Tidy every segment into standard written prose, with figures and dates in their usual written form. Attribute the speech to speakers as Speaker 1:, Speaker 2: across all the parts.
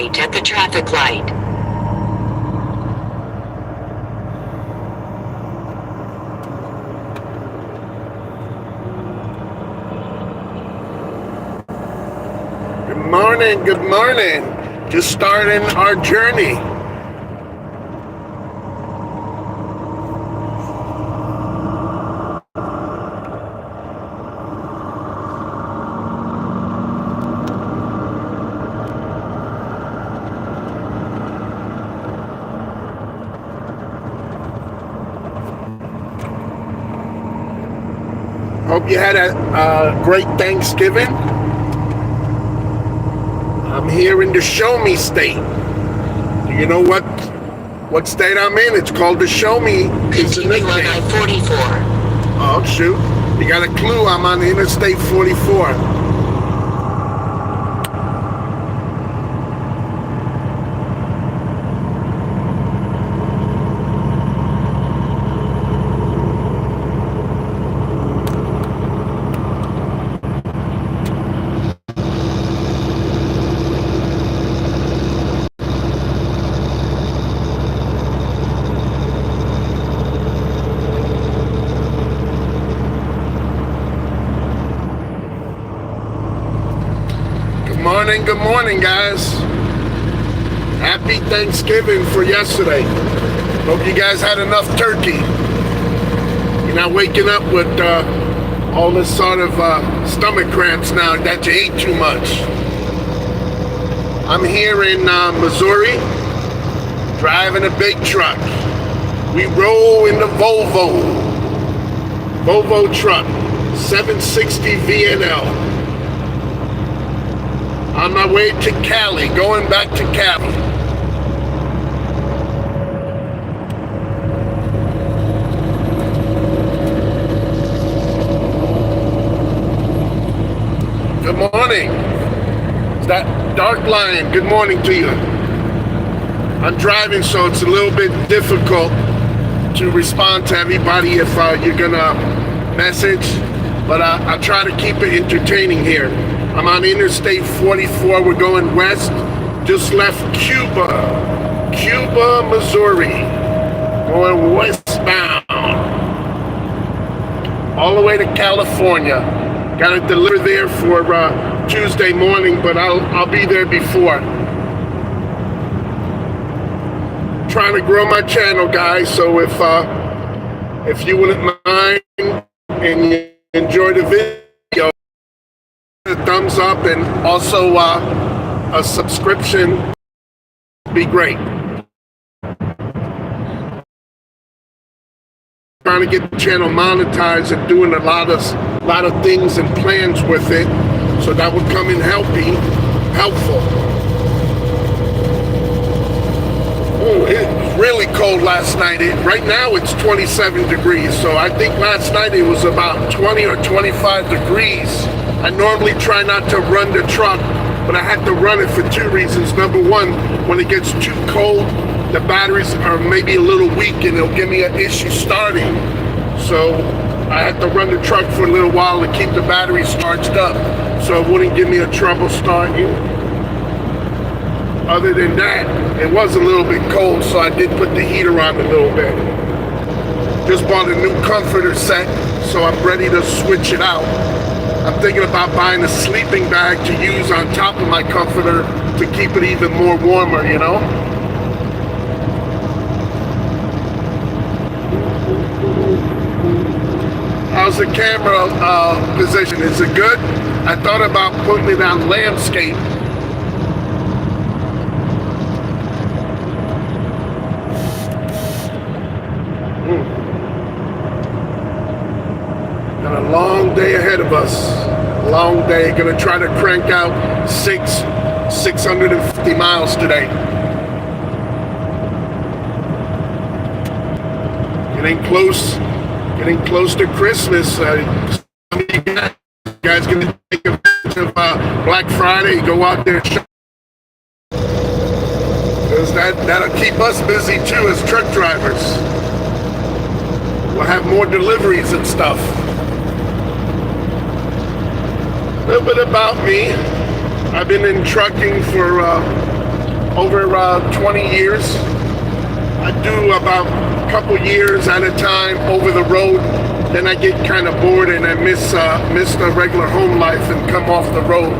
Speaker 1: right at the traffic light.
Speaker 2: Good morning. Just starting our journey. Hope you had a great Thanksgiving. I'm here in the Show Me state. Do you know what state I'm in? It's called the Show Me. It's a
Speaker 1: Continue on I-44.
Speaker 2: Oh, shoot. You got a clue. I'm on Interstate 44. Good morning, guys. Happy Thanksgiving for yesterday. Hope you guys had enough turkey. You're not waking up with all this sort of stomach cramps now that you ate too much. I'm here in Missouri, driving a big truck. We roll in the Volvo truck, 760 VNL. On my way to Cali, going back to Cali. Good morning. It's that Dark Lion. Good morning to you. I'm driving, so it's a little bit difficult to respond to everybody if you're gonna message, but I try to keep it entertaining here. I'm on Interstate 44. We're going west. Just left Cuba, Missouri. Going westbound. All the way to California. Got to deliver there for Tuesday morning, but I'll be there before. Trying to grow my channel, guys. So if you wouldn't mind and you enjoy the video, a thumbs up and also a subscription would be great. Trying to get the channel monetized and doing a lot of things and plans with it, so that would come in helpful. Oh, it was really cold last night. Right now it's 27 degrees, so I think last night it was about 20 or 25 degrees. I normally try not to run the truck, but I had to run it for two reasons. Number one, when it gets too cold, the batteries are maybe a little weak and it'll give me an issue starting. So I had to run the truck for a little while to keep the batteries charged up so it wouldn't give me a trouble starting. Other than that, it was a little bit cold, so I did put the heater on a little bit. Just bought a new comforter set, so I'm ready to switch it out. I'm thinking about buying a sleeping bag to use on top of my comforter to keep it even more warmer, you know? How's the camera position? Is it good? I thought about putting it on landscape. Got a long day ahead of us. Long day. Gonna try to crank out 650 miles today. Getting close to Christmas. Some of you guys gonna take advantage of Black Friday. Go out there, because that'll keep us busy too as truck drivers. We'll have more deliveries and stuff. A little bit about me. I've been in trucking for over 20 years. I do about a couple years at a time over the road. Then I get kind of bored and I miss the regular home life and come off the road.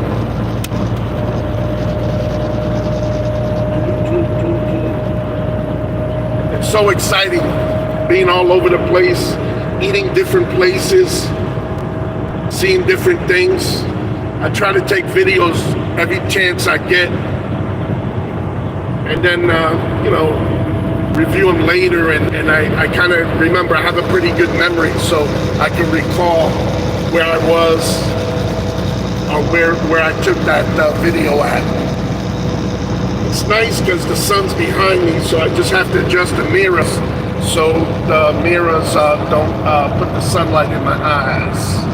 Speaker 2: It's so exciting being all over the place, eating different places, seeing different things. I try to take videos every chance I get, and then review them later, and I kind of remember. I have a pretty good memory, so I can recall where I was or where I took that video at. It's nice because the sun's behind me, so I just have to adjust the mirrors so the mirrors don't put the sunlight in my eyes.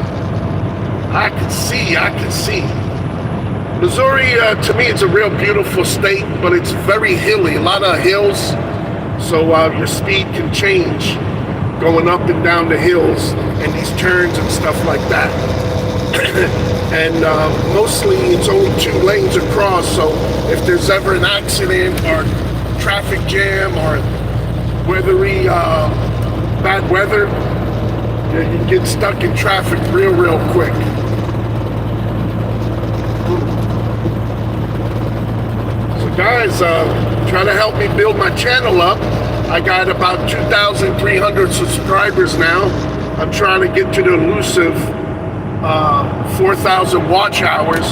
Speaker 2: I can see. Missouri, to me, it's a real beautiful state, but it's very hilly, a lot of hills, so your speed can change going up and down the hills and these turns and stuff like that. And mostly it's only 2 lanes across, so if there's ever an accident or traffic jam or bad weather, you get stuck in traffic real quick. So guys, try to help me build my channel up. I got about 2,300 subscribers now. I'm trying to get to the elusive 4,000 watch hours.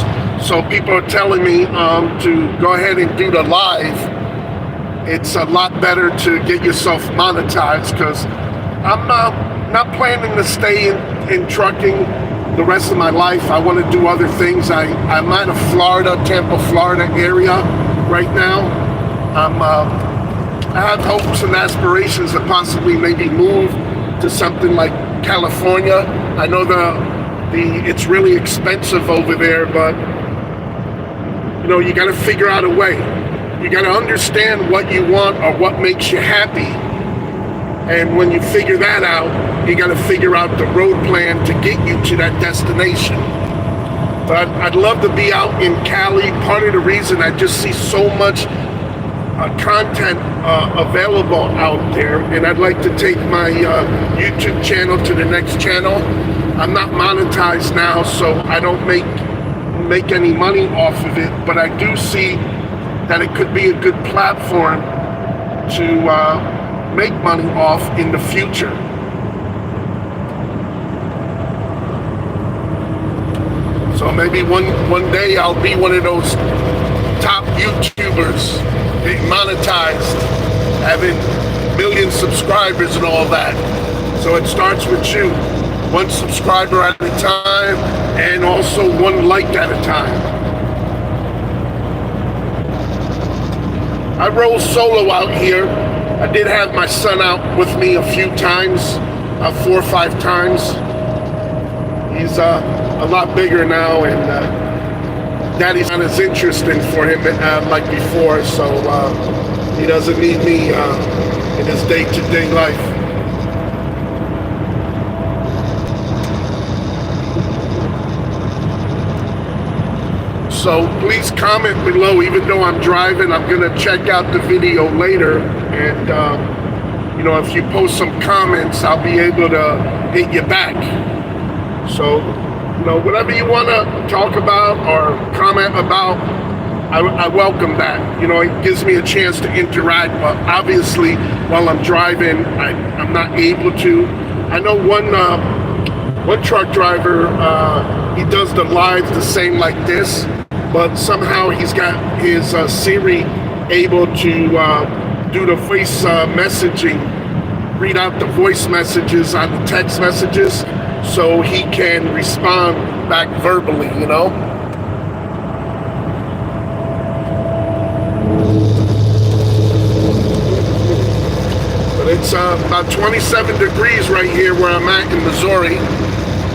Speaker 2: So people are telling me to go ahead and do the live. It's a lot better to get yourself monetized, because I'm not planning to stay in trucking the rest of my life. I want to do other things. I'm out of Florida, Tampa, Florida area right now. I have hopes and aspirations to possibly maybe move to something like California. I know it's really expensive over there, but you got to figure out a way. You got to understand what you want or what makes you happy. And when you figure that out, you got to figure out the road plan to get you to that destination. But I'd love to be out in Cali. Part of the reason, I just see so much content available out there, and I'd like to take my YouTube channel to the next channel. I'm not monetized now, so I don't make any money off of it, but I do see that it could be a good platform to make money off in the future. So maybe one day I'll be one of those top YouTubers, being monetized, having million subscribers and all that. So it starts with you, 1 subscriber at a time, and also 1 like at a time. I roll solo out here. I did have my son out with me a few times, 4 or 5 times. He's a lot bigger now, and Daddy's not as interesting for him like before, so he doesn't need me in his day-to-day life. So please comment below. Even though I'm driving, I'm gonna check out the video later, and if you post some comments, I'll be able to hit you back. So whatever you want to talk about or comment about, I welcome that. It gives me a chance to interact, but obviously while I'm driving, I'm not able to. I know one truck driver, he does the lives the same like this, but somehow he's got his Siri able to do the voice messaging, read out the voice messages on the text messages, so he can respond back verbally, But it's about 27 degrees right here where I'm at in Missouri.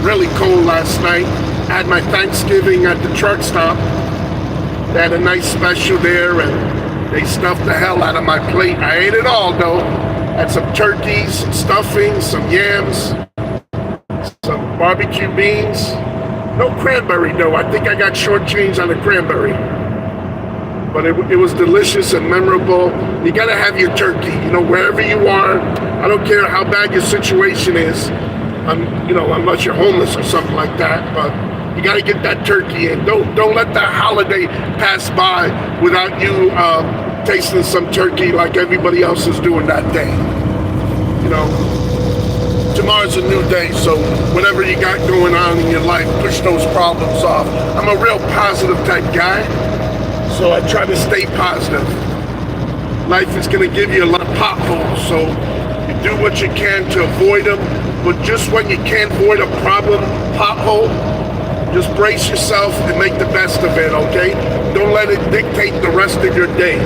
Speaker 2: Really cold last night. I had my Thanksgiving at the truck stop. They had a nice special there, and they stuffed the hell out of my plate. I ate it all, though. Had some turkeys, some stuffing, some yams, some barbecue beans. No cranberry, though. I think I got shortchanged on the cranberry. But it was delicious and memorable. You gotta have your turkey, wherever you are. I don't care how bad your situation is, unless you're homeless or something like that, but you gotta get that turkey in. Don't let that holiday pass by without you tasting some turkey like everybody else is doing that day. Tomorrow's a new day, so whatever you got going on in your life, push those problems off. I'm a real positive type guy, so I try to stay positive. Life is going to give you a lot of potholes, so you do what you can to avoid them, but just when you can't avoid a problem, pothole, just brace yourself and make the best of it, okay? Don't let it dictate the rest of your day.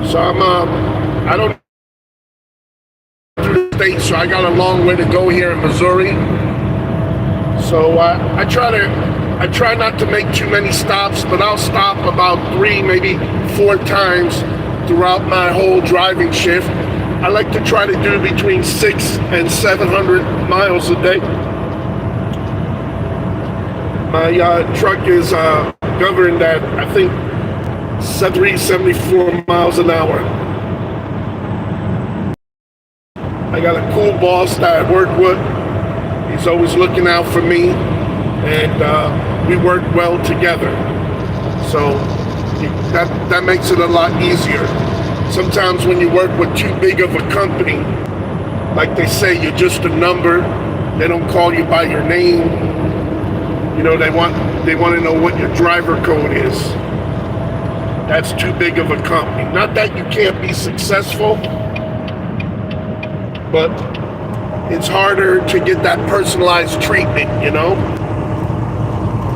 Speaker 2: So I don't through the state, so I got a long way to go here in Missouri. So I try not to make too many stops, but I'll stop about 3, maybe 4 times throughout my whole driving shift. I like to try to do between 600 and 700 miles a day. My truck is governed at, I think, 74 miles an hour. I got a cool boss that I work with. He's always looking out for me, and we work well together. So that makes it a lot easier. Sometimes when you work with too big of a company, like they say, you're just a number. They don't call you by your name. They want to know what your driver code is. That's too big of a company. Not that you can't be successful, but it's harder to get that personalized treatment,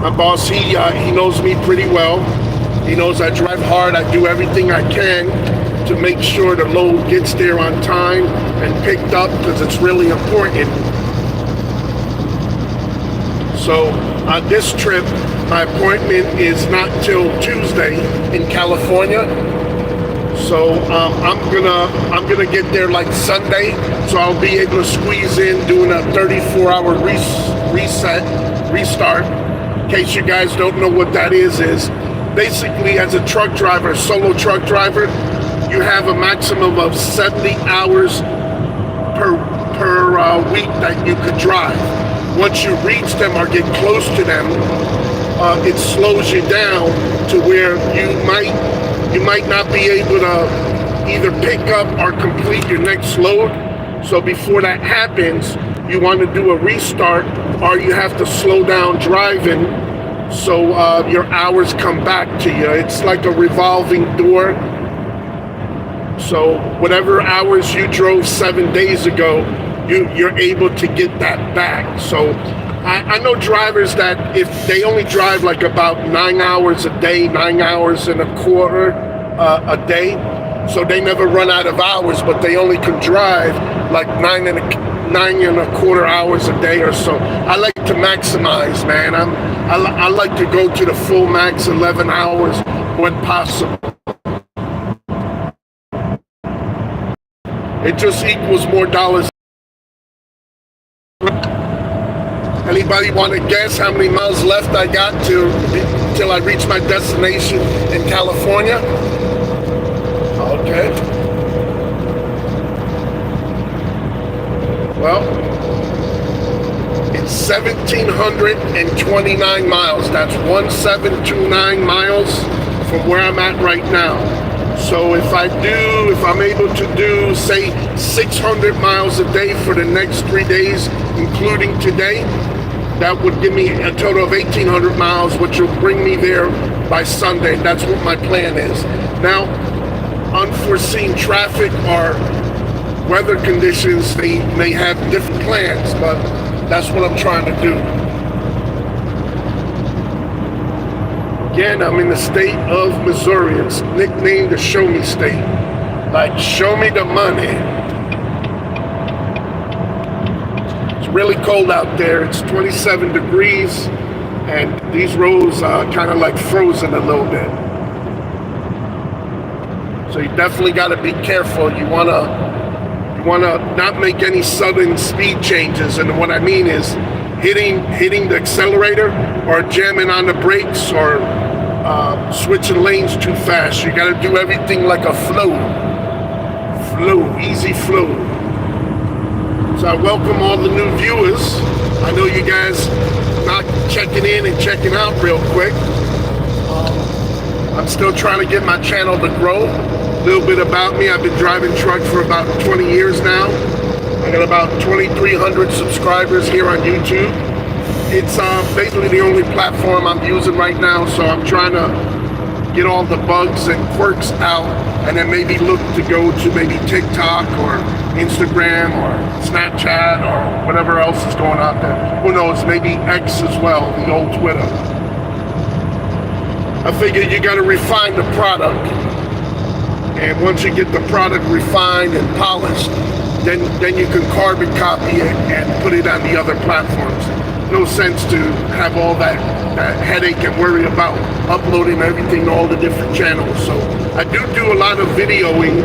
Speaker 2: My boss, he knows me pretty well. He knows I drive hard. I do everything I can to make sure the load gets there on time and picked up, because it's really important. So on this trip, my appointment is not till Tuesday in California. So I'm gonna get there like Sunday, so I'll be able to squeeze in doing a 34-hour restart. In case you guys don't know what that is basically, as a truck driver, solo truck driver, you have a maximum of 70 hours per week that you could drive. Once you reach them or get close to them, it slows you down to where you might not be able to either pick up or complete your next load. So before that happens, you want to do a restart, or you have to slow down driving so your hours come back to you. It's like a revolving door. So whatever hours you drove 7 days ago, you're able to get that back. So I know drivers that if they only drive like about 9 hours a day, 9 hours and a quarter a day, so they never run out of hours, but they only can drive like 9 and a quarter hours a day or so. I like to maximize, man. I like to go to the full max, 11 hours when possible. It just equals more dollars. Anybody want to guess how many miles left I got till I reach my destination in California? Okay. Well, it's 1,729 miles. That's 1,729 miles from where I'm at right now. So if I'm able to do, say, 600 miles a day for the next 3 days, including today, that would give me a total of 1,800 miles, which will bring me there by Sunday. That's what my plan is. Now, unforeseen traffic or weather conditions, they may have different plans, but that's what I'm trying to do. Again, I'm in the state of Missouri. It's nicknamed the Show Me State. Like, show me the money. It's really cold out there. It's 27 degrees, and these roads are kind of like frozen a little bit. So you definitely got to be careful. You want You want to not make any sudden speed changes, and what I mean is hitting the accelerator or jamming on the brakes or switching lanes too fast. You got to do everything like a flow, easy flow. So I welcome all the new viewers. I know you guys not checking in and checking out real quick. I'm still trying to get my channel to grow. A little bit about me: I've been driving truck for about 20 years now. I got about 2,300 subscribers here on YouTube. It's basically the only platform I'm using right now, so I'm trying to get all the bugs and quirks out, and then maybe look to go to maybe TikTok or Instagram or Snapchat or whatever else is going on there. Who knows, maybe X as well, the old Twitter. I figured you got to refine the product, and once you get the product refined and polished, then you can carbon copy it and put it on the other platforms. No sense to have all that headache and worry about uploading everything to all the different channels. So I do a lot of videoing,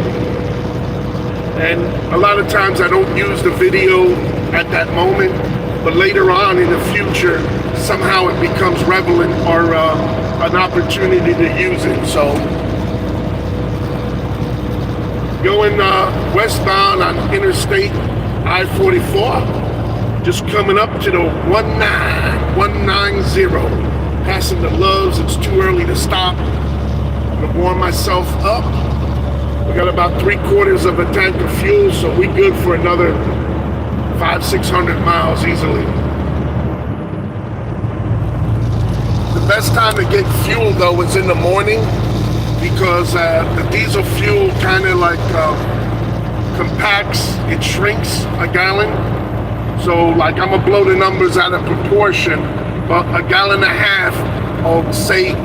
Speaker 2: and a lot of times I don't use the video at that moment, but later on in the future, somehow it becomes relevant or an opportunity to use it. So going westbound on Interstate I-44, just coming up to the 190, passing the Loves. It's too early to stop. I'm gonna warm myself up. We got about 3/4 of a tank of fuel, so we good for another 500-600 miles easily. The best time to get fuel though is in the morning, because the diesel fuel kind of like compacts, it shrinks a gallon. So like I'm gonna blow the numbers out of proportion, but 1.5 gallons will say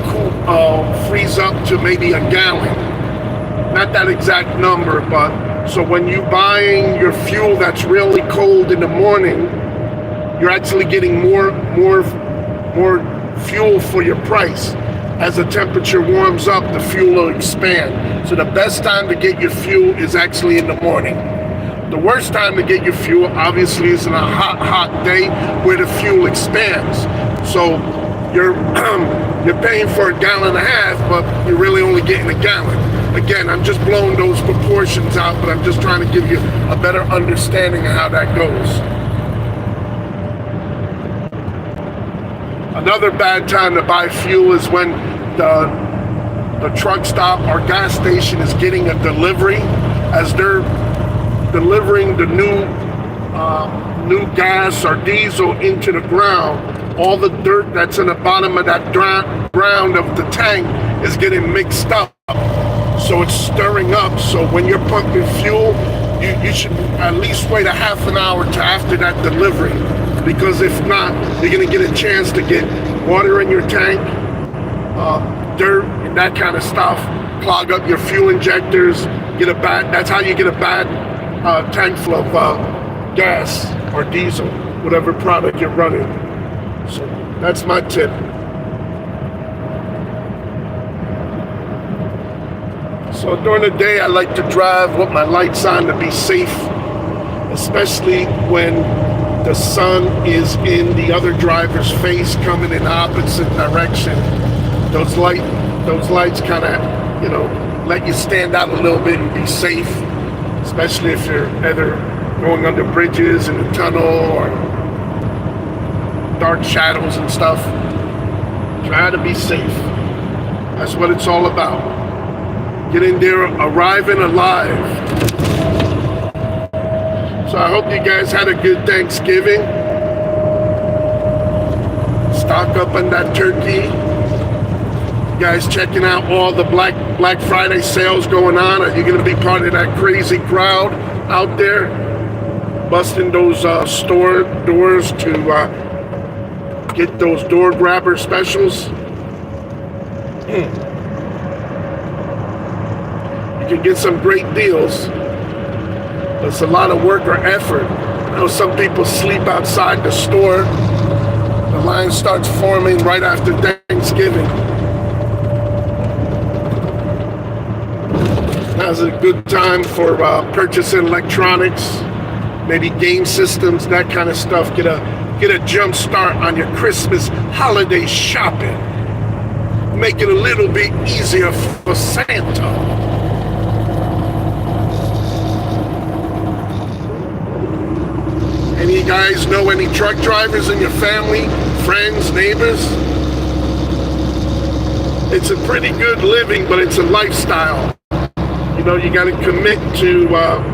Speaker 2: freeze up to maybe 1 gallon. Not that exact number, but so when you buying your fuel that's really cold in the morning, you're actually getting more fuel for your price. As the temperature warms up, the fuel will expand. So the best time to get your fuel is actually in the morning. The worst time to get your fuel, obviously, is in a hot day where the fuel expands. So you're paying for 1.5 gallons, but you're really only getting 1 gallon. Again, I'm just blowing those proportions out, but I'm just trying to give you a better understanding of how that goes. Another bad time to buy fuel is when the truck stop or gas station is getting a delivery. As they're delivering the new gas or diesel into the ground, all the dirt that's in the bottom of that ground of the tank is getting mixed up. So it's stirring up. So when you're pumping fuel, you should at least wait a half an hour to after that delivery, because if not, you're gonna get a chance to get water in your tank, dirt and that kind of stuff, clog up your fuel injectors, that's how you get a bad tank full of gas or diesel, whatever product you're running. So that's my tip. So during the day, I like to drive with my lights on to be safe, especially when the sun is in the other driver's face coming in the opposite direction. Those lights kind of, let you stand out a little bit and be safe, especially if you're either going under bridges in a tunnel or dark shadows and stuff. Try to be safe. That's what it's all about. Get in there arriving alive. So I hope you guys had a good Thanksgiving. Stock up on that turkey. You guys checking out all the Black Friday sales going on? Are you going to be part of that crazy crowd out there busting those store doors to get those door grabber specials? You can get some great deals. It's a lot of work or effort. I know some people sleep outside the store. The line starts forming right after Thanksgiving. Now Now's a good time for purchasing electronics, maybe game systems, that kind of stuff. Get a jump start on your Christmas holiday shopping. Make it a little bit easier for Santa. Any guys know any truck drivers in your family, friends, neighbors? It's a pretty good living, but it's a lifestyle. You know, you got to commit to,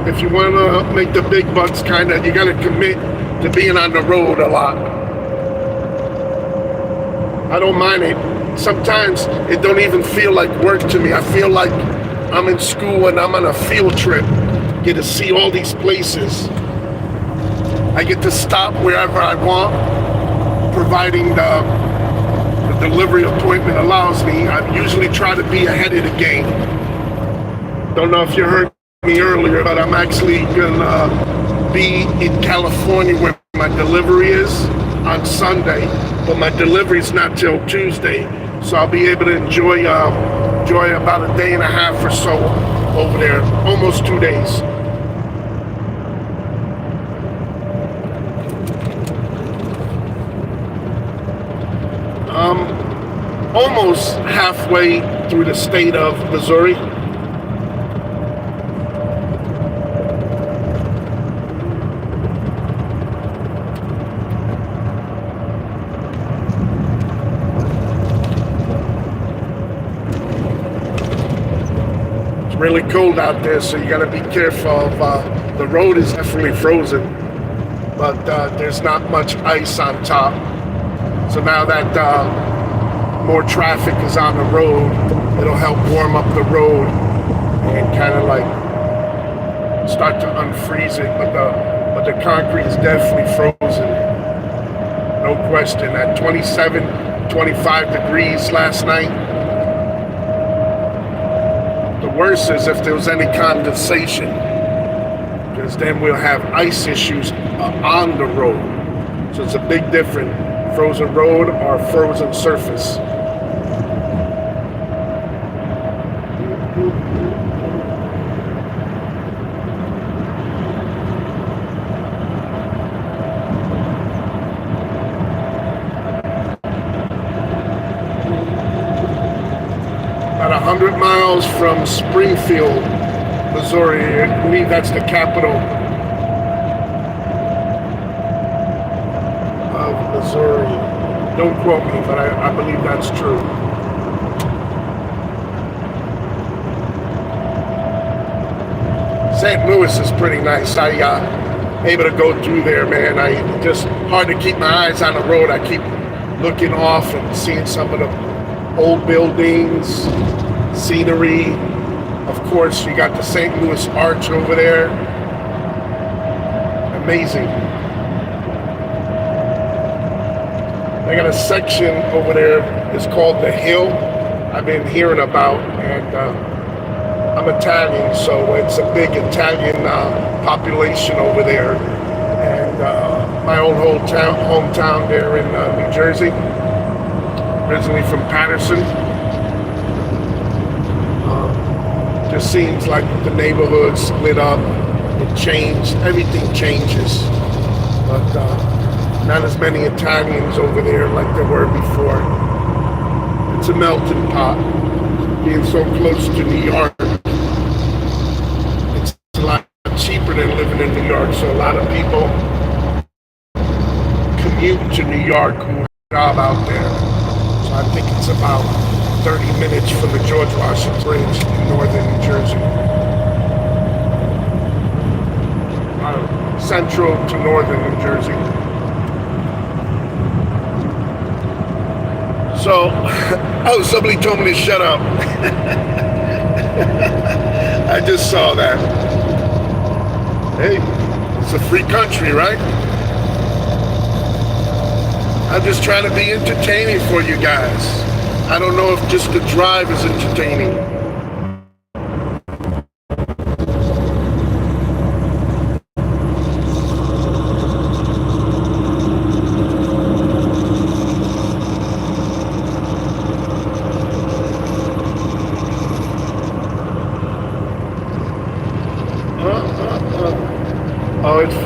Speaker 2: if you want to make the big bucks, you got to commit to being on the road a lot. I don't mind it. Sometimes it don't even feel like work to me. I feel like I'm in school and I'm on a field trip. Get to see all these places. I get to stop wherever I want, providing the delivery appointment allows me. I usually try to be ahead of the game. Don't know if you heard me earlier, but I'm actually gonna be in California where my delivery is on Sunday, but my delivery is not till Tuesday, so I'll be able to enjoy about a day and a half or so over there, almost 2 days. Almost halfway through the state of Missouri. It's really cold out there, so you got to be careful of, the road is definitely frozen, but there's not much ice on top. So now that more traffic is on the road, it'll help warm up the road and kind of like start to unfreeze it. But the concrete is definitely frozen, no question. At 27, 25 degrees last night. The worst is if there was any condensation, because then we'll have ice issues on the road. So it's a big difference. Frozen road or frozen surface. About 100 miles from Springfield, Missouri. I believe that's the capital of Missouri. Don't quote me, but I believe that's true. St. Louis is pretty nice. I able to go through there, man. I just hard to keep my eyes on the road. I keep looking off and seeing some of the old buildings, scenery. Of course, you got the St. Louis Arch over there. Amazing. They got a section over there. It's called the Hill. I've been hearing about, and I'm Italian, so it's a big Italian population over there. And my old hometown there in New Jersey, originally from Patterson. Just seems like the neighborhood split up. It changed. Everything changes, but not as many Italians over there like there were before. It's a melting pot. Being so close to New York, it's a lot cheaper than living in New York. So a lot of people commute to New York who have a job out there. So I think it's about 30 minutes from the George Washington Bridge in northern New Jersey. Central to northern New Jersey. So, oh, somebody told me to shut up. I just saw that. Hey, it's a free country, right? I'm just trying to be entertaining for you guys. I don't know if just the drive is entertaining.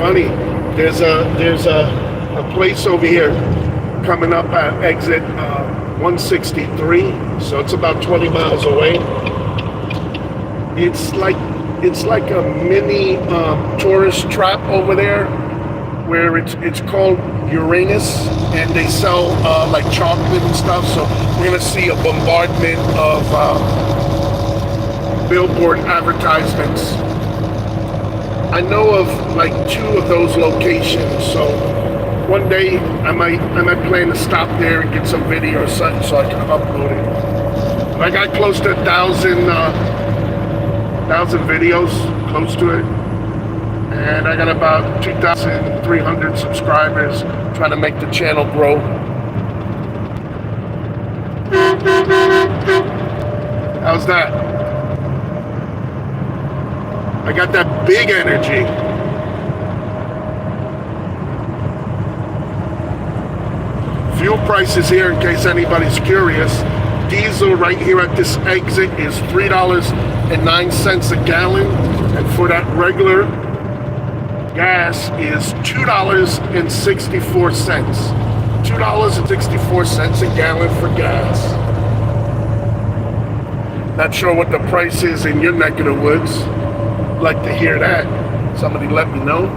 Speaker 2: funny. There's a place over here coming up at exit 163, so it's about 20 miles away. It's like a mini tourist trap over there, where it's called Uranus, and they sell like chocolate and stuff. So we're gonna see a bombardment of billboard advertisements. I know of like 2 of those locations, so one day I might plan to stop there and get some video or something so I can upload it. I got close to 1,000 videos, close to it, and I got about 2,300 subscribers, trying to make the channel grow. How's that? I got that big energy. Fuel prices here, in case anybody's curious. Diesel right here at this exit is $3.09 a gallon, and for that regular gas is $2.64. $2.64 a gallon for gas. Not sure what the price is in your neck of the woods. Like to hear that. Somebody let me know.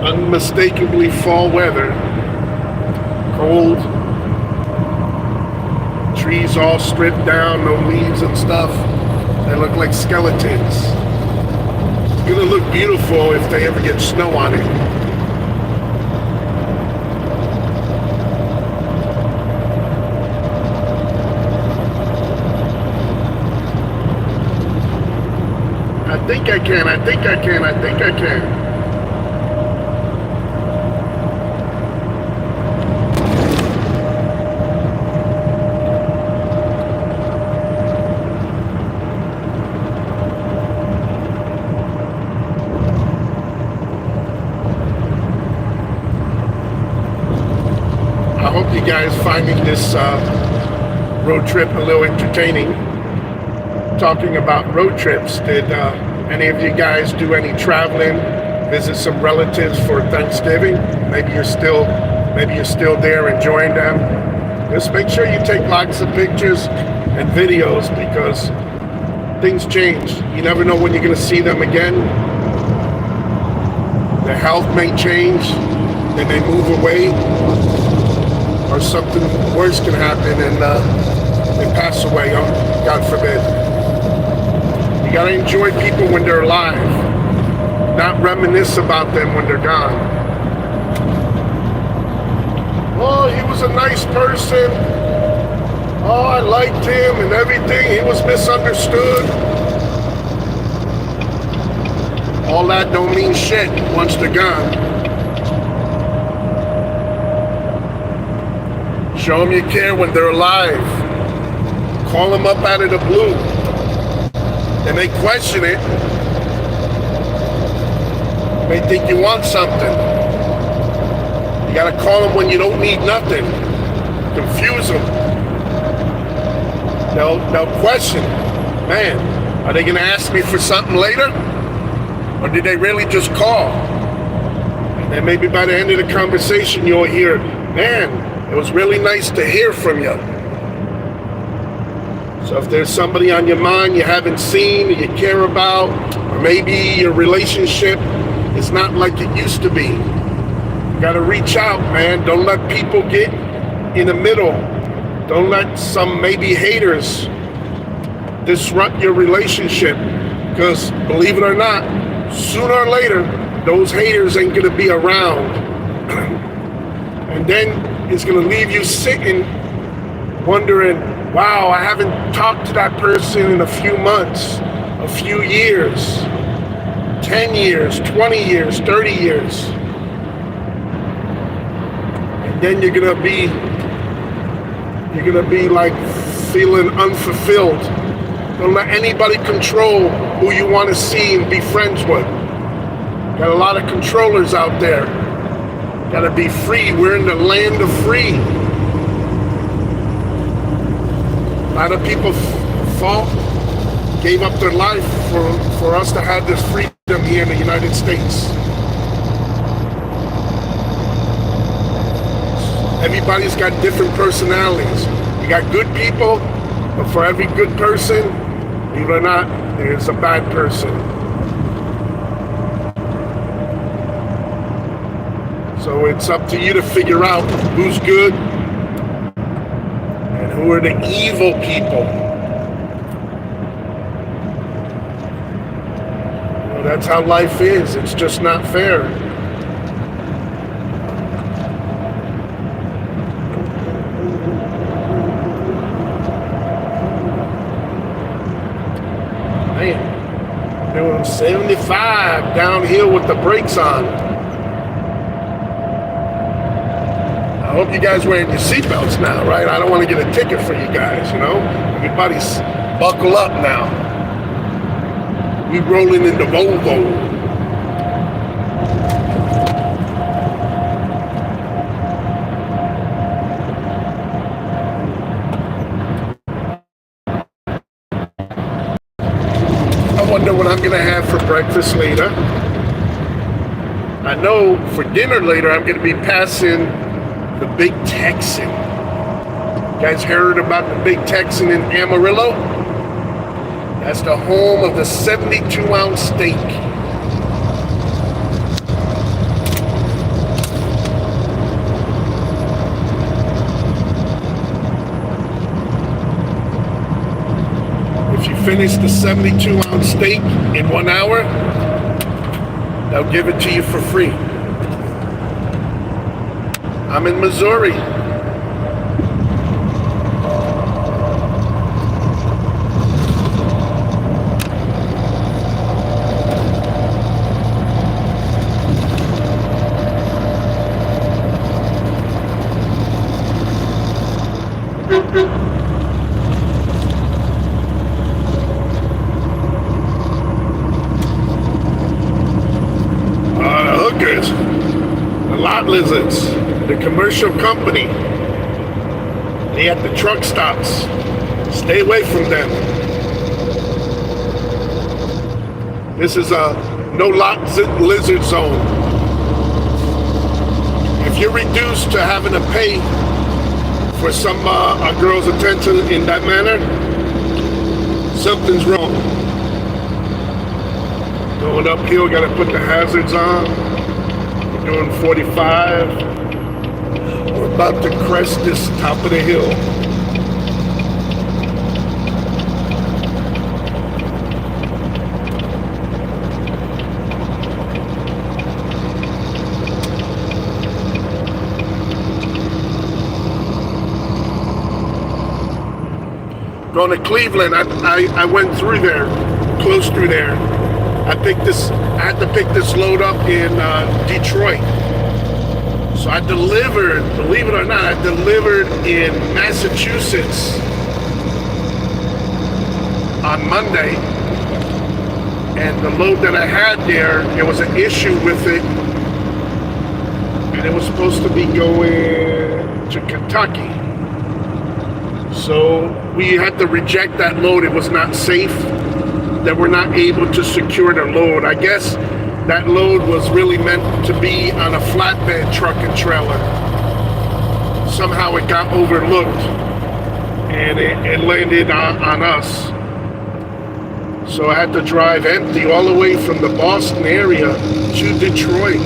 Speaker 2: Unmistakably fall weather. Cold. Trees all stripped down, no leaves and stuff. They look like skeletons. It's gonna look beautiful if they ever get snow on it. I think I can. I hope you guys finding this road trip a little entertaining. Talking about road trips, did any of you guys do any traveling, visit some relatives for Thanksgiving? Maybe you're still there enjoying them. Just make sure you take lots of pictures and videos, because things change. You never know when you're going to see them again. Their health may change, then they move away, or something worse can happen and they pass away, God forbid. You gotta enjoy people when they're alive, not reminisce about them when they're gone. Oh, he was a nice person. Oh, I liked him and everything. He was misunderstood. All that don't mean shit once they're gone. Show them you care when they're alive. Call them up out of the blue. They may question it. May think you want something. You gotta call them when you don't need nothing. Confuse them. They'll question. Man, are they gonna ask me for something later? Or did they really just call? And then maybe by the end of the conversation you'll hear, man, it was really nice to hear from you. So if there's somebody on your mind you haven't seen, or you care about, or maybe your relationship is not like it used to be, you gotta reach out, man. Don't let people get in the middle. Don't let some maybe haters disrupt your relationship, because believe it or not, sooner or later, those haters ain't gonna be around. And then it's gonna leave you sitting, wondering, wow, I haven't talked to that person in a few months, a few years, 10 years, 20 years, 30 years. and then you're gonna be like feeling unfulfilled. Don't let anybody control who you want to see and be friends with. Got a lot of controllers out there. Got to be free. We're in the land of free. A lot of people gave up their life for us to have this freedom here in the United States. Everybody's got different personalities. You got good people, but for every good person, believe it or not, there's a bad person. So it's up to you to figure out who's good and who are the evil people. Well, that's how life is. It's just not fair. Man, doing 75 downhill with the brakes on. I hope you guys wearing your seatbelts now, right? I don't want to get a ticket for you guys, you know? Everybody's buckle up now. We rolling in the Volvo. I wonder what I'm going to have for breakfast later. I know for dinner later I'm going to be passing the Big Texan. You guys heard about the Big Texan in Amarillo? That's the home of the 72-ounce steak. If you finish the 72-ounce steak in 1 hour, they'll give it to you for free. I'm in Missouri. The hookers, the lot lizards, the commercial company, they at the truck stops. Stay away from them. This is a no lot lizard zone. If you're reduced to having to pay for some a girl's attention in that manner, something's wrong. Going uphill, gotta put the hazards on. We're doing 45. We're about to crest this top of the hill. Going to Cleveland, I went through there, close through there. I had to pick this load up in Detroit. So I delivered, believe it or not, I delivered in Massachusetts on Monday. And the load that I had there was an issue with it. And it was supposed to be going to Kentucky. So we had to reject that load. It was not safe. That we're not able to secure the load. I guess that load was really meant to be on a flatbed truck and trailer. Somehow it got overlooked and it landed on us. So I had to drive empty all the way from the Boston area to Detroit.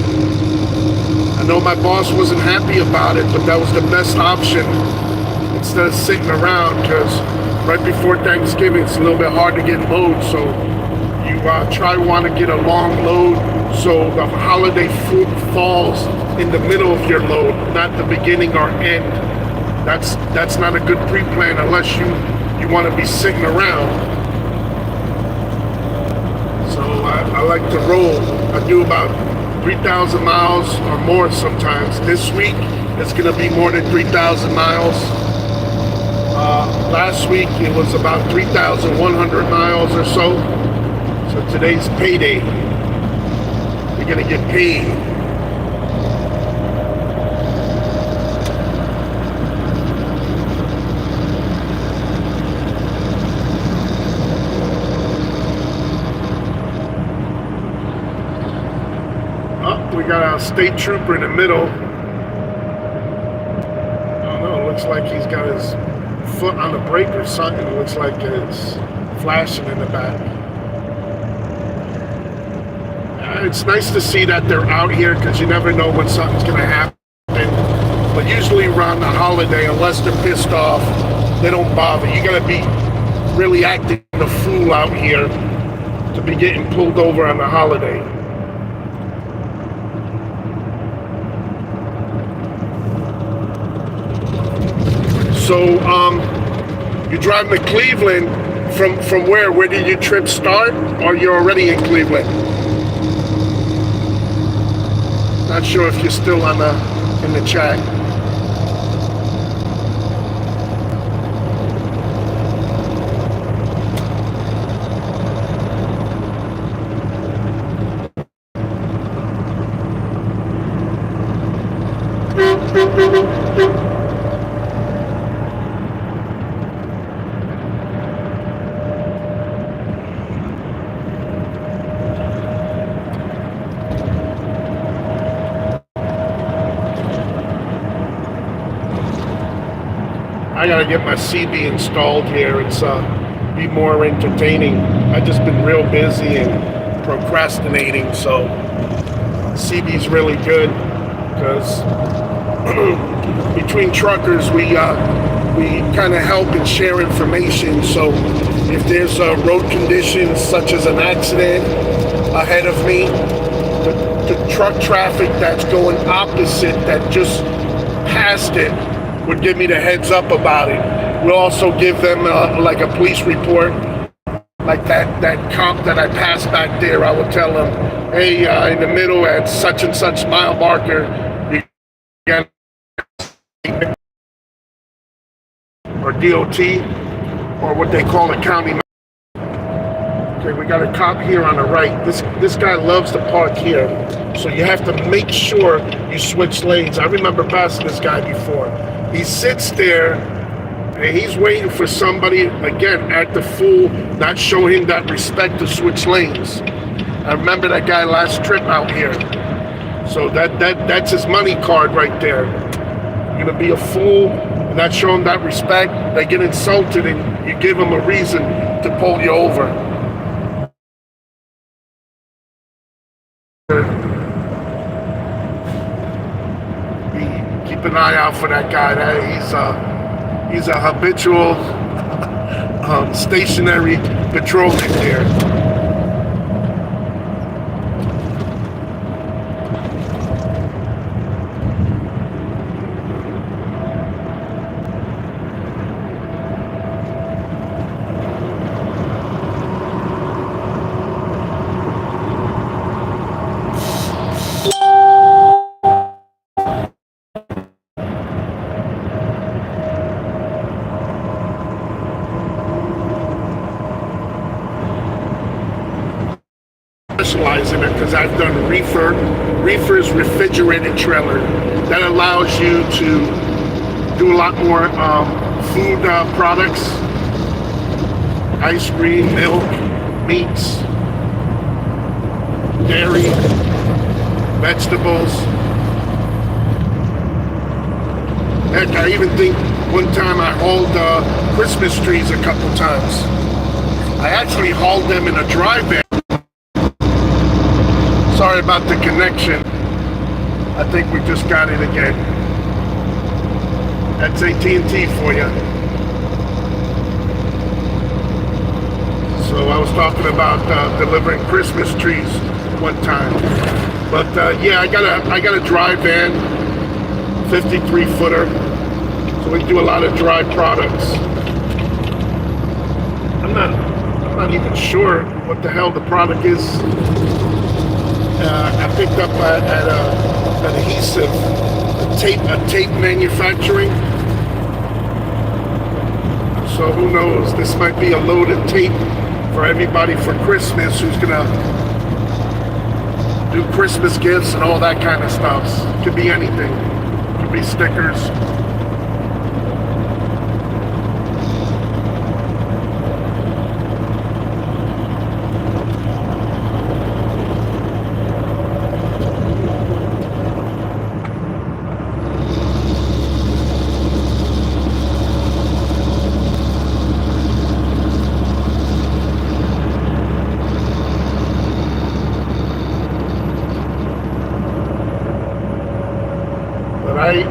Speaker 2: I know my boss wasn't happy about it, but that was the best option instead of sitting around, because right before Thanksgiving, it's a little bit hard to get loads, so you want to get a long load so the holiday food falls in the middle of your load, not the beginning or end. That's not a good pre-plan unless you want to be sitting around. So I like to roll. I do about 3,000 miles or more sometimes. This week, it's going to be more than 3,000 miles. Last week it was about 3,100 miles or so. So today's payday. You're going to get paid. We got a state trooper in the middle. I don't know, it looks like he's got his foot on the brake or something. It looks like it's flashing in the back. It's nice to see that they're out here because you never know when something's going to happen. But usually around the holiday, unless they're pissed off, they don't bother. You got to be really acting a fool out here to be getting pulled over on the holiday. So, you're driving to Cleveland from where? Where did your trip start? Or you're already in Cleveland? Not sure if you're still in the chat. I gotta get my CB installed here. It's be more entertaining. I've just been real busy and procrastinating, so CB's really good because between truckers we kind of help and share information. So if there's road conditions such as an accident ahead of me, the truck traffic that's going opposite that just passed it would give me the heads up about it. We'll also give them like a police report, like that cop that I passed back there. I will tell them, hey, in the middle at such and such mile marker, you got or DOT, or what they call a county. Okay, we got a cop here on the right. This guy loves to park here, so you have to make sure you switch lanes. I remember passing this guy before. He sits there and he's waiting for somebody, again, act the fool, not show him that respect to switch lanes. I remember that guy last trip out here. So that's his money card right there. You're gonna be a fool and not show him that respect. They get insulted and you give them a reason to pull you over. Keep an eye out for that guy. He's a habitual stationary patrolman there. Specialize in it because I've done reefer's refrigerated trailer that allows you to do a lot more food products, ice cream, milk, meats, dairy, vegetables. Heck, I even think one time I hauled Christmas trees a couple times. I actually hauled them in a dry van. Sorry about the connection. I think we just got it again. That's AT&T for you. So I was talking about delivering Christmas trees one time. But yeah, I got a dry van, 53 footer. So we do a lot of dry products. I'm not even sure what the hell the product is. I picked up an adhesive tape manufacturing. So who knows? This might be a load of tape for everybody for Christmas who's gonna do Christmas gifts and all that kind of stuff. Could be anything. Could be stickers.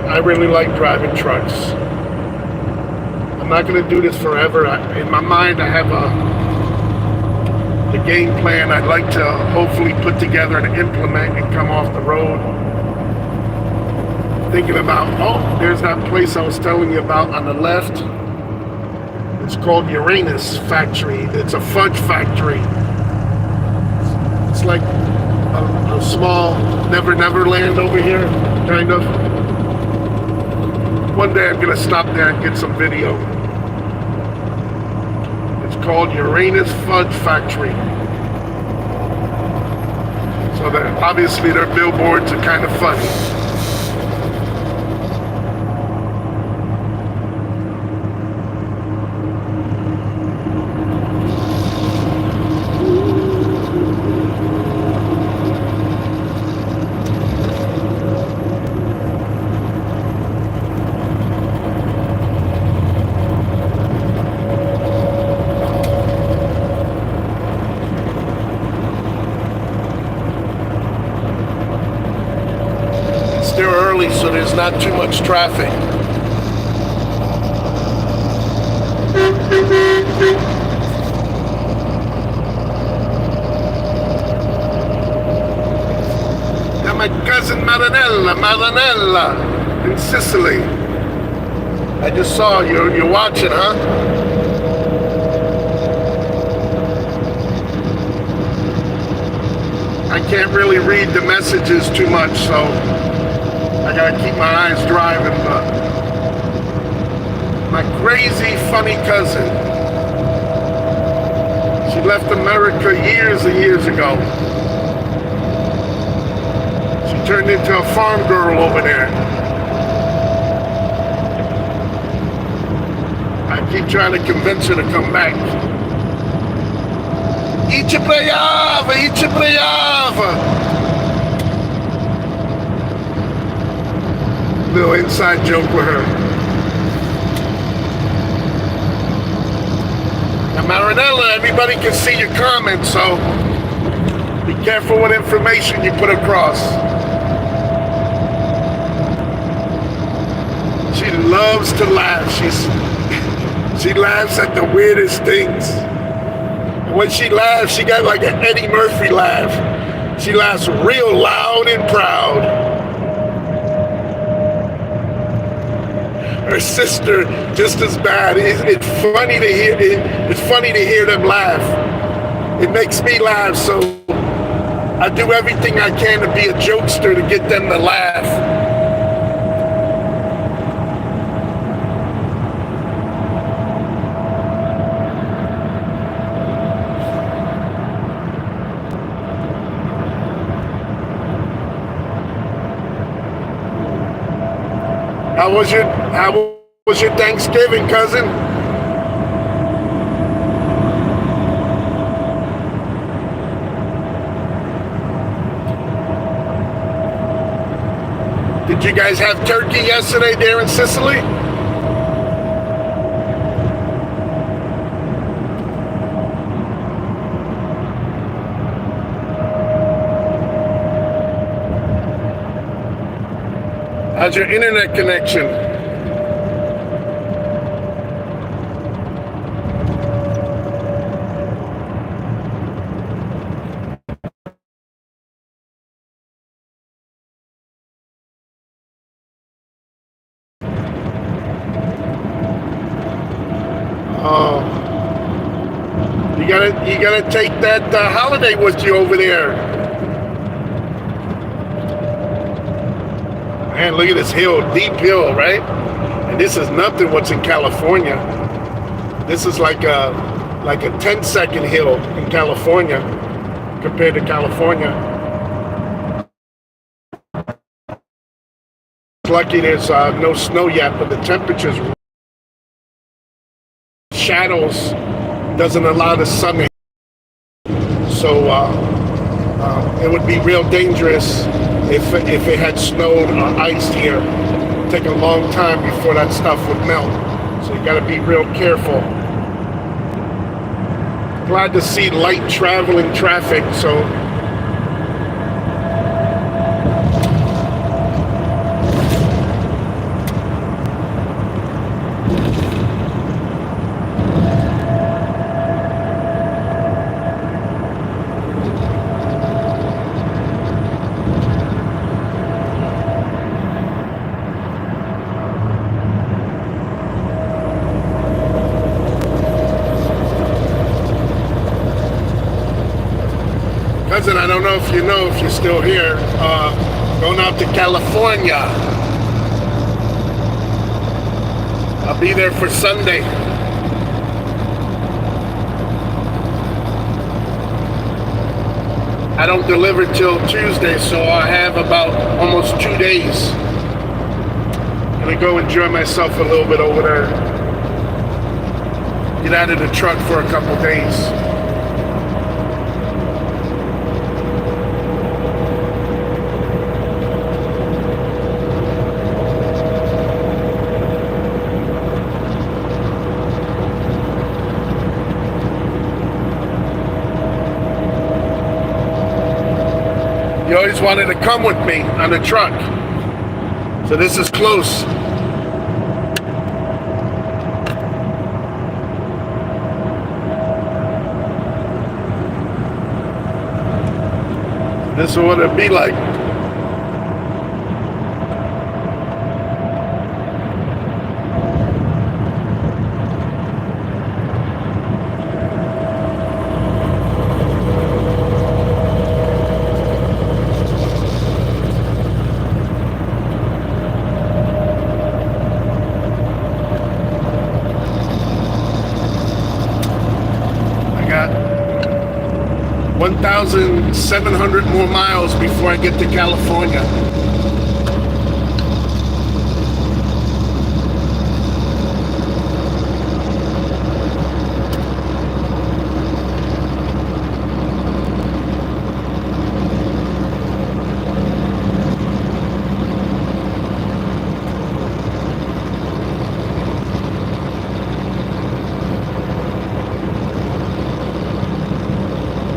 Speaker 2: I really like driving trucks. I'm not going to do this forever. In my mind, I have the game plan I'd like to hopefully put together and implement and come off the road. Thinking about, oh, there's that place I was telling you about on the left. It's called Uranus Factory. It's a fudge factory. It's like a small Never Land over here, kind of. One day I'm gonna stop there and get some video. It's called Uranus Fudge Factory. So that obviously their billboards are kind of funny. So there's not too much traffic. Got my cousin Marinella in Sicily. I just saw you're watching, huh? I can't really read the messages too much, so I gotta keep my eyes driving, but my crazy, funny cousin, she left America years and years ago. She turned into a farm girl over there. I keep trying to convince her to come back. Ichi brava! Little inside joke with her. Now Marinella, everybody can see your comments, so be careful what information you put across. She loves to laugh. She laughs at the weirdest things. And when she laughs, she got like an Eddie Murphy laugh. She laughs real loud and proud. Her sister just as bad. It's funny to hear. It's funny to hear them laugh. It makes me laugh, so I do everything I can to be a jokester to get them to laugh. How was your Thanksgiving, cousin? Did you guys have turkey yesterday there in Sicily? How's your internet connection? Oh, you gotta take that holiday with you over there. Man, look at this hill, deep hill, right? And this is nothing what's in California. This is like a 10-second hill in California compared to California. Lucky there's no snow yet, but the temperatures, shadows doesn't allow the sun to hit. So it would be real dangerous if it had snowed or iced here. It'd take a long time before that stuff would melt. So you got to be real careful. Glad to see light traveling traffic. So cousin, I don't know if you're still here, going out to California. I'll be there for Sunday. I don't deliver till Tuesday, so I have about almost 2 days. Gonna go enjoy myself a little bit over there. Get out of the truck for a couple days. You always wanted to come with me on the truck. So this is close. This is what it'd be like. I got 1,700 more miles before I get to California.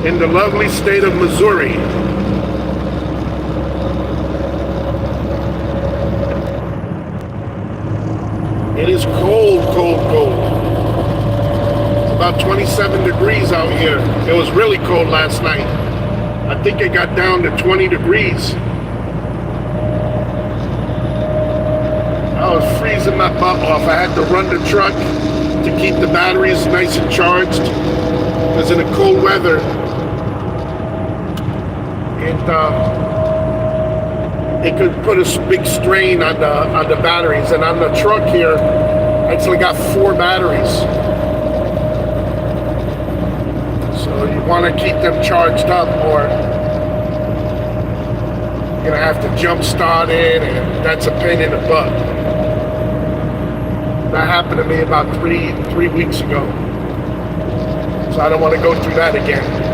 Speaker 2: In the lovely state of Missouri. It is cold, cold, cold. It's about 27 degrees out here. It was really cold last night. I think it got down to 20 degrees. I was freezing my butt off. I had to run the truck to keep the batteries nice and charged. Because in the cold weather, it could put a big strain on the batteries. And on the truck here, I actually got 4 batteries. So you want to keep them charged up, or you're gonna have to jump start it, and that's a pain in the butt. That happened to me about three weeks ago. So I don't want to go through that again.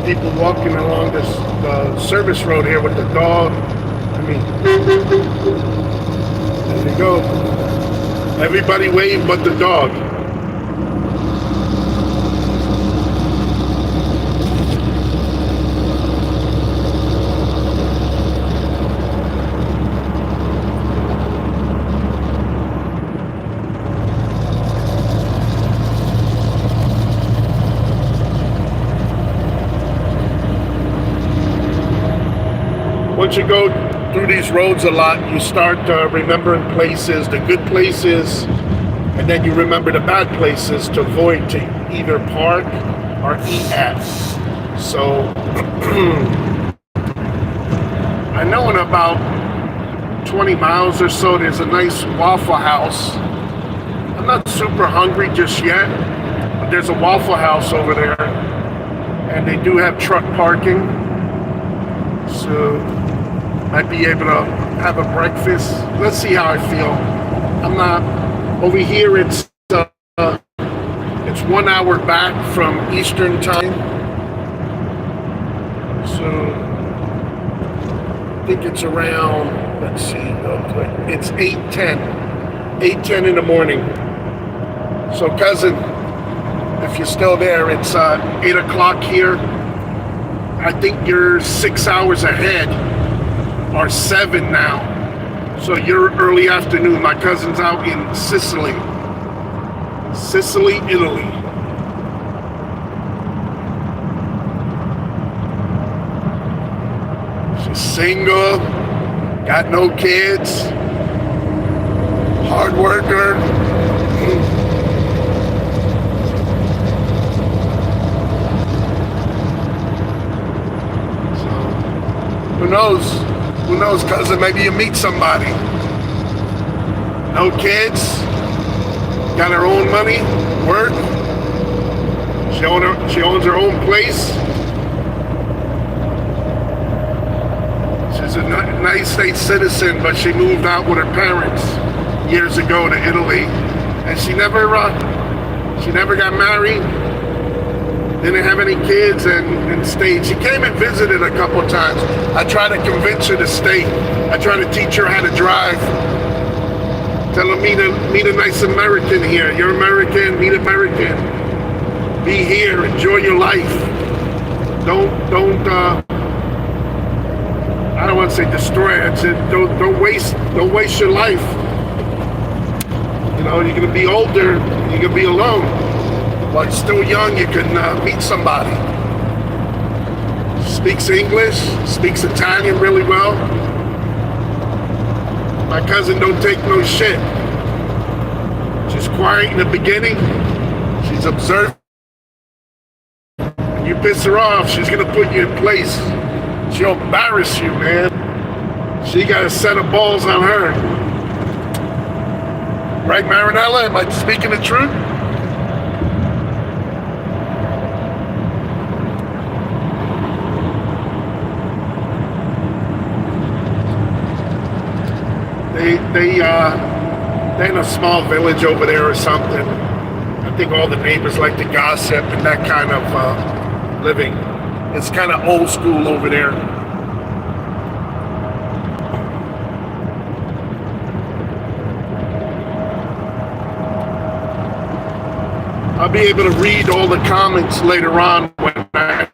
Speaker 2: People walking along this service road here with the dog. I mean, there you go. Everybody wave but the dog. once you go through these roads a lot, you start remembering places, the good places, and then you remember the bad places to avoid to either park or eat at. So I know in about 20 miles or so, there's a nice Waffle House. I'm not super hungry just yet, but there's a Waffle House over there, and they do have truck parking. So might be able to have a breakfast. Let's see how I feel. I'm not over here. It's 1 hour back from Eastern time. So I think it's around, let's see, it's 8:10. 8:10 in the morning. So cousin, if you're still there, it's 8 o'clock here. I think you're 6 hours ahead, or 7 now. So you're early afternoon. My cousin's out in Sicily, Italy. She's single, got no kids, hard worker. So, who knows? Who knows, cousin? Maybe you meet somebody. No kids, got her own money, work. She owns her own place. She's a United States citizen, but she moved out with her parents years ago to Italy, and she never got married, didn't have any kids, and stayed. She came and visited a couple of times. I tried to convince her to stay. I tried to teach her how to drive. Tell her meet a nice American here. You're American, meet American. Be here, enjoy your life. Don't I don't want to say destroy it. I said don't waste your life. You know, you're gonna be older, you're gonna be alone. But still young, you can meet somebody. Speaks English, speaks Italian really well. My cousin don't take no shit. She's quiet in the beginning. She's observant. When you piss her off, she's gonna put you in place. She'll embarrass you, man. She got a set of balls on her. Right, Marinella? Am I speaking the truth? They're in a small village over there or something. I think all the neighbors like to gossip and that kind of living. It's kind of old school over there. I'll be able to read all the comments later on when I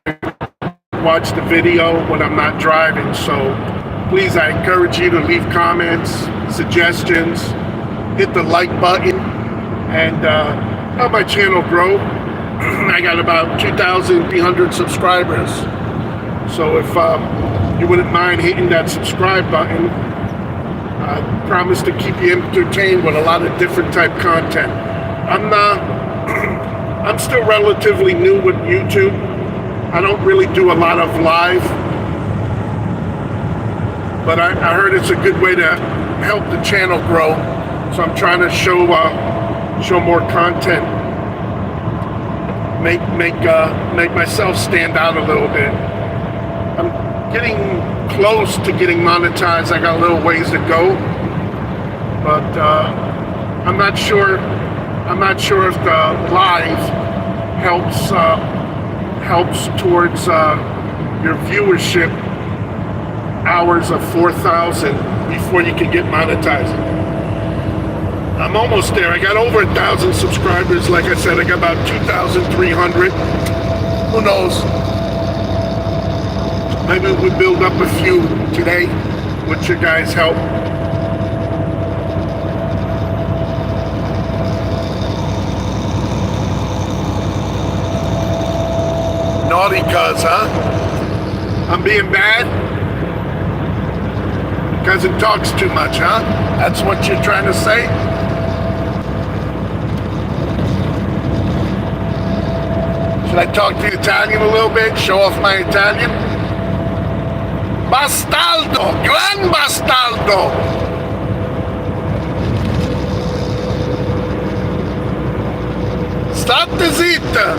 Speaker 2: watch the video when I'm not driving. So please, I encourage you to leave comments, suggestions, hit the like button, and help my channel grow. I got about 2,300 subscribers. So if you wouldn't mind hitting that subscribe button, I promise to keep you entertained with a lot of different type content. I'm still relatively new with YouTube. I don't really do a lot of live, but I heard it's a good way to help the channel grow. So I'm trying to show more content, make myself stand out a little bit. I'm getting close to getting monetized. I got a little ways to go, but I'm not sure if the live helps towards your viewership hours of 4,000 before you can get monetized. I'm almost there. I got over 1,000 subscribers. Like I said, I got about 2,300. Who knows? Maybe we build up a few today with your guys' help. Naughty cuz, huh? I'm being bad? Because it talks too much, huh? That's what you're trying to say? Should I talk to you Italian a little bit? Show off my Italian? Bastardo! Gran bastardo! State zitta!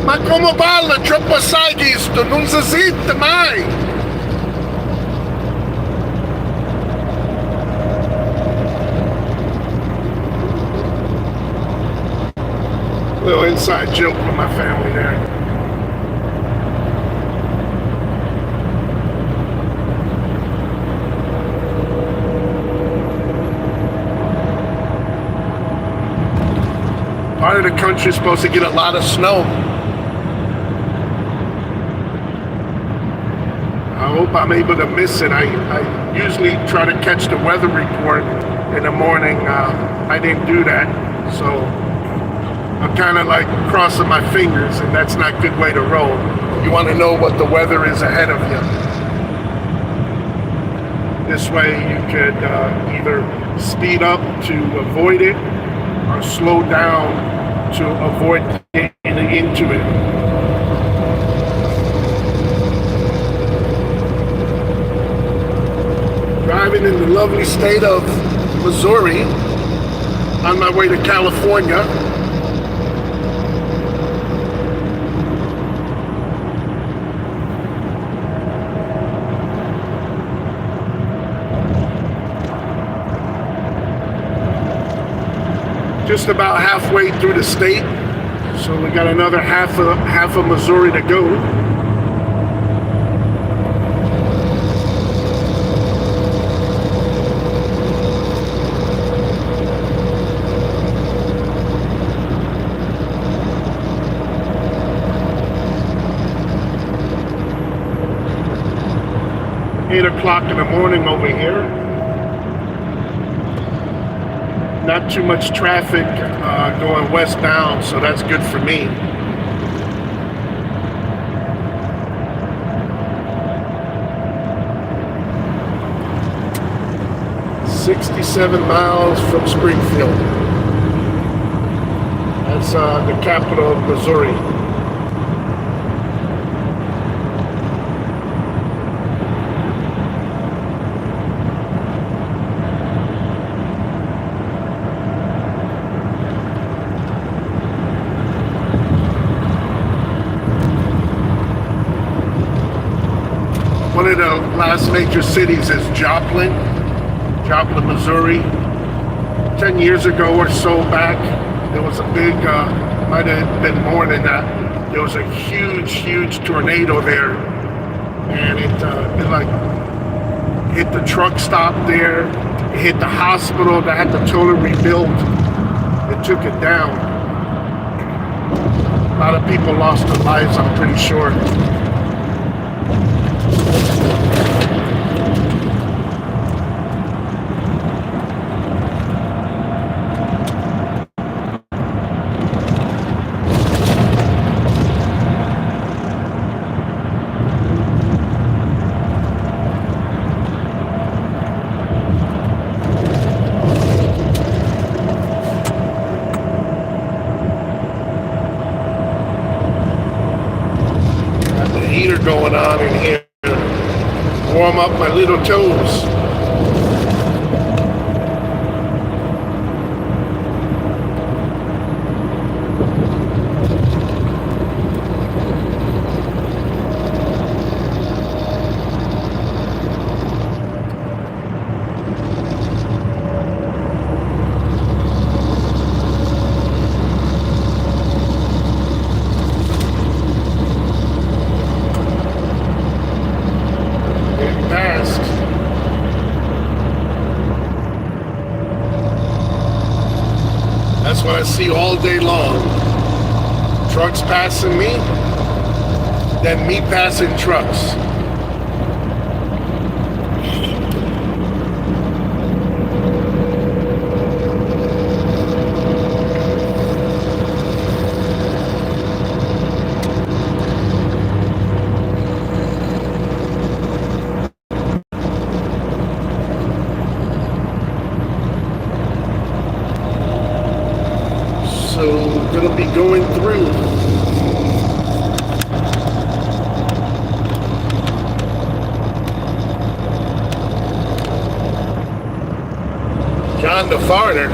Speaker 2: Ma come parla? Troppo assai questo! Non si zitta mai! Little inside joke with my family there. Part of the country is supposed to get a lot of snow. I hope I'm able to miss it. I usually try to catch the weather report in the morning. I didn't do that, so I'm kind of like crossing my fingers, and that's not a good way to roll. You want to know what the weather is ahead of you. This way you could either speed up to avoid it or slow down to avoid getting into it. Driving in the lovely state of Missouri on my way to California. Just about halfway through the state, so we got another half of Missouri to go. Eight o'clock in the morning over here. Not too much traffic going westbound, so that's good for me. "67 miles from Springfield." That's the capital of Missouri. One of the last major cities is Joplin, Missouri. 10 years ago or so back, there was a big, might have been more than that, there was a huge tornado there. And it like hit the truck stop there, it hit the hospital that had to totally rebuild. It took it down. A lot of people lost their lives, I'm pretty sure. Going on in here, warm up my little toes. That's what I see all day long. Trucks passing me, then me passing trucks. be going through. John the Farter.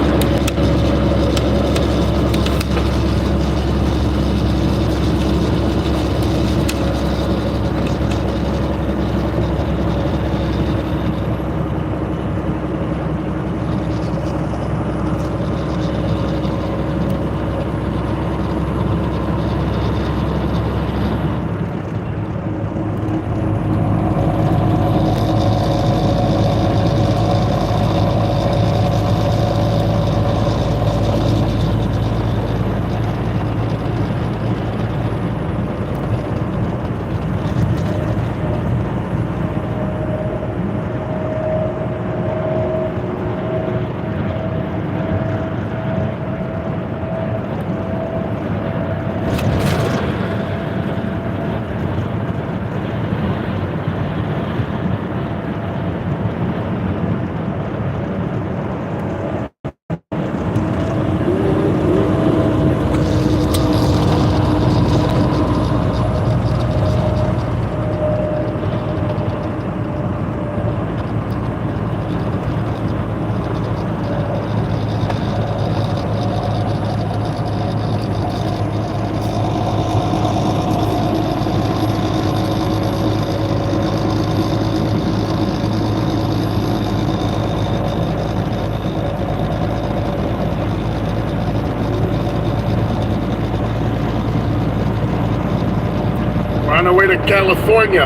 Speaker 2: On our way to California.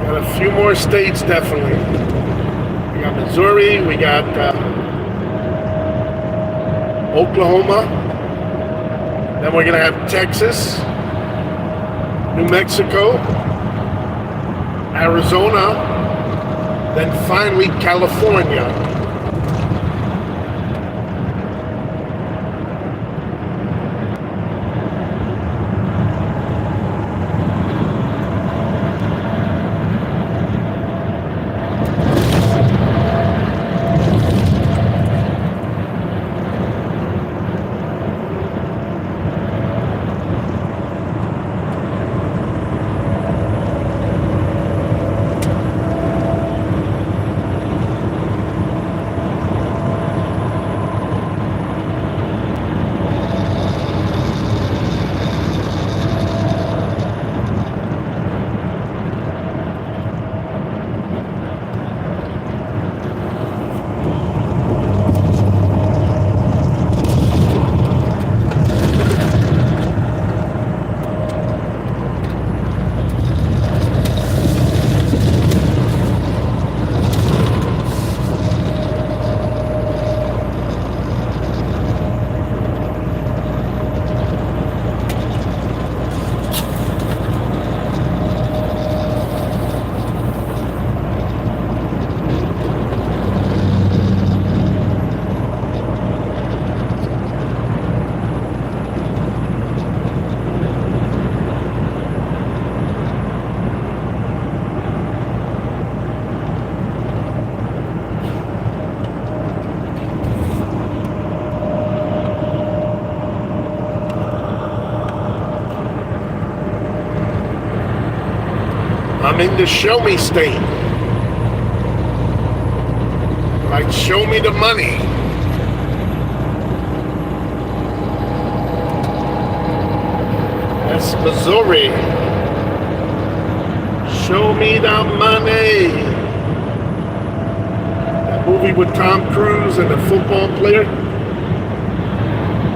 Speaker 2: Got a few more states, definitely. We got Missouri, we got Oklahoma, then we're gonna have Texas, New Mexico, Arizona, then finally California. I'm in the show me state. Like, show me the money. That's Missouri. Show me the money. That movie with Tom Cruise and the football player.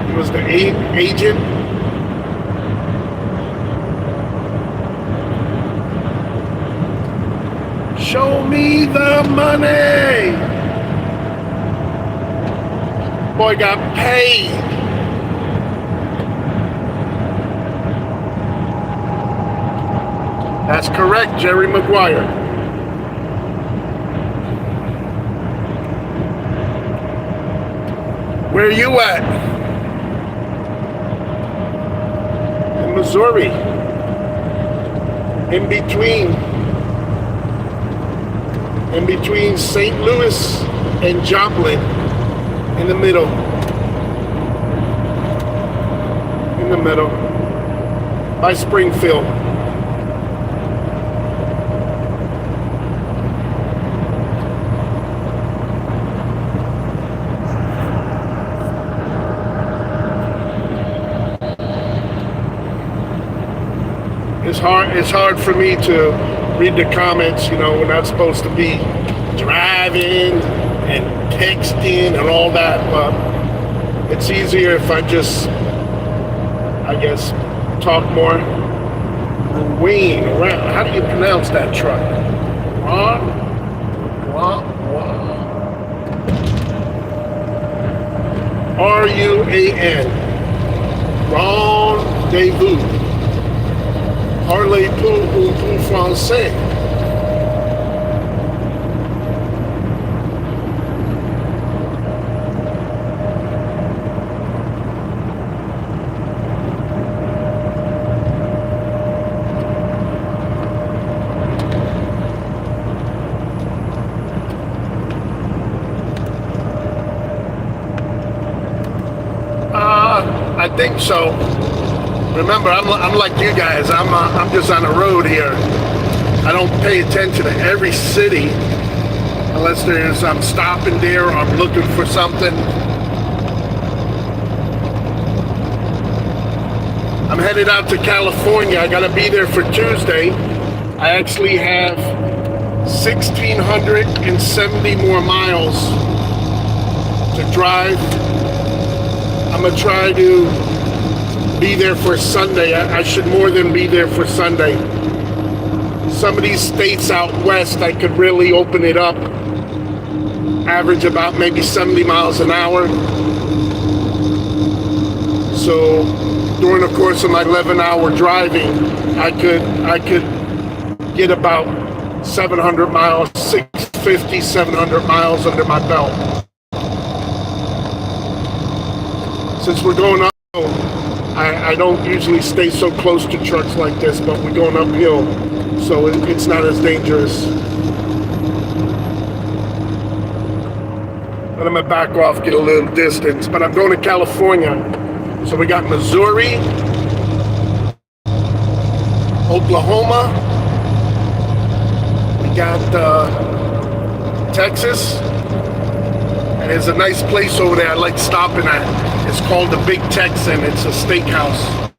Speaker 2: He was the agent. Show me the money. Boy got paid. That's correct, Jerry Maguire. Where are you at? In Missouri. In between St. Louis and Joplin, in the middle. in the middle, by Springfield. It's hard for me to read the comments, we're not supposed to be driving and texting and all that, but it's easier if I just, I guess, talk more. Wayne, how do you pronounce that truck? R-U-A-N. Rendezvous. Parlez-vous français? I think so. Remember, I'm like you guys. I'm just on the road here. I don't pay attention to every city unless I'm stopping there or I'm looking for something. I'm headed out to California. I gotta be there for Tuesday. I actually have 1,670 more miles to drive. I'm gonna try to be there for Sunday. I should more than be there for Sunday. Some of these states out west, I could really open it up, average about maybe 70 miles an hour. So during the course of my 11-hour driving, I could get about 700 miles, 650, 700 miles under my belt. Since we're going up, I don't usually stay so close to trucks like this, but we're going uphill, so it's not as dangerous. But I'm gonna back off, get a little distance. But I'm going to California. So we got Missouri, Oklahoma, we got Texas, and there's a nice place over there I like stopping at. It's called the Big Texan. It's a steakhouse.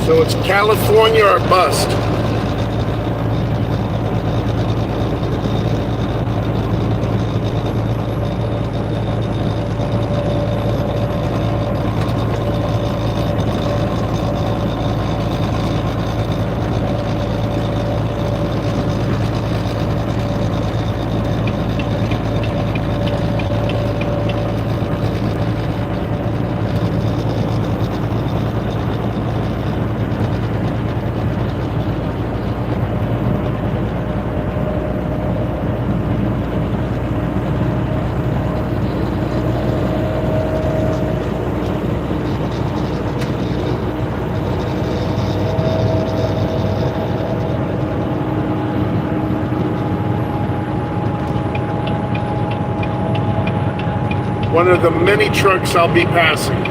Speaker 2: So it's California or bust. One of the many trucks I'll be passing.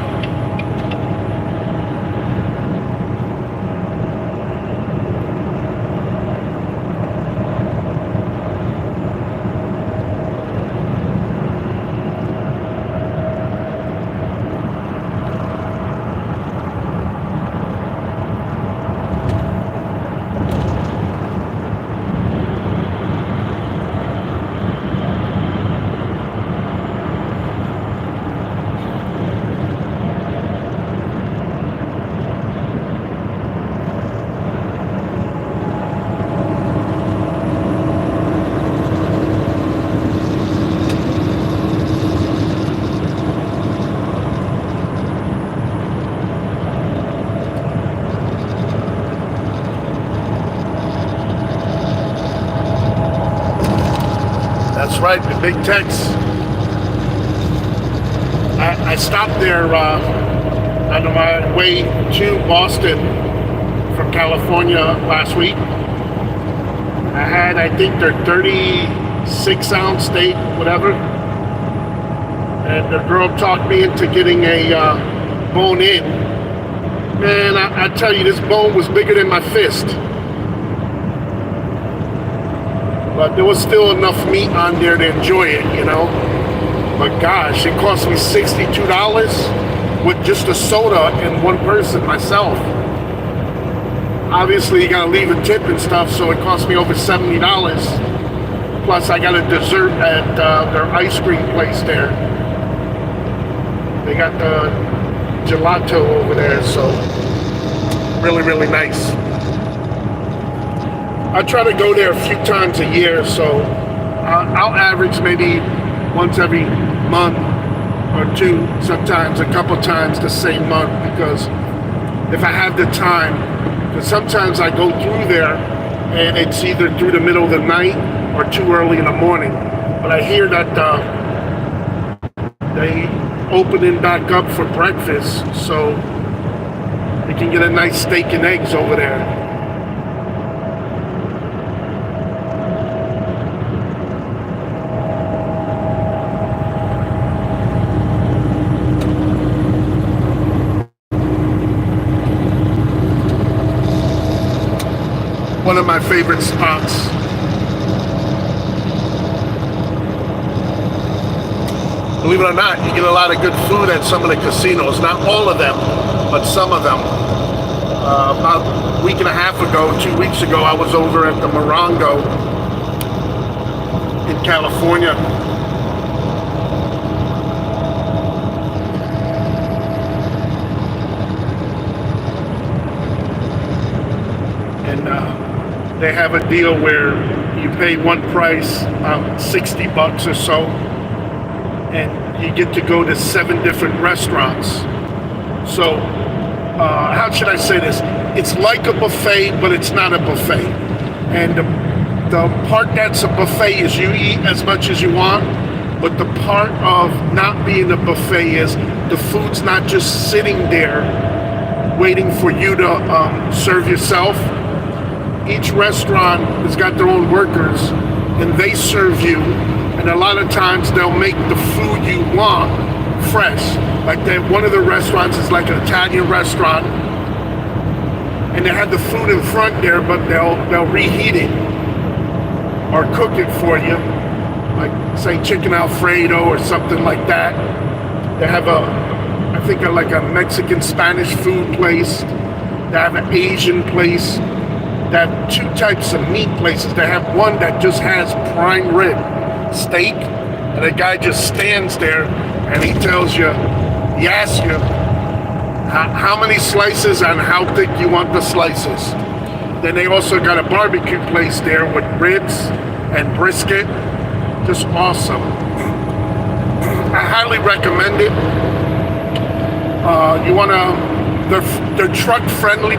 Speaker 2: That's right, the Big Tex. I stopped there on my way to Boston from California last week. I had, I think, their 36-ounce steak, whatever. And the girl talked me into getting a bone-in. Man, I tell you, this bone was bigger than my fist. But there was still enough meat on there to enjoy it, you know. But gosh, it cost me $62 with just a soda and one person, myself. Obviously, you gotta leave a tip and stuff, so it cost me over $70. Plus, I got a dessert at their ice cream place there. They got the gelato over there, so really, really nice. I try to go there a few times a year, so I'll average maybe once every month or two, sometimes a couple times the same month, because if I have the time, because sometimes I go through there and it's either through the middle of the night or too early in the morning. But I hear that they opening back up for breakfast, so you can get a nice steak and eggs over there. One of my favorite spots. Believe it or not, you get a lot of good food at some of the casinos. Not all of them, but some of them. About a week and a half ago, 2 weeks ago, I was over at the Morongo in California. And they have a deal where you pay one price, $60 or so, and you get to go to 7 different restaurants. So, how should I say this? It's like a buffet, but it's not a buffet. And the part that's a buffet is you eat as much as you want, but the part of not being a buffet is the food's not just sitting there waiting for you to serve yourself. Each restaurant has got their own workers, and they serve you. And a lot of times they'll make the food you want fresh. Like one of the restaurants is like an Italian restaurant, and they have the food in front there, but they'll reheat it or cook it for you. Like say chicken Alfredo or something like that. They have I think like a Mexican Spanish food place. They have an Asian place. They have 2 types of meat places. They have one that just has prime rib steak, and the guy just stands there and he asks you how many slices and how thick you want the slices. Then they also got a barbecue place there with ribs and brisket. Just awesome. I highly recommend it. You want they're truck friendly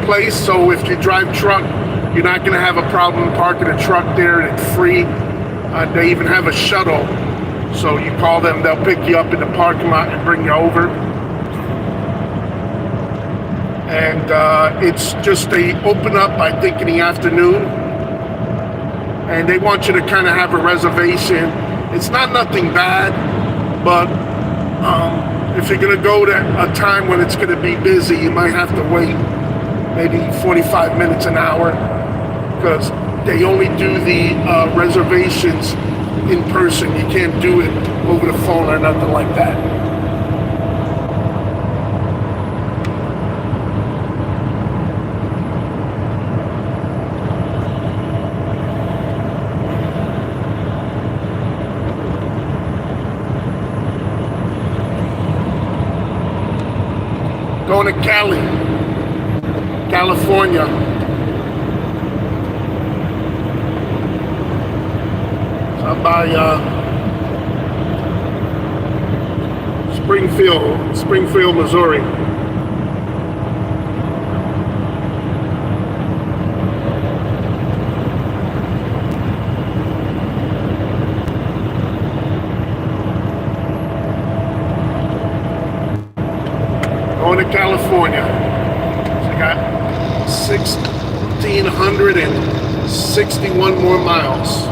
Speaker 2: place, so if you drive truck, you're not going to have a problem parking a truck there, and it's free. They even have a shuttle, so you call them, they'll pick you up in the parking lot and bring you over. And it's just, they open up, I think, in the afternoon, and they want you to kind of have a reservation. It's not nothing bad, but if you're going to go to a time when it's going to be busy, you might have to wait maybe 45 minutes, an hour, because they only do the reservations in person. You can't do it over the phone or nothing like that. Going to Cali, California. By Springfield, Missouri. Going to California. So I got 1,600 and 61 more miles.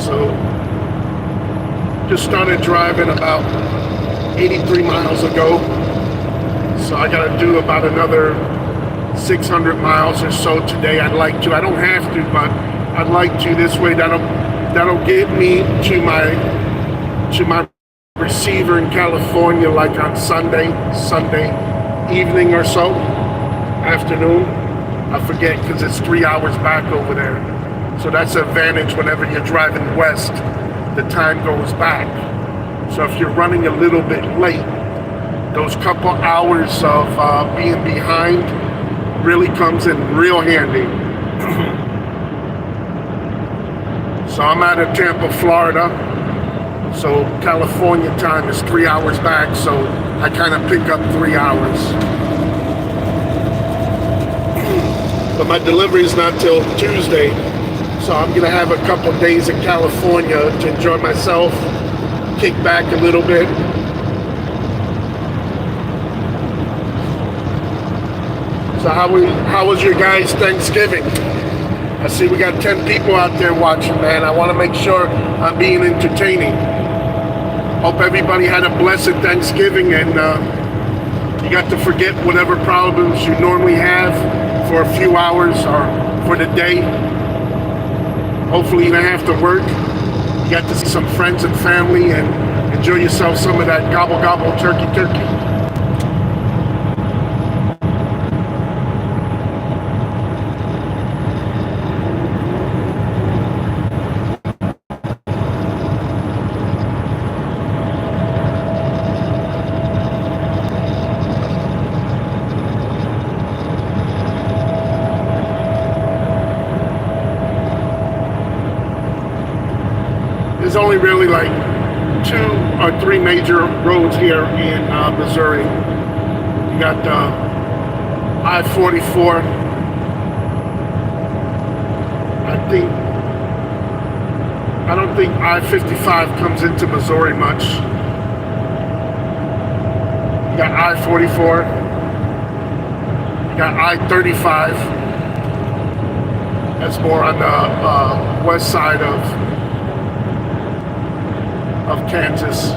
Speaker 2: So just started driving about 83 miles ago. So I got to do about another 600 miles or so today. I'd like to. I don't have to, but I'd like to. This way, that'll get me to my receiver in California, like on Sunday evening or so, afternoon. I forget because it's 3 hours back over there. So that's an advantage whenever you're driving west. The time goes back. So if you're running a little bit late, those couple hours of being behind really comes in real handy. So I'm out of Tampa, Florida. So California time is 3 hours back. So I kind of pick up 3 hours. But my delivery is not till Tuesday. So I'm gonna have a couple days in California to enjoy myself, kick back a little bit. So how was your guys' Thanksgiving? I see we got 10 people out there watching, man. I want to make sure I'm being entertaining. Hope everybody had a blessed Thanksgiving and you got to forget whatever problems you normally have for a few hours or for the day. Hopefully you don't have to work. You got to see some friends and family and enjoy yourself some of that gobble gobble turkey. There's only really like 2 or 3 major roads here in Missouri. You got I-44. I don't think I-55 comes into Missouri much. You got I-44. You got I-35. That's more on the west side of Kansas.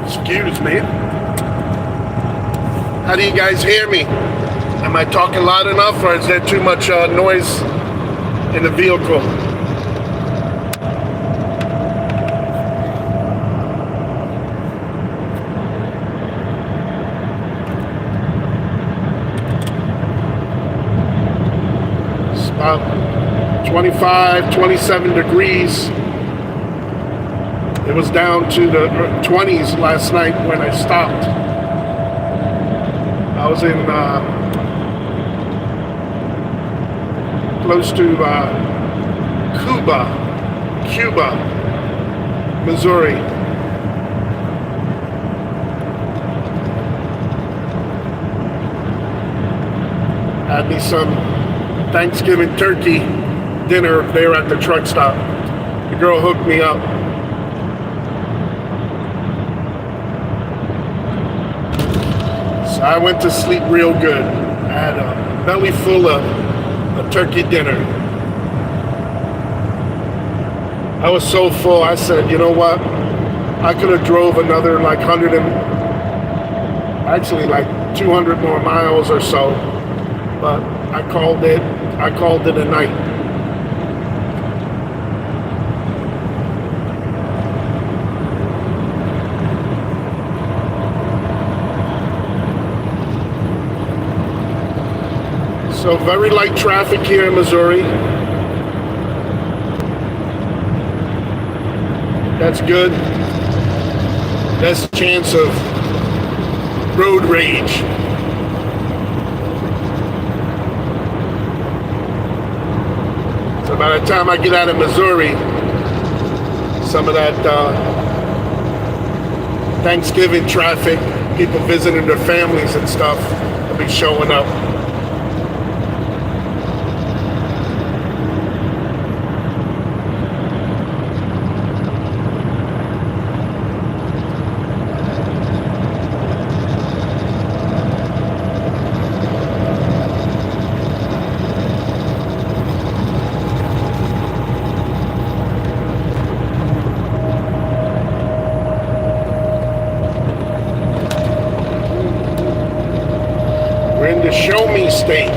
Speaker 2: Excuse me. How do you guys hear me? Am I talking loud enough or is there too much noise in the vehicle? About 25, 27 degrees. It was down to the 20s last night when I stopped. I was in close to Cuba, Missouri. Had me some Thanksgiving turkey dinner there at the truck stop. The girl hooked me up. So I went to sleep real good. I had a belly full of a turkey dinner. I was so full, I said, you know what? I could have drove another like 200 more miles or so, but I called it a night. So very light traffic here in Missouri. That's good. Less chance of road rage. So by the time I get out of Missouri, some of that Thanksgiving traffic, people visiting their families and stuff, will be showing up. We're in the show me state.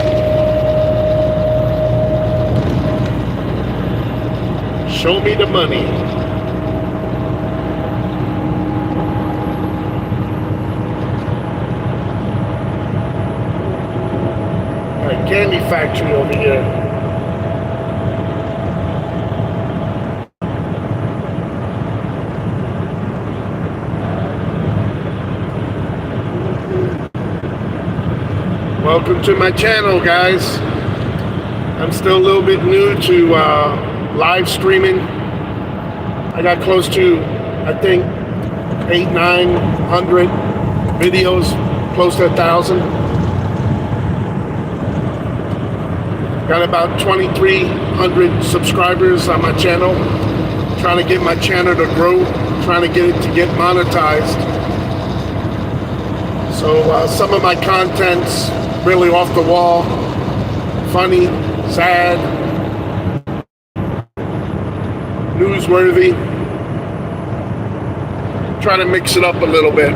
Speaker 2: Show me the money. All right, candy factory over here. Welcome to my channel, guys. I'm still a little bit new to live streaming. I got close to, I think, 900 videos, close to 1,000. Got about 2,300 subscribers on my channel. Trying to get my channel to grow, trying to get it to get monetized. So some of my content's really off the wall, funny, sad, newsworthy. Try to mix it up a little bit.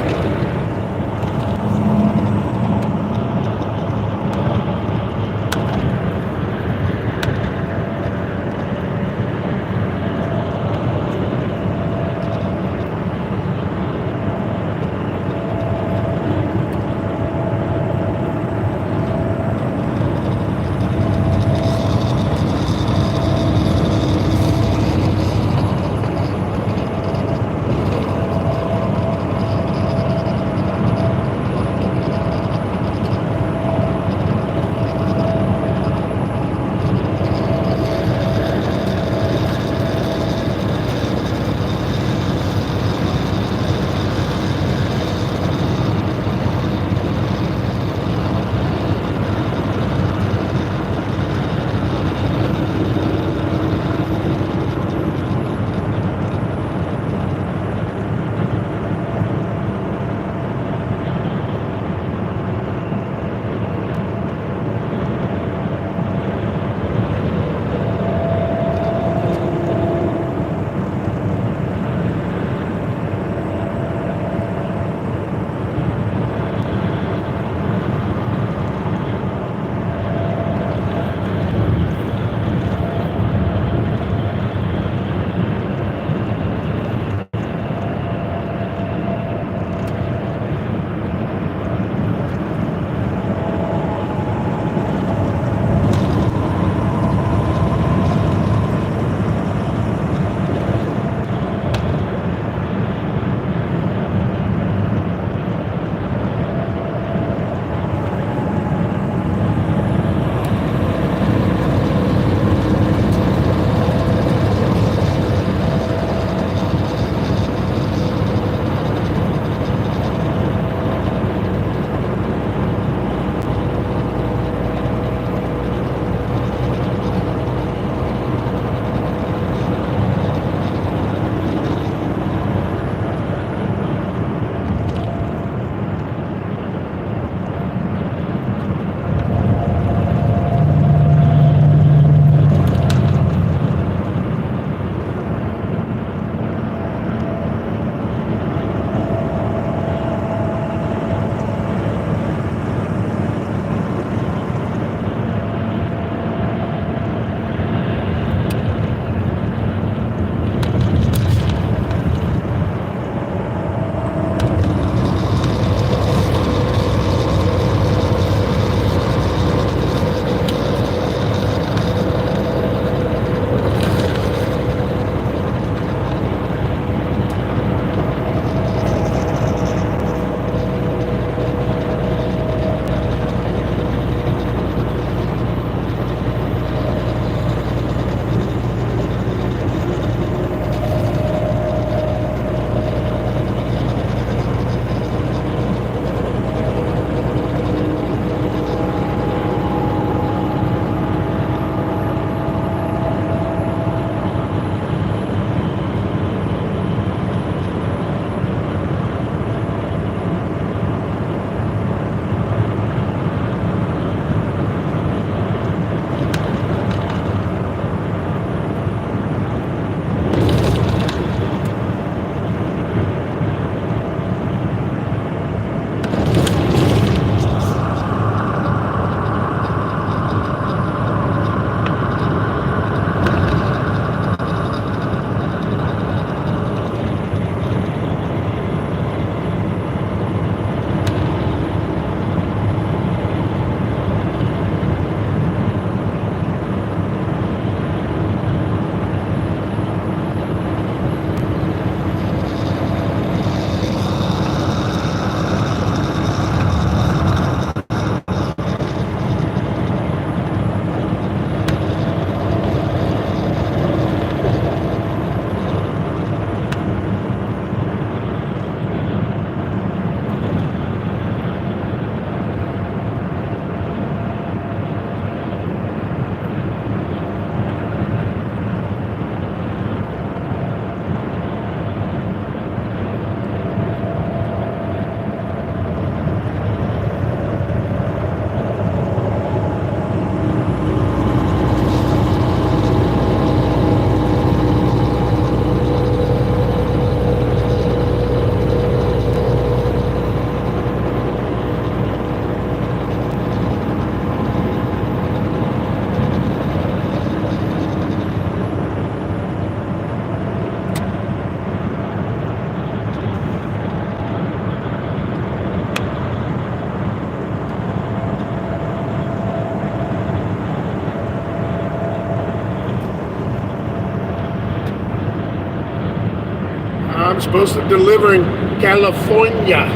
Speaker 2: I'm supposed to deliver in California.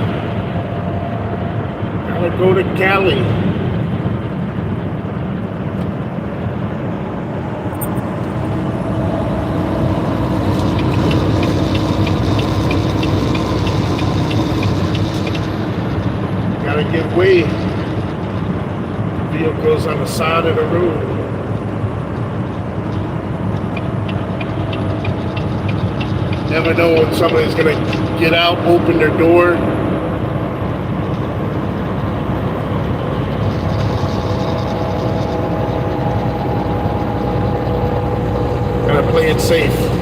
Speaker 2: Gotta go to Cali. Gotta give way. Vehicles on the side of the road. Never know when somebody's gonna get out, open their door. Gotta play it safe.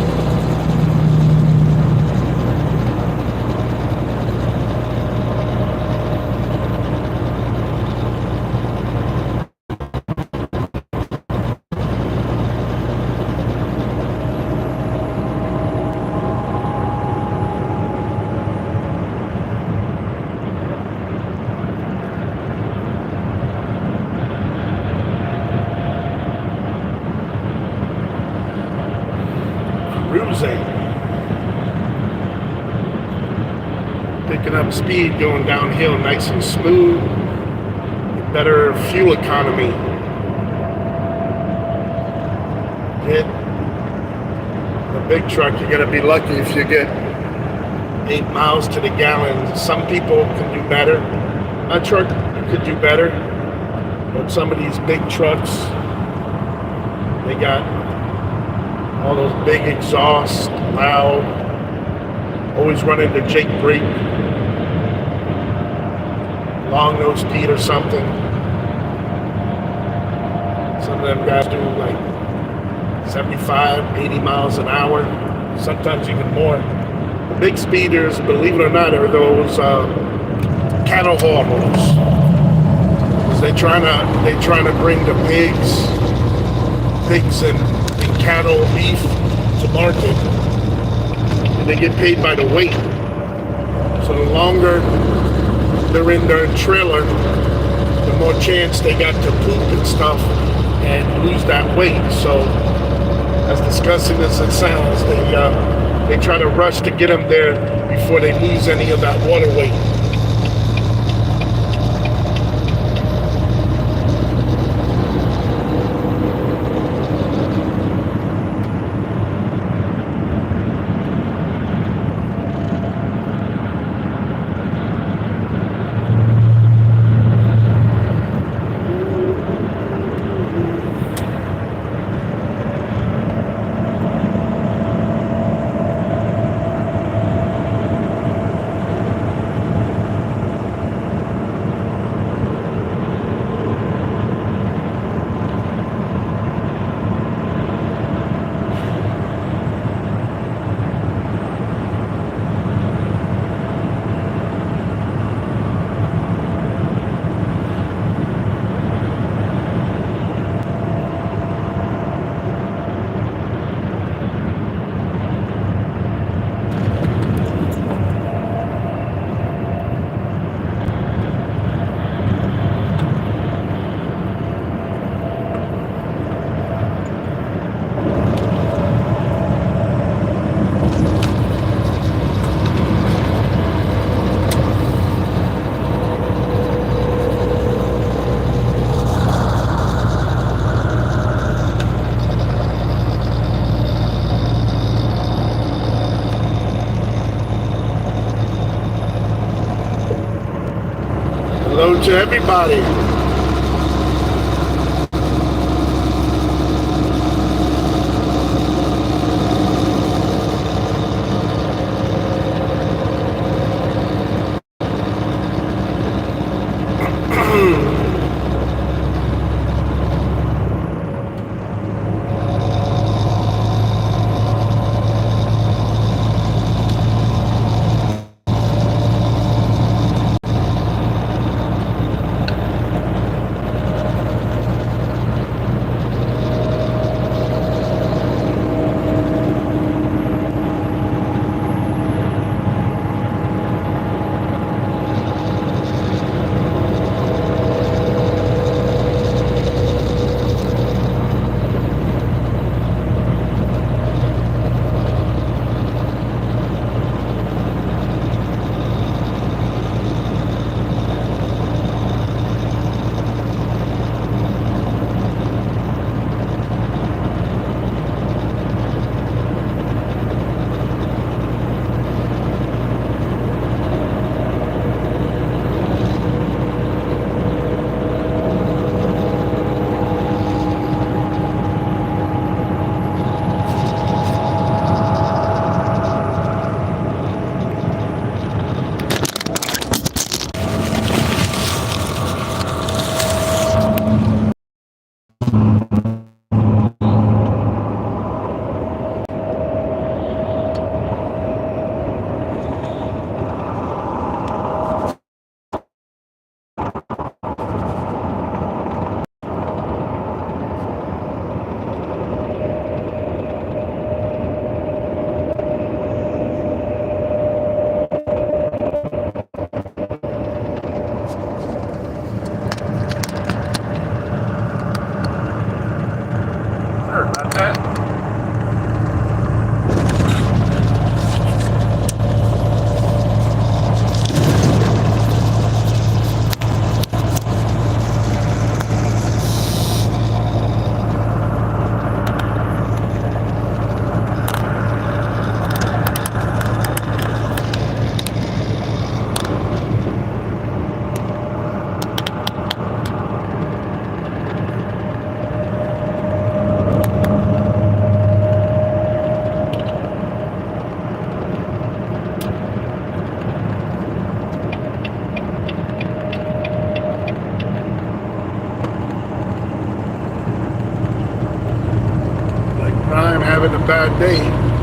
Speaker 2: Cruising. Picking up speed, going downhill nice and smooth. Better fuel economy. Hit the big truck, you gotta be lucky if you get 8 miles to the gallon. Some people can do better. My truck could do better. But some of these big trucks, they got all those big exhausts, loud, always running the Jake brake, long no speed or something. Some of them guys do like 75, 80 miles an hour, sometimes even more. The big speeders, believe it or not, are those cattle haulers. They trying to bring the pigs and cattle, beef to market, and they get paid by the weight. So the longer they're in their trailer, the more chance they got to poop and stuff and lose that weight. So as disgusting as it sounds, they try to rush to get them there before they lose any of that water weight. Hello to everybody. having a bad day.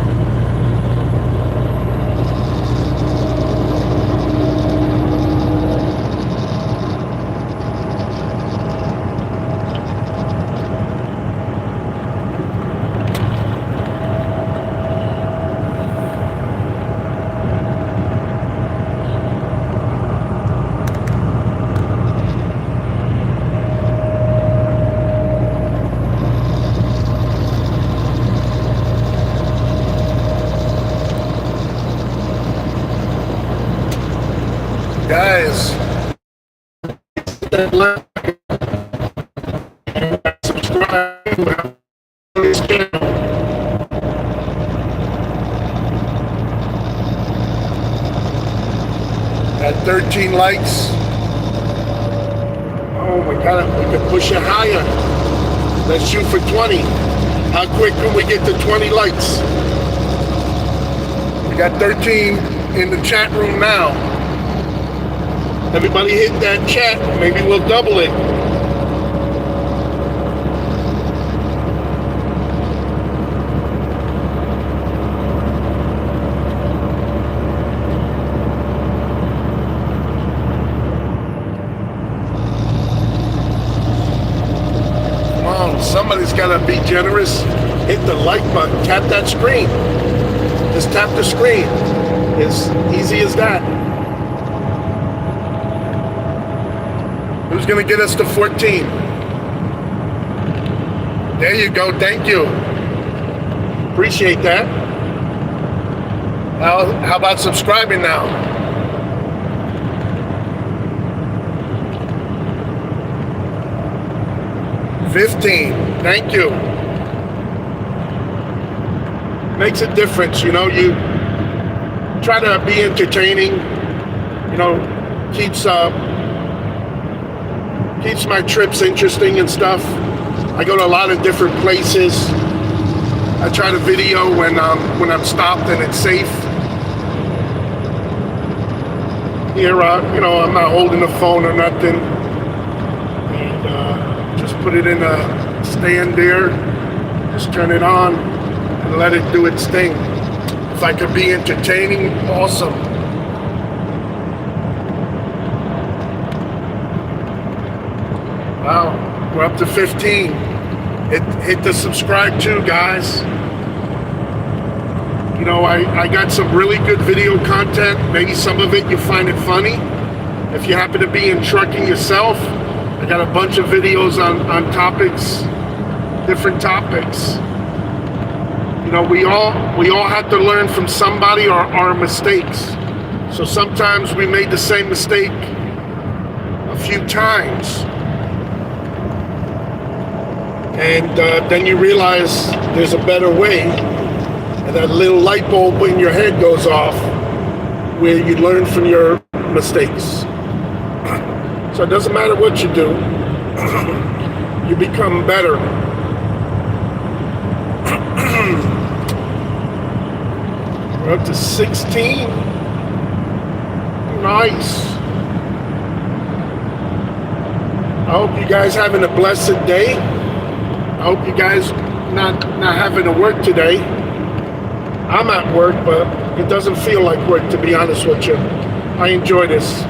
Speaker 2: Guys, subscribe to this channel. At 13 likes. Oh my God, we can push it higher. Let's shoot for 20. How quick can we get to 20 likes? We got 13 in the chat room now. Everybody hit that chat. Maybe we'll double it. Come on, somebody's got to be generous. Hit the like button. Tap that screen. Just tap the screen. It's easy as that. Who's going to get us to 14? There you go. Thank you. Appreciate that. How about subscribing now? $15. Thank you. Makes a difference, you know. You try to be entertaining. You know, keeps my trips interesting and stuff. I go to a lot of different places. I try to video when I'm stopped and it's safe. Here, you know, I'm not holding the phone or nothing. And just put it in a stand there. Just turn it on and let it do its thing. If I could be entertaining, awesome. Wow, we're up to 15. Hit the subscribe too, guys. You know, I got some really good video content. Maybe some of it you find it funny. If you happen to be in trucking yourself, I got a bunch of videos on topics, different topics. You know, we all have to learn from somebody or our mistakes. So sometimes we made the same mistake a few times. And then you realize there's a better way, and that little light bulb in your head goes off where you learn from your mistakes. So it doesn't matter what you do, you become better. We're up to 16. Nice. I hope you guys having a blessed day. I hope you guys not having to work today. I'm at work, but it doesn't feel like work, to be honest with you. I enjoy this.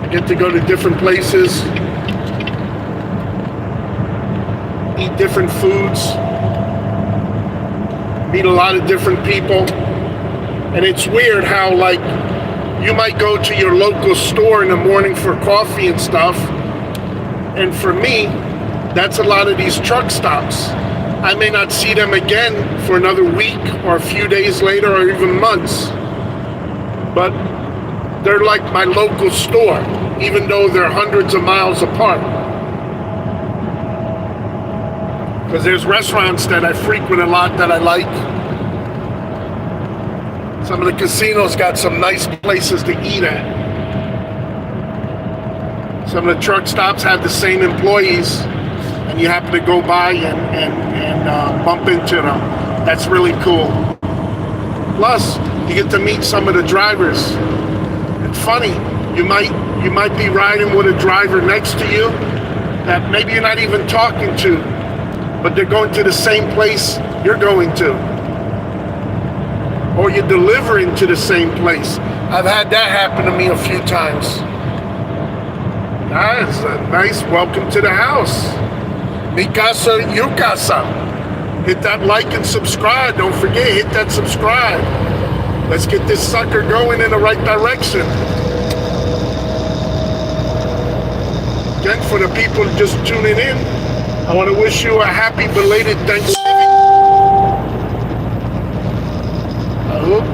Speaker 2: I get to go to different places, eat different foods, meet a lot of different people. And it's weird how, like, you might go to your local store in the morning for coffee and stuff. And for me, that's a lot of these truck stops. I may not see them again for another week or a few days later or even months. But they're like my local store, even though they're hundreds of miles apart. Because there's restaurants that I frequent a lot that I like. Some of the casinos got some nice places to eat at. Some of the truck stops have the same employees, and you happen to go by and bump into them. That's really cool. Plus, you get to meet some of the drivers. It's funny, you might You might be riding with a driver next to you that maybe you're not even talking to, but they're going to the same place you're going to. Or you're delivering to the same place. I've had that happen to me a few times. That's a nice welcome to the house. Mi casa, your casa. Hit that like and subscribe. Don't forget, hit that subscribe. Let's get this sucker going in the right direction. Again, for the people just tuning in, I want to wish you a happy belated Thanksgiving. I hope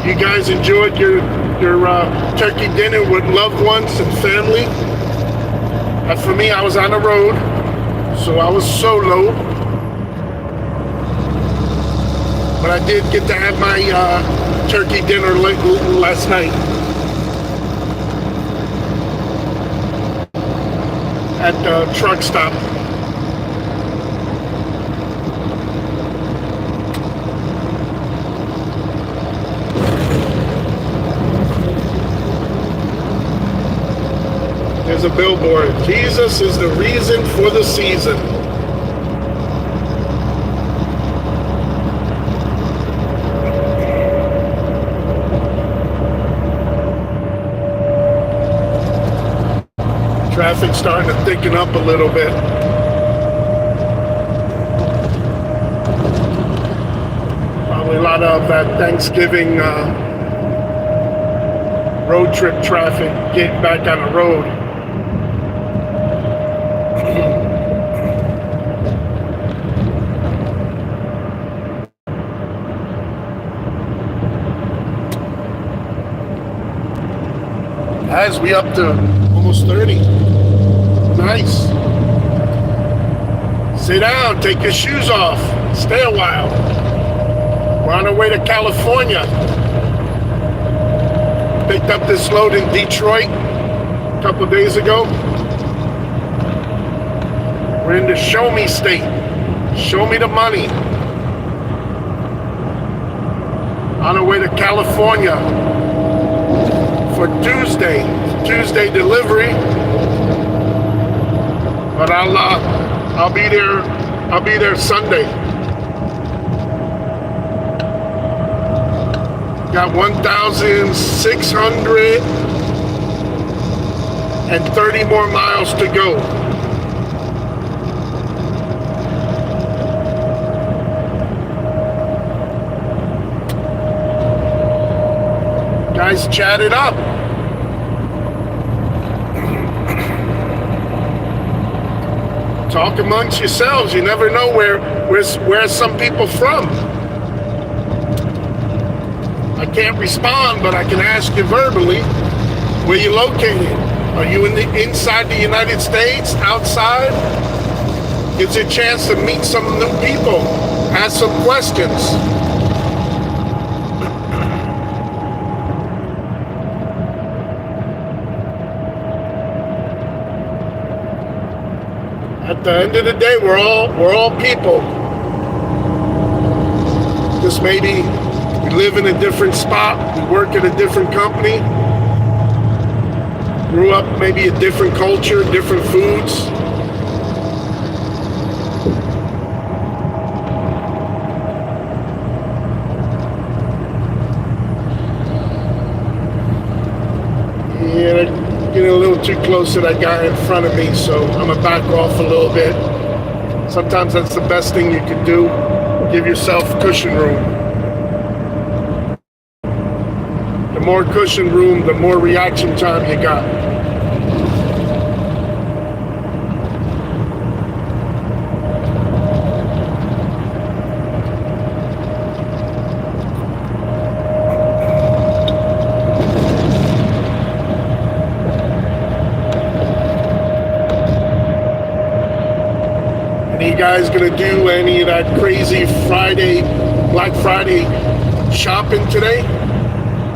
Speaker 2: you guys enjoyed your turkey dinner with loved ones and family. And for me, I was on the road, so I was solo. But I did get to have my turkey dinner last night at the truck stop. There's a billboard. Jesus is the reason for the season. Traffic's starting to thicken up a little bit. Probably a lot of that Thanksgiving road trip traffic getting back on the road. Guys, we up to almost 30. Nice. Sit down, take your shoes off, stay a while. We're on our way to California. Picked up this load in Detroit a couple days ago. We're in the show me state. Show me the money. On our way to California for Tuesday delivery. But I'll be there Sunday. Got 1,630 more miles to go. Guys, chat it up. Talk amongst yourselves. You never know where some people from. I can't respond, but I can ask you verbally. Where you located? Are you inside the United States? Outside? Gives you a chance to meet some new people. Ask some questions. At the end of the day, we're all people. Just maybe we live in a different spot, we work at a different company, grew up maybe a different culture, different foods. Yeah, getting a little too close to that guy in front of me, so I'm gonna back off a little bit. Sometimes that's the best thing you can do. Give yourself cushion room. The more cushion room, the more reaction time you got. You guys gonna do any of that crazy Black Friday shopping today?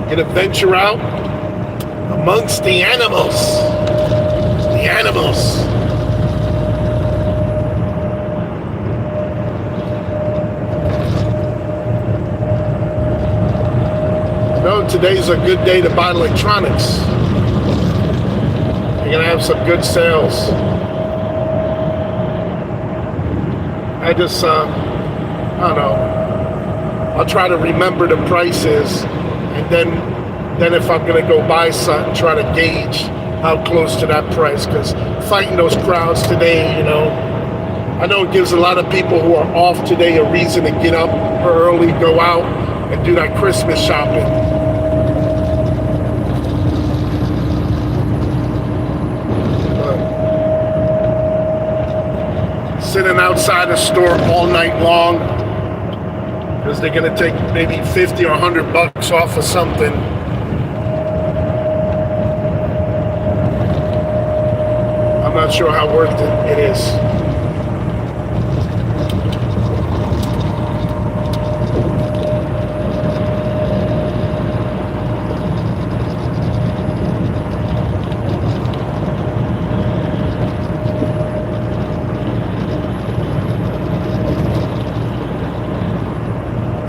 Speaker 2: Gonna venture out amongst the animals. The animals. I know today's a good day to buy electronics. You're gonna have some good sales. I just, I don't know. I'll try to remember the prices, and then if I'm gonna go buy something, try to gauge how close to that price. Because fighting those crowds today, you know, I know it gives a lot of people who are off today a reason to get up early, go out, and do that Christmas shopping. Sitting outside the store all night long because they're gonna take maybe 50 or 100 bucks off of something. I'm not sure how worth it is.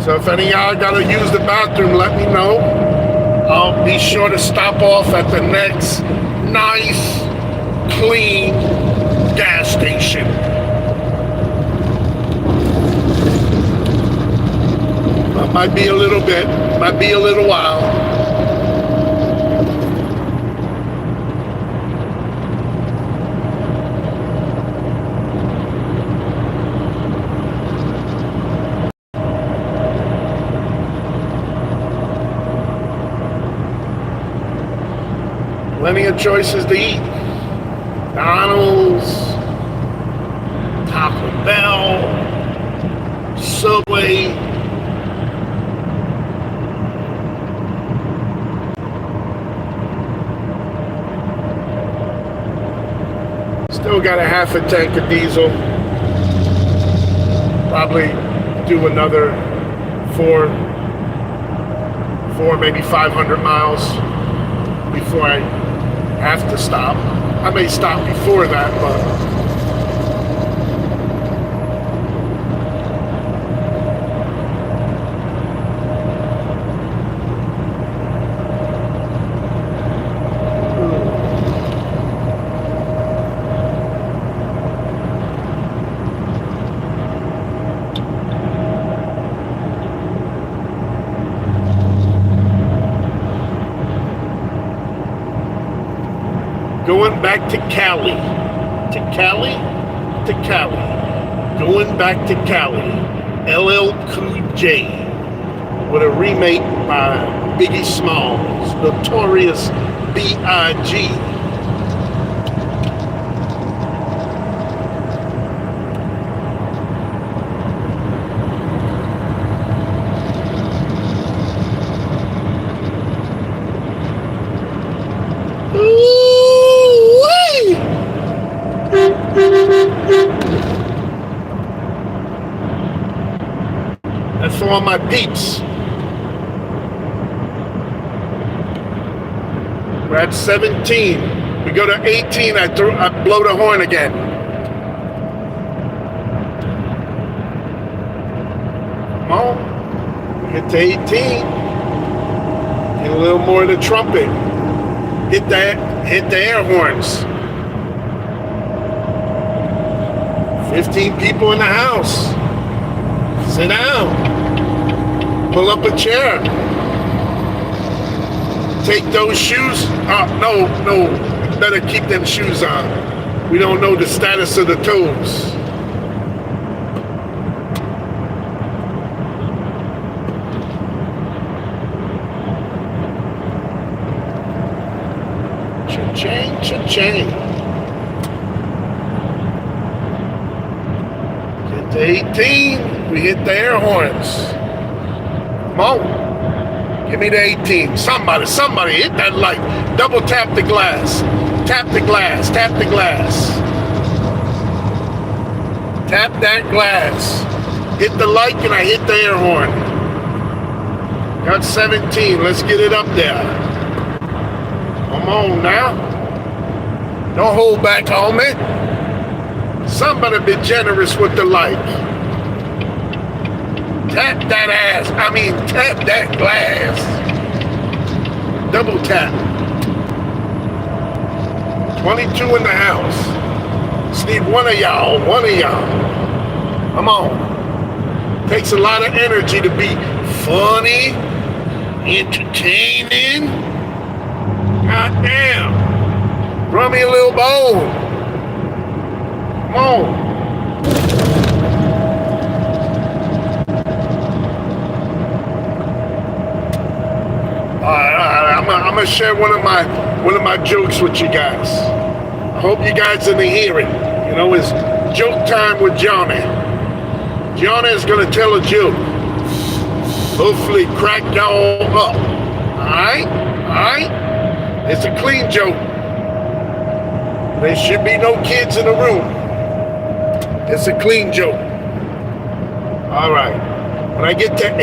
Speaker 2: So if any of y'all gotta use the bathroom, let me know. I'll be sure to stop off at the next nice, clean gas station. Might be a little bit, might be a little while. Plenty of choices to eat. McDonald's, Taco Bell, Subway. Still got a half a tank of diesel. Probably do another four, maybe 500 miles before I have to stop. I may stop before that, but going back to Cali. Going back to Cali. LL Cool J with a remake by Biggie Smalls, Notorious B.I.G. That's for all my peeps. We're at 17. We go to 18, I blow the horn again. Come on. We get to 18. Get a little more of the trumpet. Hit the air horns. 15 people in the house. Sit down. Pull up a chair. Take those shoes. No. Better keep them shoes on. We don't know the status of the toes. Cha-ching, cha-ching. Get to 18. We hit the air horns. Come on. Give me the 18. Somebody hit that light. Double tap the glass. Tap the glass. Tap the glass. Tap that glass. Hit the light and I hit the air horn. Got 17. Let's get it up there. Come on now. Don't hold back, homie. Somebody be generous with the light. Tap that ass. Tap that glass. Double tap. 22 in the house. Just need one of y'all. Come on. Takes a lot of energy to be funny, entertaining. God damn. Run me a little bone. Come on. I'm gonna share one of my jokes with you guys. I hope you guys didn't hear it. You know, it's joke time with Johnny. Johnny is gonna tell a joke. Hopefully crack y'all up. Alright? It's a clean joke. There should be no kids in the room. It's a clean joke. Alright. When I get to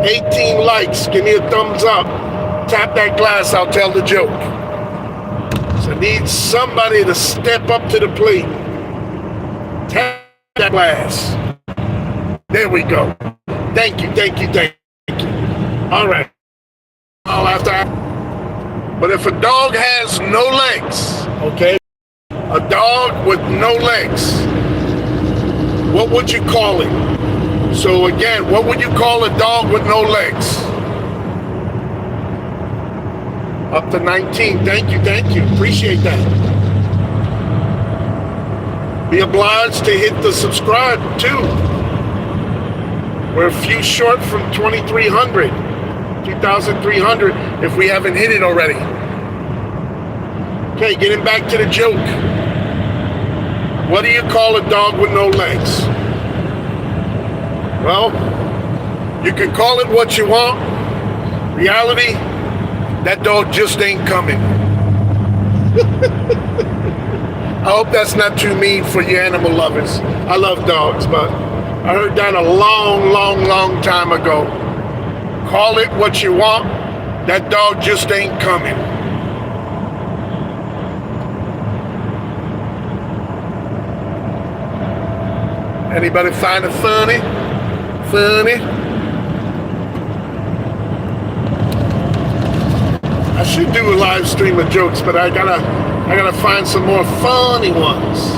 Speaker 2: 18 likes, give me a thumbs up. Tap that glass, I'll tell the joke. So I need somebody to step up to the plate. Tap that glass. There we go. Thank you. All right. I'll have to. But if a dog has no legs, okay? A dog with no legs, what would you call it? So again, what would you call a dog with no legs? Up to 19. Thank you. Appreciate that. Be obliged to hit the subscribe too. We're a few short from 2,300 if we haven't hit it already. Okay, getting back to the joke. What do you call a dog with no legs? Well, you can call it what you want. Reality, that dog just ain't coming. I hope that's not too mean for you animal lovers. I love dogs, but I heard that a long time ago. Call it what you want. That dog just ain't coming. Anybody find it funny? I should do a live stream of jokes, but I gotta find some more funny ones.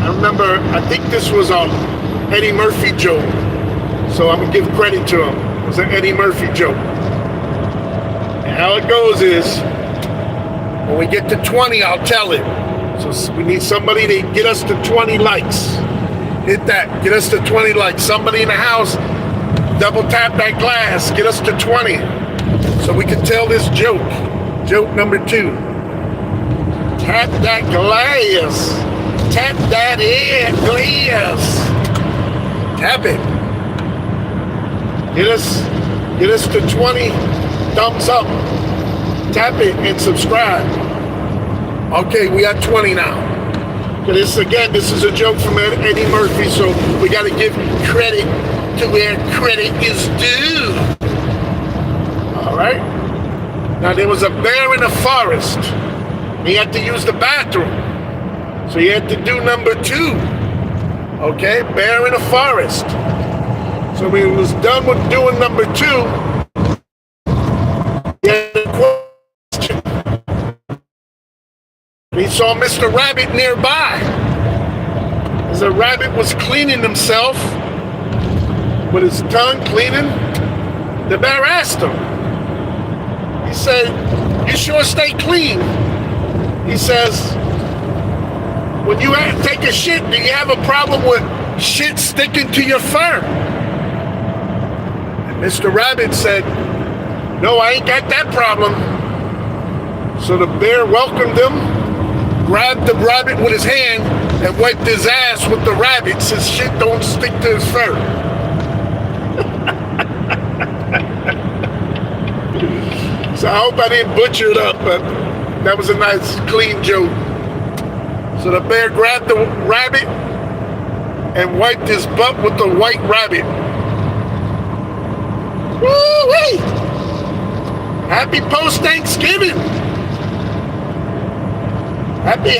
Speaker 2: I remember, I think this was a Eddie Murphy joke, so I'm gonna give credit to him. It was an Eddie Murphy joke. And how it goes is, when we get to 20, I'll tell it. So we need somebody to get us to 20 likes. Hit that, get us to 20 likes. Somebody in the house, double tap that glass, get us to 20. So we can tell this joke. Joke number 2. Tap that glass. Tap that glass. Tap it. Get us to 20 thumbs up. Tap it and subscribe. Okay, we got 20 now. This is a joke from Eddie Murphy, so we got to give credit to where credit is due. All right. Now there was a bear in the forest. He had to use the bathroom, so he had to do number 2. Okay, bear in the forest. So when he was done with doing number 2, he had a question. He saw Mr. Rabbit nearby. As the rabbit was cleaning himself with his tongue cleaning, the bear asked him. He said, "You sure stay clean?" He says, "When you take a shit, do you have a problem with shit sticking to your fur?" And Mr. Rabbit said, "No, I ain't got that problem." So the bear welcomed him, grabbed the rabbit with his hand, and wiped his ass with the rabbit since shit don't stick to his fur. So I hope I didn't butcher it up, but that was a nice, clean joke. So the bear grabbed the rabbit and wiped his butt with the white rabbit. Woo-wee! Happy post-Thanksgiving! Happy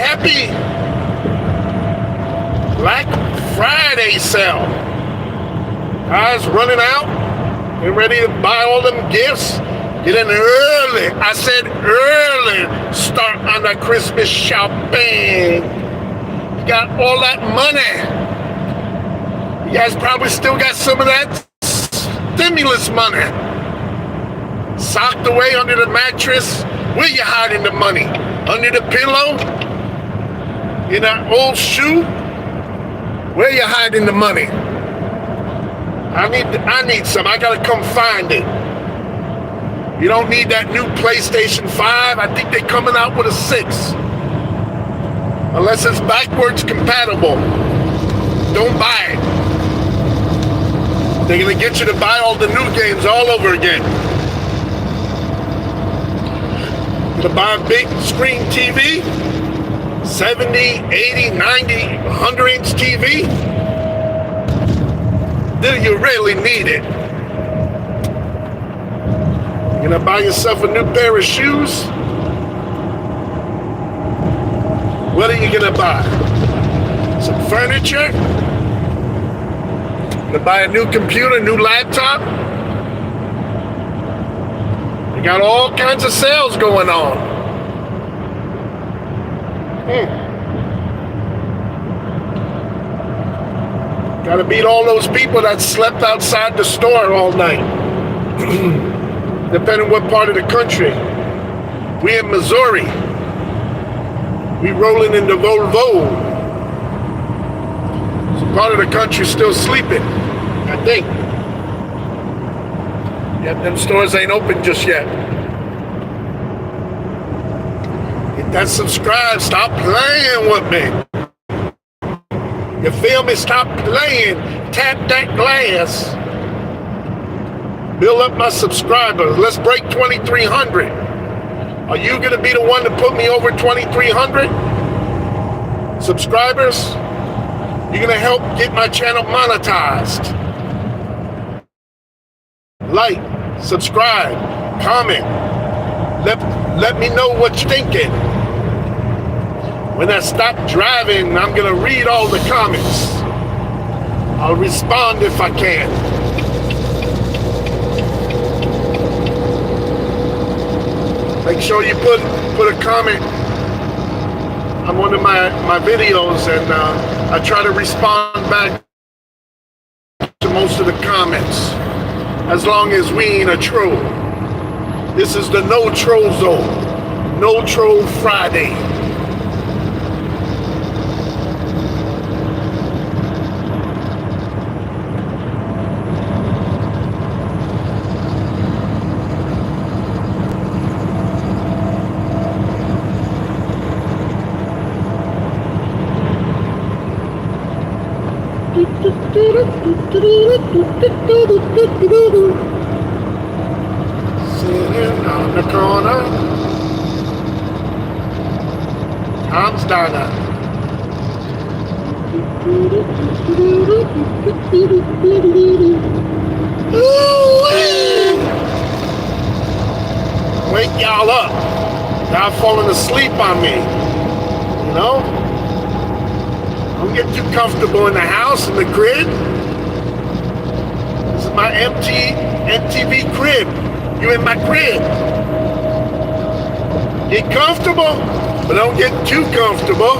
Speaker 2: Black Friday sale. Guys running out, getting ready to buy all them gifts. Get in early. I said early. Start on the Christmas shopping. You got all that money. You guys probably still got some of that stimulus money socked away under the mattress. Where you hiding the money? Under the pillow? In that old shoe? Where you hiding the money? I need some. I gotta come find it. You don't need that new PlayStation 5. I think they're coming out with a 6. Unless it's backwards compatible. Don't buy it. They're gonna get you to buy all the new games all over again. To buy a big screen TV, 70, 80, 90, 100-inch TV. Do you really need it? You gonna buy yourself a new pair of shoes? What are you gonna buy? Some furniture? Gonna buy a new computer, new laptop? You got all kinds of sales going on. Gotta beat all those people that slept outside the store all night. Depending what part of the country. We in Missouri. We rolling in the Volvo. So part of the country still sleeping, I think. Yep, them stores ain't open just yet. Hit that subscribe. Stop playing with me. You feel me? Stop playing. Tap that glass. Build up my subscribers. Let's break 2,300. Are you going to be the one to put me over 2,300 subscribers? You're going to help get my channel monetized. Like, subscribe, comment. Let me know what you're thinking. When I stop driving, I'm going to read all the comments. I'll respond if I can. Make sure you put a comment on one of my videos, and I try to respond back to most of the comments, as long as we ain't a troll. This is the no troll zone. No Troll Friday. Sitting on the corner, Tom's Diner. Wake y'all up. Y'all falling asleep on me. You know? Don't get too comfortable in the house, in the crib. This is my MTV crib. You in my crib. Get comfortable, but don't get too comfortable.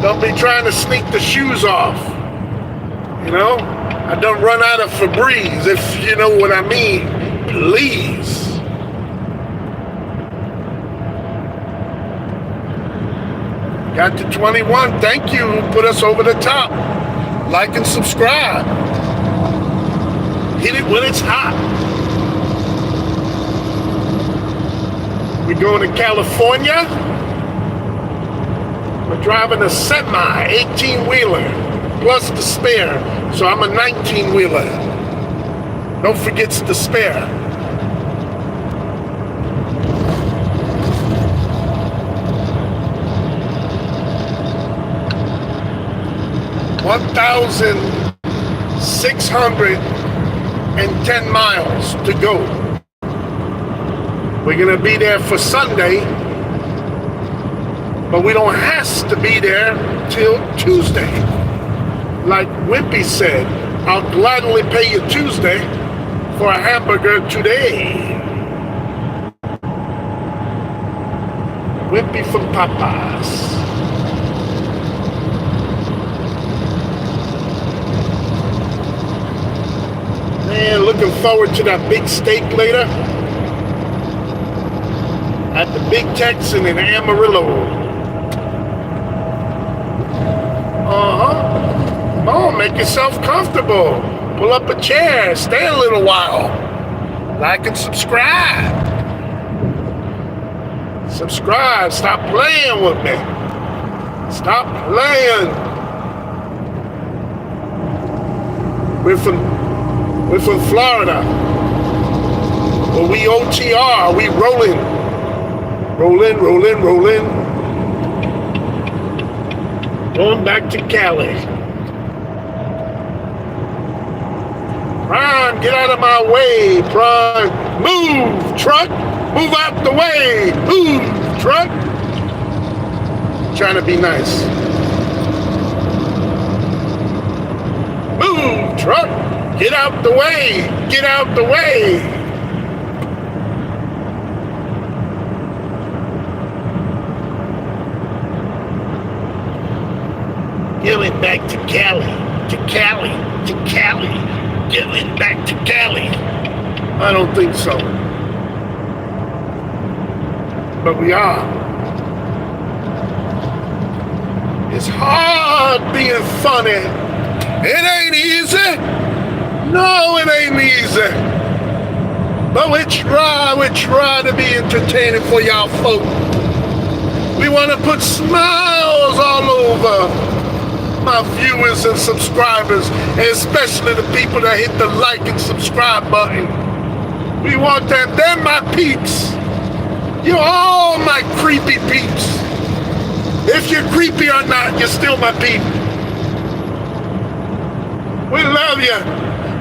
Speaker 2: Don't be trying to sneak the shoes off. You know? I don't run out of Febreze, if you know what I mean. Please. Got to 21. Thank you. Put us over the top. Like and subscribe. Hit it when it's hot. We're going to California. We're driving a semi, 18-wheeler, plus the spare. So I'm a 19-wheeler. Don't forget the spare. $1,610 miles to go. We're gonna be there for Sunday, but we don't have to be there till Tuesday. Like Wimpy said, I'll gladly pay you Tuesday for a hamburger today. Wimpy from Popeyes. Man, looking forward to that big steak later at the Big Texan in Amarillo. Come on, make yourself comfortable. Pull up a chair, stay a little while. Like and subscribe. Subscribe, stop playing with me. Stop playing. We're from Florida. Well, we OTR, we rolling. Rolling. Going back to Cali. Prime, get out of my way, Prime. Move, truck. Move out the way. Move, truck. Trying to be nice. Move, truck. Get out the way. Get out the way. Going back to Cali. Getting back to Cali. I don't think so. But we are. It's hard being funny. It ain't easy. No, it ain't easy. But we try to be entertaining for y'all folk. We want to put smiles all over my viewers and subscribers, and especially the people that hit the like and subscribe button. We want them. They're my peeps. You're all my creepy peeps. If you're creepy or not, you're still my peep. We love you.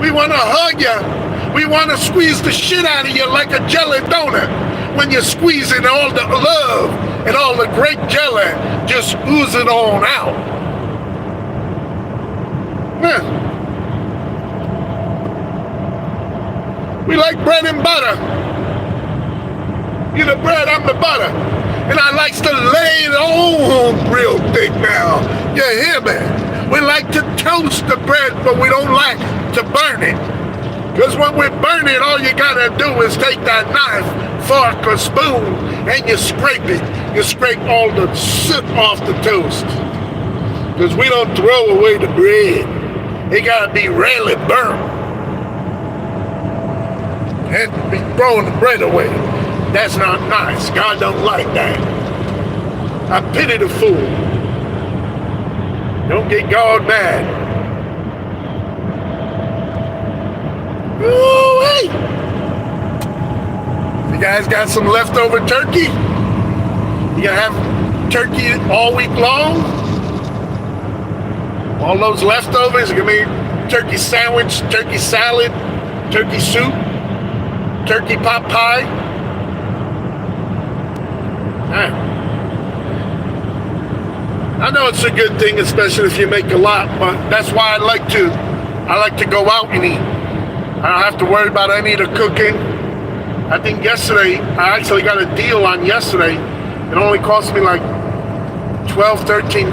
Speaker 2: We want to hug you. We want to squeeze the shit out of you like a jelly donut. When you're squeezing all the love and all the great jelly just oozing on out. Yeah. We like bread and butter. You're the bread, I'm the butter. And I like to lay it on real thick now. You hear me? We like to toast the bread, but we don't like to burn it. Because when we burn it, all you gotta do is take that knife, fork, or spoon, and you scrape it. You scrape all the soot off the toast. Because we don't throw away the bread. It gotta be really burnt. And be throwing the bread away. That's not nice. God don't like that. I pity the fool. Don't get God mad. Ooh-wee. You guys got some leftover turkey? You gonna have turkey all week long? All those leftovers are gonna be turkey sandwich, turkey salad, turkey soup, turkey pot pie. I know it's a good thing, especially if you make a lot, but that's why I like to go out and eat. I don't have to worry about any of the cooking. I think yesterday, I actually got a deal on yesterday. It only cost me like $12, $13.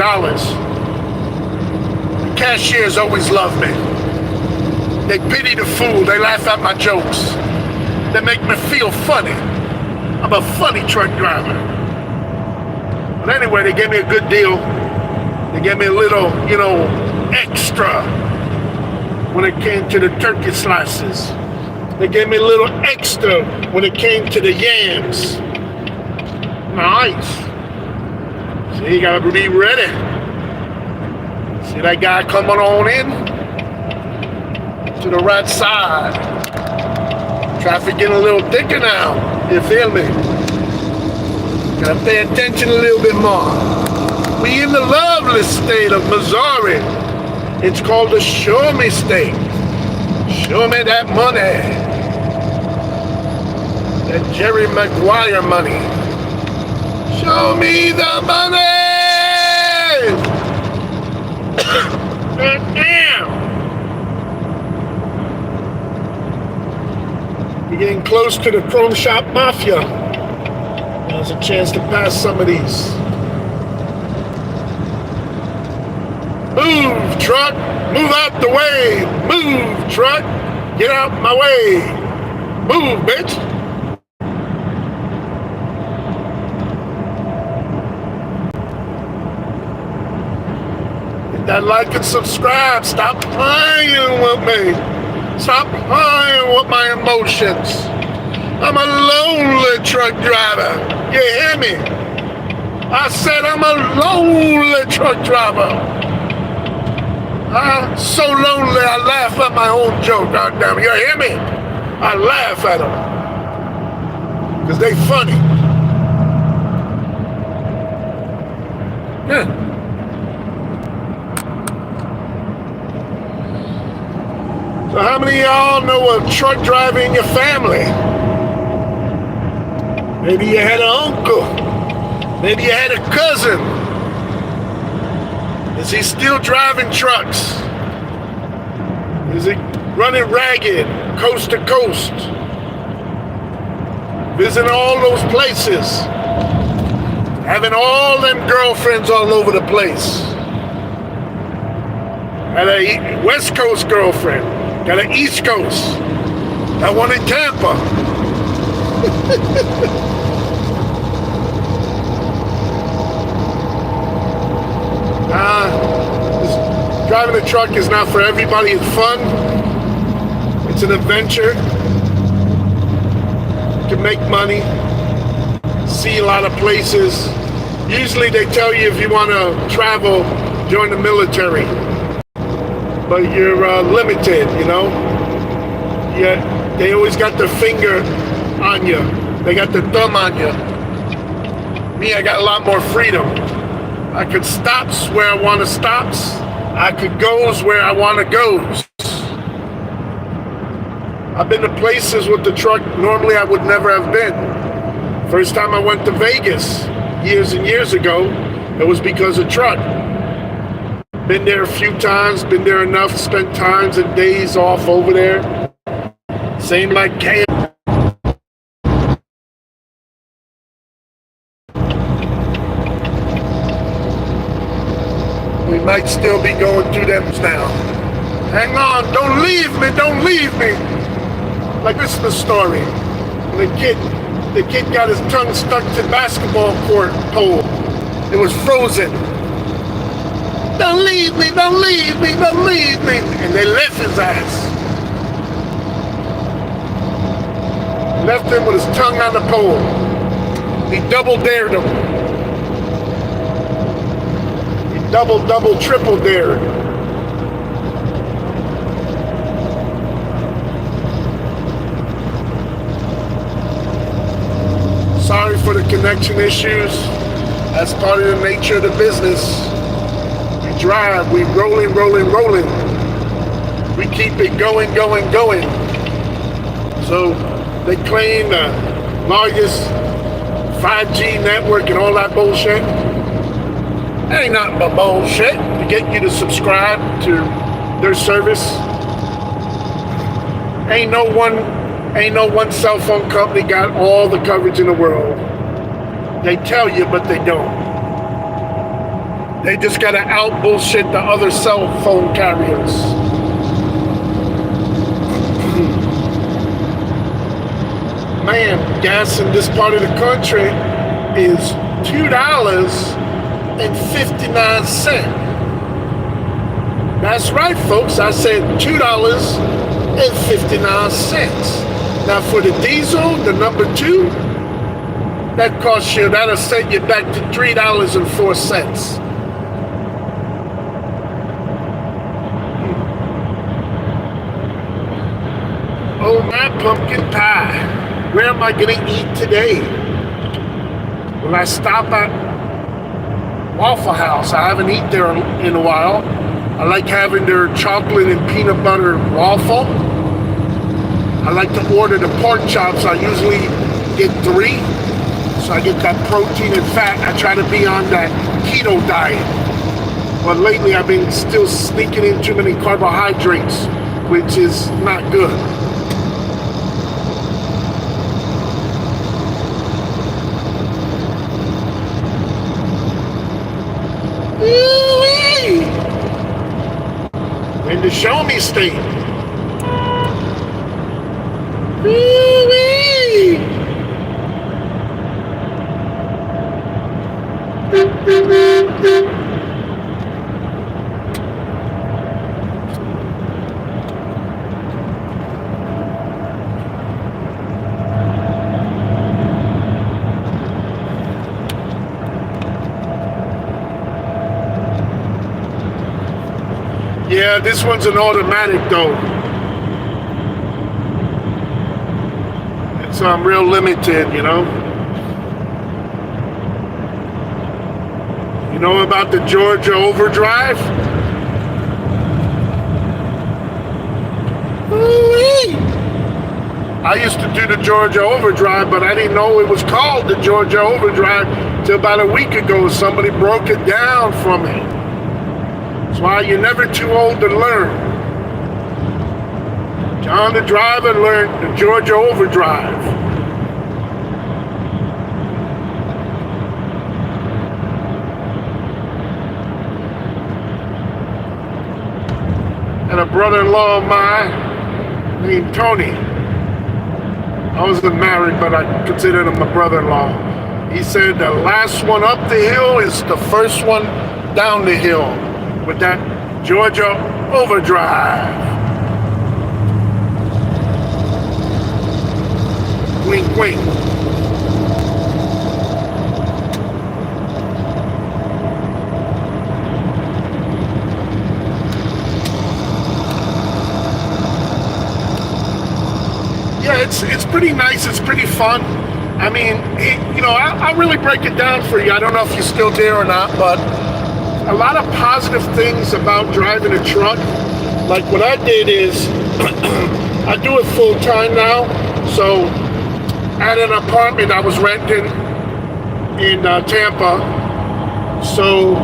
Speaker 2: Cashiers always love me. They pity the fool. They laugh at my jokes. They make me feel funny. I'm a funny truck driver. But anyway, they gave me a good deal. They gave me a little, extra when it came to the turkey slices. They gave me a little extra when it came to the yams. Nice. So you gotta be ready. See that guy coming on in? To the right side. Traffic getting a little thicker now. You feel me? Gotta pay attention a little bit more. We in the lovely state of Missouri. It's called the Show Me State. Show me that money. That Jerry Maguire money. Show me the money! Damn! We're getting close to the Chrome Shop Mafia. Now's a chance to pass some of these. Move, truck! Move out the way! Move, truck! Get out my way! Move, bitch! Hit that like and subscribe. Stop playing with me. Stop playing with my emotions. I'm a lonely truck driver. You hear me? I said I'm a lonely truck driver. I'm so lonely I laugh at my own joke, goddamn it. You hear me? I laugh at them. Because they funny. Yeah. So how many of y'all know a truck driver in your family? Maybe you had an uncle. Maybe you had a cousin. Is he still driving trucks? Is he running ragged, coast to coast? Visiting all those places. Having all them girlfriends all over the place. Had a West Coast girlfriend. Got an East Coast. Got one in Tampa. Driving a truck is not for everybody. It's fun. It's an adventure. You can make money. See a lot of places. Usually they tell you if you want to travel, join the military. But you're limited, you know? Yeah, they always got their finger on you. They got their thumb on you. Me, I got a lot more freedom. I could stop where I want to stop. I could go where I want to go. I've been to places with the truck normally I would never have been. First time I went to Vegas years and years ago, it was because of truck. Been there a few times, been there enough, spent times and days off over there. Same like KM. We might still be going through them now. Hang on, don't leave me, don't leave me. Like this is the story. The kid got his tongue stuck to the basketball court pole. It was frozen. Don't leave me, don't leave me, don't leave me. And they left his ass. Left him with his tongue on the pole. He double dared him. Double, triple dared. Sorry for the connection issues. That's part of the nature of the business. We drive, we rolling. We keep it going. So they claim the largest 5G network and all that bullshit. Ain't nothing but bullshit to get you to subscribe to their service. Ain't no one cell phone company got all the coverage in the world. They tell you, but they don't. They just gotta out bullshit the other cell phone carriers. Man, gas in this part of the country is $2.59. That's right, folks. I said $2.59. Now for the diesel, the number 2, that costs you, that'll set you back to $3.04. Oh, my pumpkin pie. Where am I gonna eat today? Will I stop at Waffle House? I haven't eaten there in a while. I like having their chocolate and peanut butter waffle. I like to order the pork chops. I usually get 3. So I get that protein and fat. I try to be on that keto diet. But lately I've been still sneaking in too many carbohydrates, which is not good. the Show Me State. Woo-wee! Yeah, this one's an automatic though. So I'm real limited, you know. You know about the Georgia Overdrive? Woo-wee! I used to do the Georgia Overdrive, but I didn't know it was called the Georgia Overdrive till about a week ago. Somebody broke it down for me. That's why you're never too old to learn. John the driver learned the Georgia Overdrive. And a brother-in-law of mine named Tony. I wasn't married, but I considered him a brother-in-law. He said the last one up the hill is the first one down the hill with that Georgia Overdrive. Wink, wink. Yeah, it's pretty nice. It's pretty fun. I mean, I really break it down for you. I don't know if you're still there or not, but a lot of positive things about driving a truck. Like what I did is, I do it full time now. So at an apartment I was renting in Tampa. So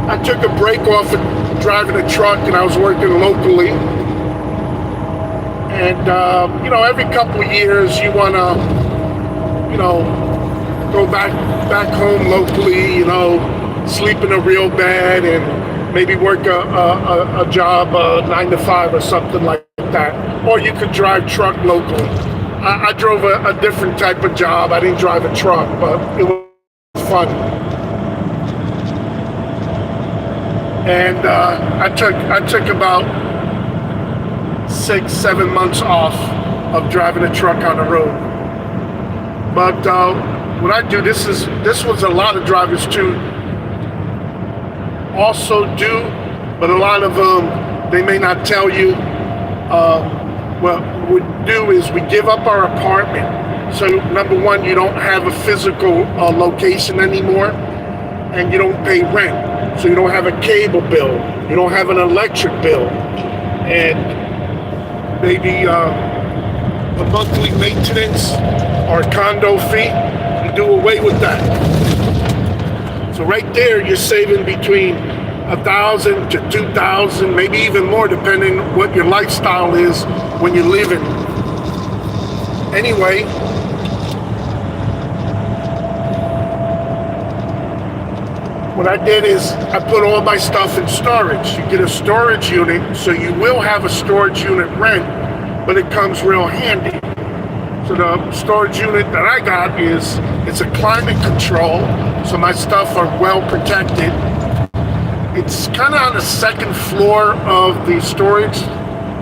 Speaker 2: I took a break off of driving a truck and I was working locally. And, every couple of years you want to, go back home locally, sleep in a real bed and maybe work a job 9 to 5 or something like that. Or you could drive truck locally. I drove a different type of job. I didn't drive a truck, but it was fun. And I took about 6-7 months off of driving a truck on the road. But what I do, this was a lot of drivers too also do, but a lot of them, they may not tell you. What we do is we give up our apartment. So number one, you don't have a physical location anymore, and you don't pay rent. So you don't have a cable bill, you don't have an electric bill, and maybe a monthly maintenance or a condo fee. You do away with that. So right there, you're saving between $1,000 to $2,000, maybe even more, depending what your lifestyle is when you're living. Anyway, what I did is I put all my stuff in storage. You get a storage unit, so you will have a storage unit rent, but it comes real handy. So the storage unit that I got it's a climate control, so my stuff are well protected. It's kind of on the second floor of the storage,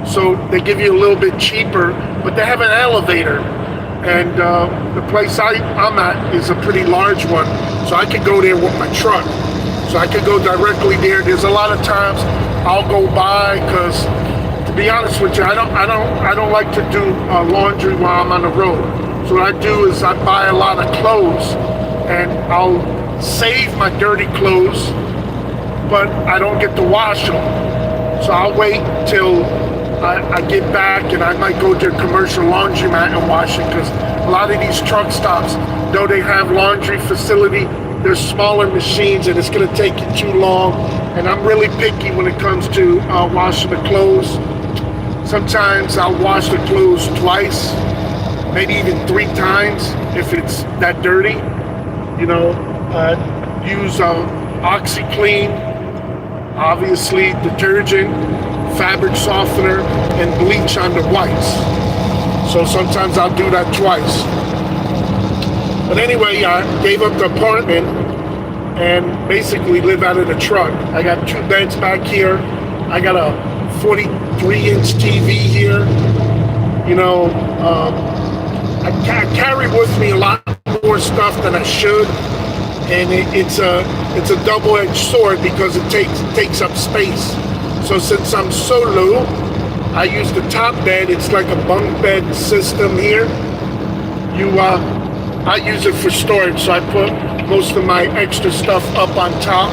Speaker 2: so they give you a little bit cheaper, but they have an elevator. And the place I'm at is a pretty large one, so I could go there with my truck. So I could go directly there. There's a lot of times I'll go by because, to be honest with you, I don't like to do laundry while I'm on the road. So what I do is I buy a lot of clothes, and I'll save my dirty clothes, but I don't get to wash them. So I'll wait till I get back, and I might go to a commercial laundromat and wash it, because a lot of these truck stops, though they have laundry facility, they're smaller machines and it's going to take you too long. And I'm really picky when it comes to washing the clothes. Sometimes I'll wash the clothes twice, maybe even 3 times if it's that dirty. Use OxyClean, obviously detergent, fabric softener and bleach on the whites. So sometimes I'll do that twice. But anyway, I gave up the apartment and basically live out of the truck. I got 2 beds back here. I got a 43-inch TV here. You know, I carry with me a lot more stuff than I should, and it's a double-edged sword because it takes up space. So since I'm solo, I use the top bed. It's like a bunk bed system here. I use it for storage, so I put most of my extra stuff up on top.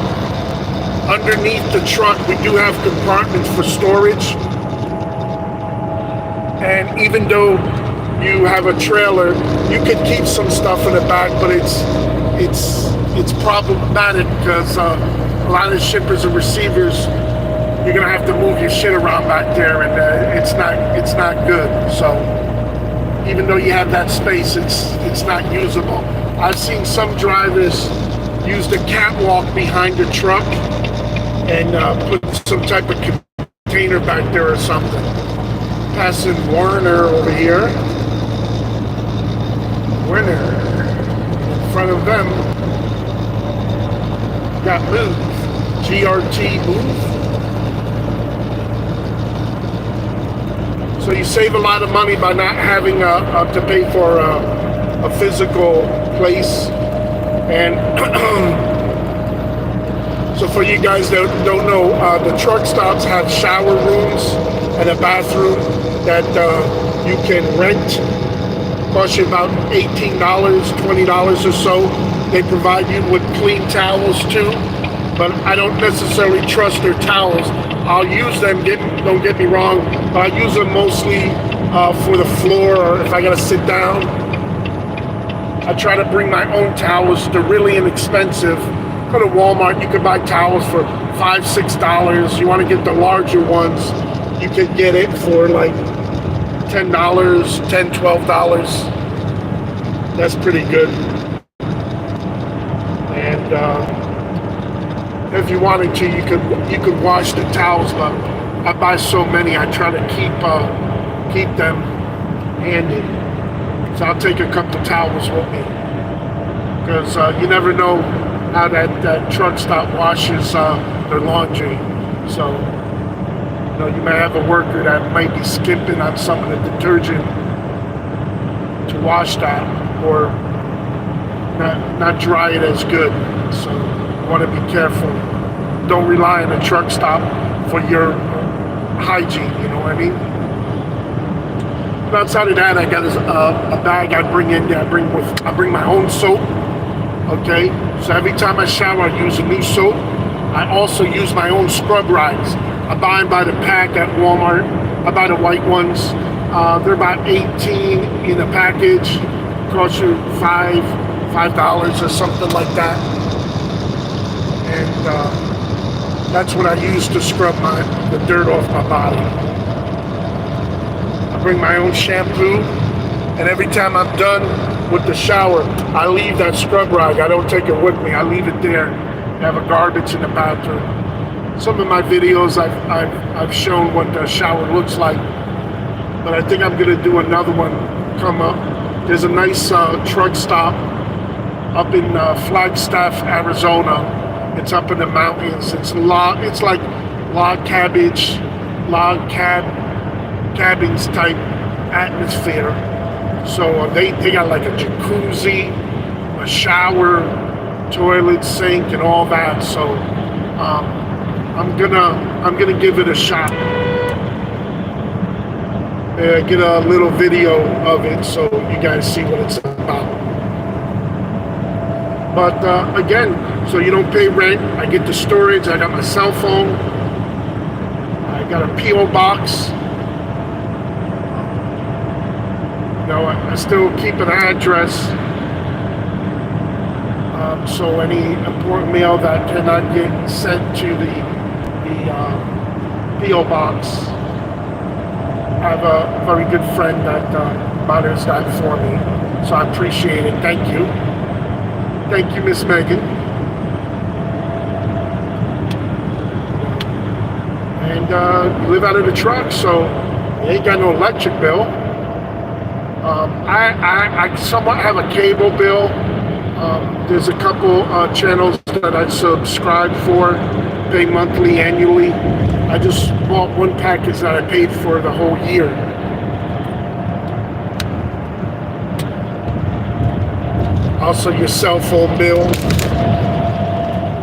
Speaker 2: Underneath the truck, we do have compartments for storage. And even though you have a trailer, you could keep some stuff in the back, but it's problematic because a lot of shippers and receivers, you're gonna have to move your shit around back there, and it's not good. So even though you have that space, it's not usable. I've seen some drivers use the catwalk behind the truck and put some type of container back there or something. Passing Warner over here. Warner. In front of them. Got Move. GRT Move. So you save a lot of money by not having to pay for a physical place. And so for you guys that don't know, the truck stops have shower rooms and a bathroom that you can rent. Cost you about $18, $20 or so. They provide you with clean towels too, but I don't necessarily trust their towels. I'll use them, don't get me wrong, but I use them mostly for the floor, or if I gotta sit down. I try to bring my own towels. They're really inexpensive. Go to Walmart, you can buy towels for $5, $6. You wanna get the larger ones, you can get it for like $10, $10, $12. That's pretty good. And if you wanted to, you could wash the towels, but I buy so many, I try to keep them handy. So I'll take a couple towels with me, because you never know how that truck stop washes their laundry. So you may have a worker that might be skimping on some of the detergent to wash that, or not dry it as good. So you want to be careful. Don't rely on a truck stop for your hygiene, you know what I mean? But outside of that, I got a bag I bring in there. I bring my own soap. Okay, so every time I shower, I use a new soap. I also use my own scrub rags. I buy them by the pack at Walmart. I buy the white ones. They're about $18 in a package. Cost you $5 or something like that. And that's what I use to scrub the dirt off my body. I bring my own shampoo, and every time I'm done with the shower, I leave that scrub rag. I don't take it with me. I leave it there. I have a garbage in the bathroom. Some of my videos I've shown what the shower looks like, but I think I'm gonna do another one come up. There's a nice truck stop up in Flagstaff, Arizona. It's up in the mountains. It's like log cabins type atmosphere. So they got like a jacuzzi, a shower, toilet, sink, and all that. So I'm gonna give it a shot. Get a little video of it so you guys see what it's about. But again, so you don't pay rent. I get the storage. I got my cell phone. I got a P.O. box. I still keep an address. So any important mail that cannot get sent to the P.O. box, I have a very good friend that monitors that for me. So I appreciate it. Thank you. Thank you, Miss Megan. and live out of the truck, so you ain't got no electric bill. I somewhat have a cable bill. There's a couple channels that I subscribe for, pay monthly, annually. I just bought one package that I paid for the whole year. Also your cell phone bill,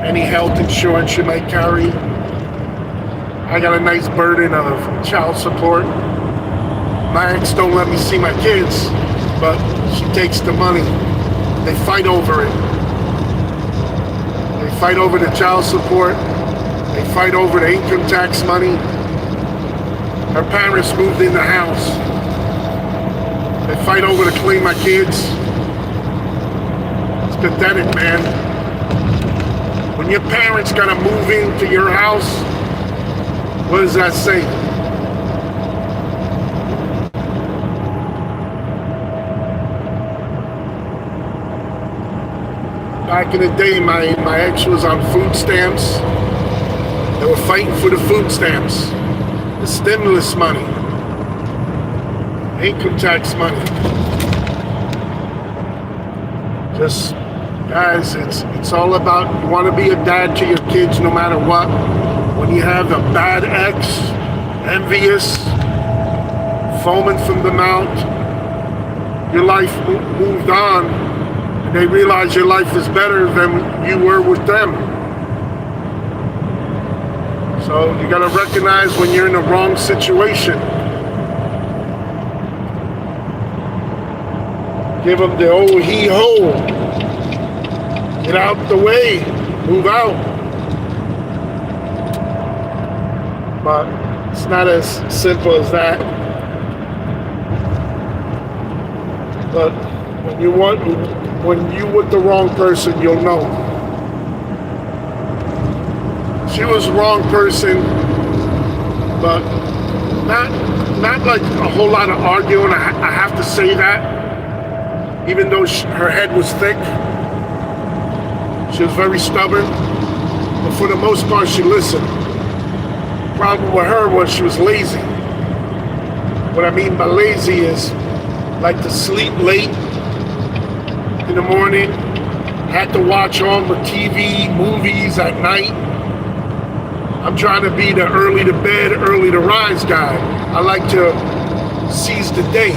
Speaker 2: any health insurance you might carry. I got a nice burden of child support. My ex don't let me see my kids, but she takes the money. They fight over it. They fight over the child support. They fight over the income tax money. Her parents moved in the house. They fight over to clean my kids. It's pathetic, man. When your parents gotta move into your house, what does that say? Back in the day, my ex was on food stamps. They were fighting for the food stamps, the stimulus money, income tax money. Just, guys, it's all about, you want to be a dad to your kids no matter what. When you have a bad ex, envious, foaming from the mouth, your life moved on, and they realize your life is better than you were with them. So you gotta recognize when you're in the wrong situation. Give them the old hee-ho. Get out the way, move out. But it's not as simple as that. But when you with the wrong person, you'll know. She was the wrong person, but not like a whole lot of arguing. I have to say that, even though her head was thick, she was very stubborn. But for the most part, she listened. Problem with her was she was lazy. What I mean by lazy is like to sleep late in the morning, had to watch all the TV, movies at night. I'm trying to be the early to bed, early to rise guy. I like to seize the day.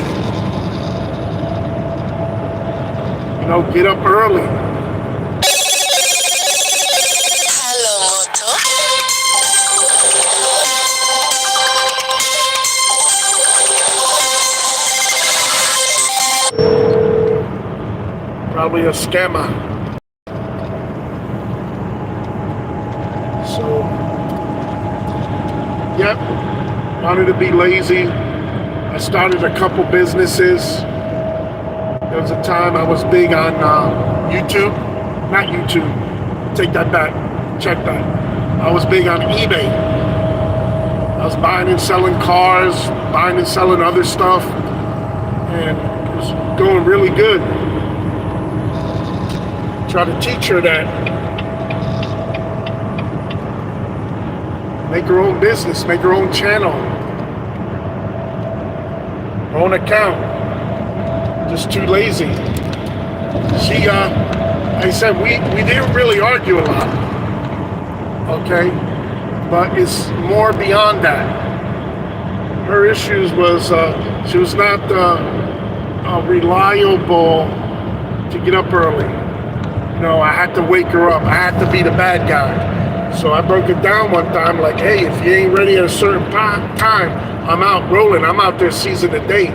Speaker 2: You know, get up early. Probably a scammer. So, yep, wanted to be lazy. I started a couple businesses. There was a time I was big on YouTube. Not YouTube. Take that back. Check that. I was big on eBay. I was buying and selling cars, buying and selling other stuff, and it was going really good. Try to teach her that. Make her own business, make her own channel, her own account. Just too lazy. She, like I said, we didn't really argue a lot, okay? But it's more beyond that. Her issues was she was not reliable to get up early. You know, I had to wake her up. I had to be the bad guy. So I broke it down one time like, hey, if you ain't ready at a certain time, I'm out rolling. I'm out there seizing the day.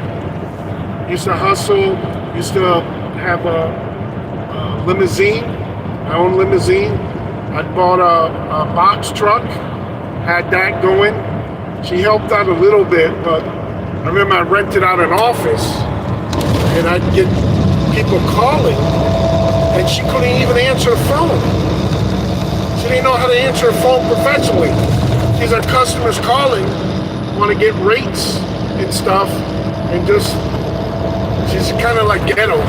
Speaker 2: Used to hustle. Used to have a limousine, my own limousine. I bought a box truck, had that going. She helped out a little bit, but I remember I rented out an office and I'd get people calling and she couldn't even answer the phone. She didn't know how to answer a phone professionally. These are customers calling, want to get rates and stuff, and just, she's kind of like ghetto.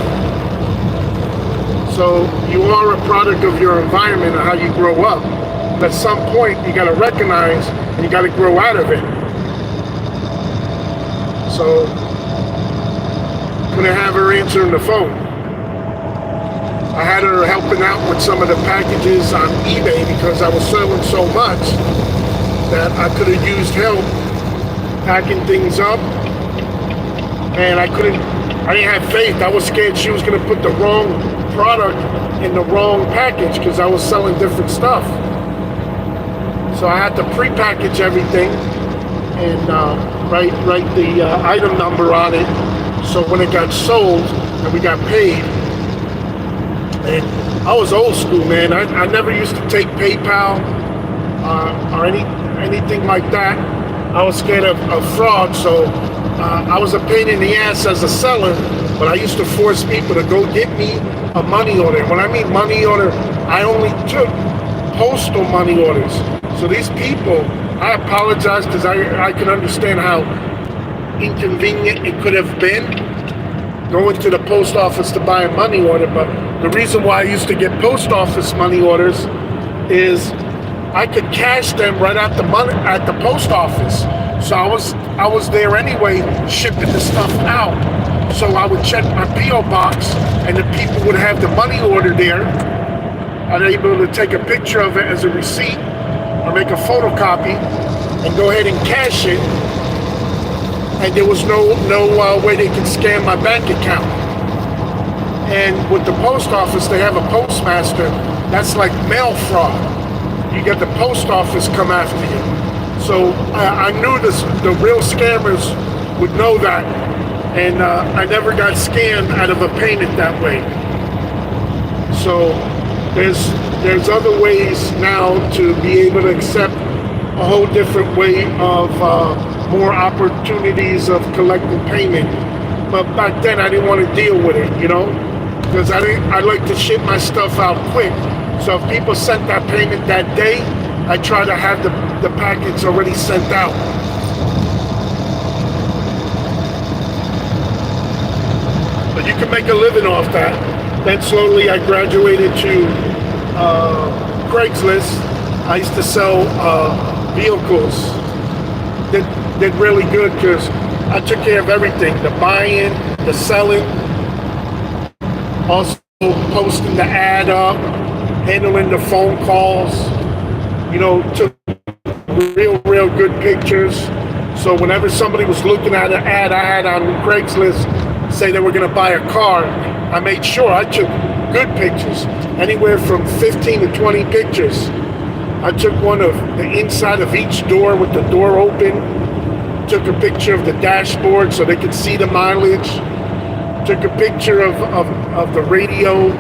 Speaker 2: So you are a product of your environment and how you grow up. at some point you got to recognize and you got to grow out of it. So couldn't have her answering the phone. I had her helping out with some of the packages on eBay because I was selling so much that I could have used help packing things up, and I didn't have faith. I was scared she was going to put the wrong product in the wrong package because I was selling different stuff. So I had to pre-package everything and write the item number on it. So when it got sold and we got paid, and I was old school, man. I never used to take PayPal or anything like that. I was scared of fraud, so I was a pain in the ass as a seller, but I used to force people to go get me a money order. When I mean money order, I only took postal money orders. So these people, I apologize because I can understand how inconvenient it could have been going to the post office to buy a money order, but the reason why I used to get post office money orders is I could cash them right at the post office. So I was there anyway, shipping the stuff out. So I would check my P.O. box, and the people would have the money order there. I'd be able to take a picture of it as a receipt or make a photocopy and go ahead and cash it. And there was no way they could scan my bank account. And with the post office, they have a postmaster. That's like mail fraud. You get the post office come after you. So I knew the real scammers would know that, and I never got scammed out of a payment that way. So there's other ways now to be able to accept a whole different way of more opportunities of collecting payment. But back then I didn't want to deal with it, because I like to ship my stuff out quick. So if people sent that payment that day, I try to have the package already sent out. But you can make a living off that. Then slowly I graduated to Craigslist. I used to sell vehicles. Did really good because I took care of everything, the buying, the selling, also posting the ad up, handling the phone calls, took real good pictures. So whenever somebody was looking at an ad I had on Craigslist, say they were going to buy a car, I made sure I took good pictures, anywhere from 15 to 20 pictures. I took one of the inside of each door with the door open, took a picture of the dashboard so they could see the mileage, took a picture of the radio,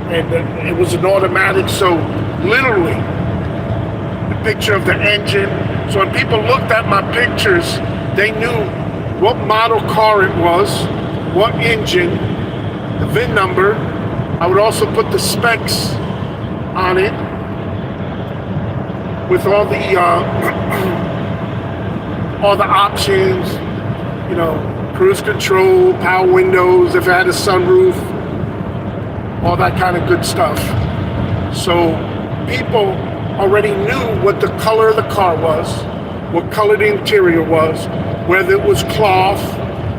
Speaker 2: and it was an automatic, so literally the picture of the engine. So when people looked at my pictures, they knew what model car it was, what engine, the VIN number. I would also put the specs on it with all the options, cruise control, power windows, if it had a sunroof, all that kind of good stuff. So people already knew what the color of the car was, what color the interior was, whether it was cloth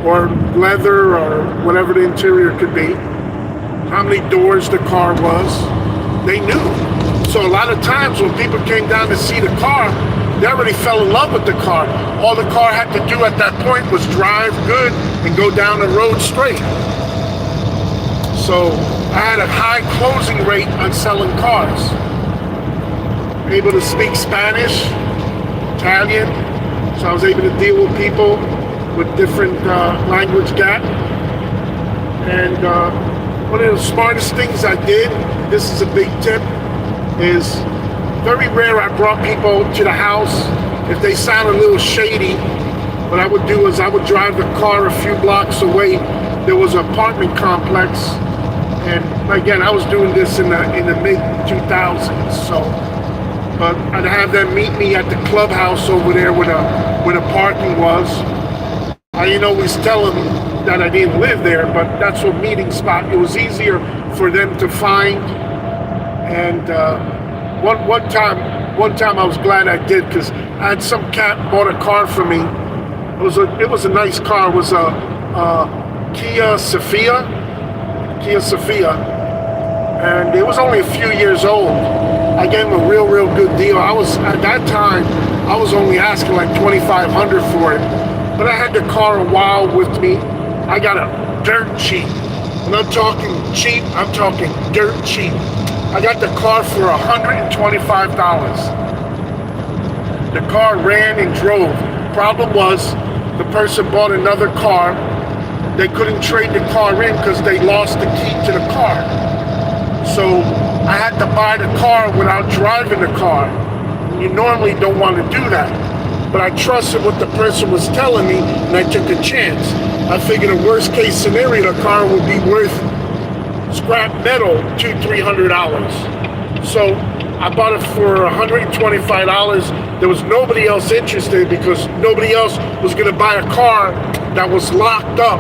Speaker 2: or leather or whatever the interior could be, how many doors the car was. They knew. So a lot of times when people came down to see the car, they already fell in love with the car. All the car had to do at that point was drive good and go down the road straight. So I had a high closing rate on selling cars. Able to speak Spanish, Italian, so I was able to deal with people with different language gap. And one of the smartest things I did, this is a big tip, is very rare I brought people to the house if they sound a little shady. What I would do is I would drive the car a few blocks away. There was an apartment complex, and again, I was doing this in the mid 2000s. So, but I'd have them meet me at the clubhouse over there where the parking was. I didn't always tell them that I didn't live there, but that's a meeting spot. It was easier for them to find. And one time one time I was glad I did, because I had some cat bought a car for me. It was a nice car. It was a Kia Sophia, and it was only a few years old. I gave him a real good deal. At that time I was only asking like $2,500 for it, but I had the car a while with me. I got it dirt cheap. When I'm talking cheap, I'm talking dirt cheap. I got the car for $125. The car ran and drove. Problem was, the person bought another car. They couldn't trade the car in because they lost the key to the car. So I had to buy the car without driving the car. You normally don't want to do that. But I trusted what the person was telling me, and I took a chance. I figured the worst case scenario, the car would be worth scrap metal $200-300. So I bought it for $125. There was nobody else interested because nobody else was going to buy a car that was locked up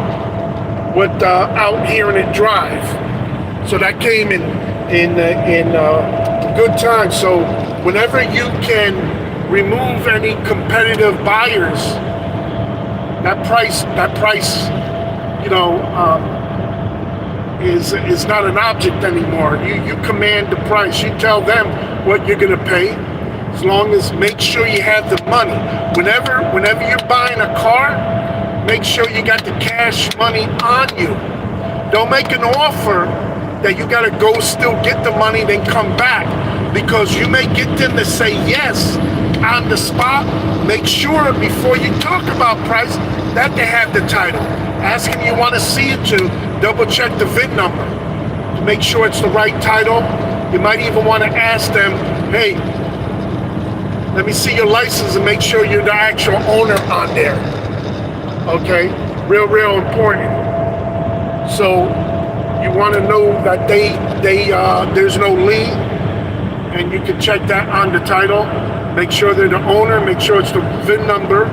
Speaker 2: with out hearing it drive. So that came in good time. So whenever you can remove any competitive buyers, that price, is not an object anymore. You command the price. You tell them what you're going to pay, as long as make sure you have the money. Whenever you're buying a car, make sure you got the cash money on you. Don't make an offer that you got to go still get the money, then come back, because you may get them to say yes on the spot. Make sure before you talk about price that they have the title. Ask them you want to see it too. Double check the VIN number to make sure it's the right title. You might even want to ask them, hey, let me see your license and make sure you're the actual owner on there. Okay, real important. So you want to know that there's no lien, and you can check that on the title. Make sure they're the owner. Make sure it's the VIN number,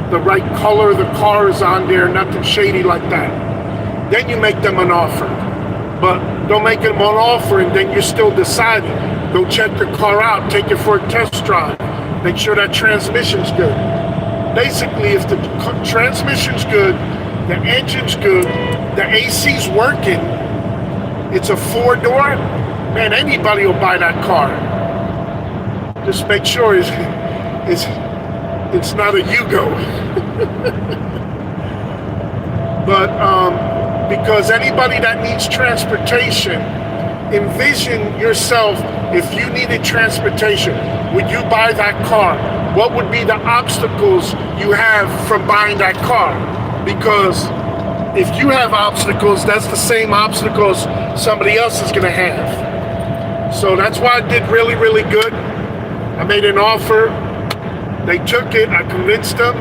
Speaker 2: the right color the car is on there, nothing shady like that. Then you make them an offer. But don't make them an offer and then you're still deciding. Go check the car out, take it for a test drive. Make sure that transmission's good. Basically, if the transmission's good, the engine's good, the AC's working, it's a 4-door, man, anybody will buy that car. Just make sure it's not a Yugo. But because anybody that needs transportation, envision yourself, if you needed transportation, would you buy that car? What would be the obstacles you have from buying that car? Because if you have obstacles, that's the same obstacles somebody else is going to have. So that's why I did really good. I made an offer. They took it. I convinced them,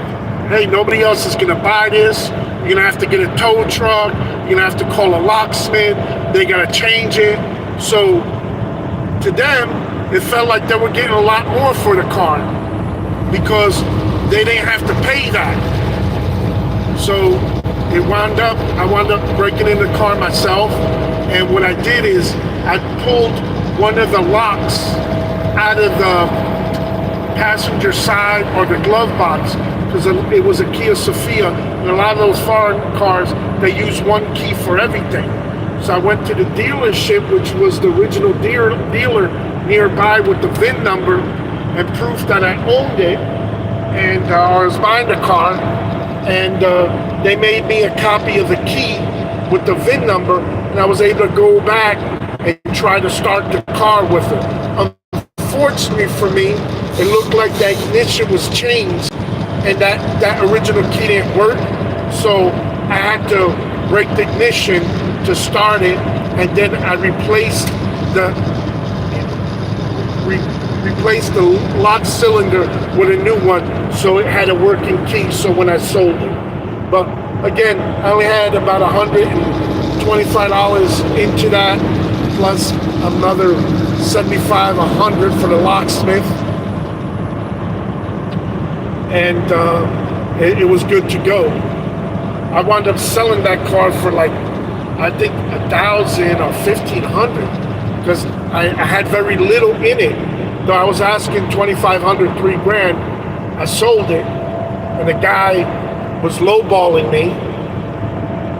Speaker 2: hey, nobody else is going to buy this. You're going to have to get a tow truck. You're going to have to call a locksmith. They got to change it. So to them, it felt like they were getting a lot more for the car because they didn't have to pay that. So I wound up breaking in the car myself. And what I did is I pulled one of the locks out of the passenger side or the glove box, because it was a Kia Sophia, and a lot of those foreign cars, they use one key for everything. So I went to the dealership, which was the original dealer nearby with the VIN number and proof that I owned it, and I was buying the car, and they made me a copy of the key with the VIN number, and I was able to go back and try to start the car with it. Unfortunately for me, it looked like the ignition was changed and that original key didn't work. So I had to break the ignition to start it, and then I replaced the lock cylinder with a new one so it had a working key, so when I sold it. But again, I only had about $125 into that, plus another $75, $100 for the locksmith, and it was good to go. I wound up selling that car for like, I think $1,000 or $1,500, because I had very little in it. though I was asking 2,500, 3 grand, I sold it, and the guy was lowballing me.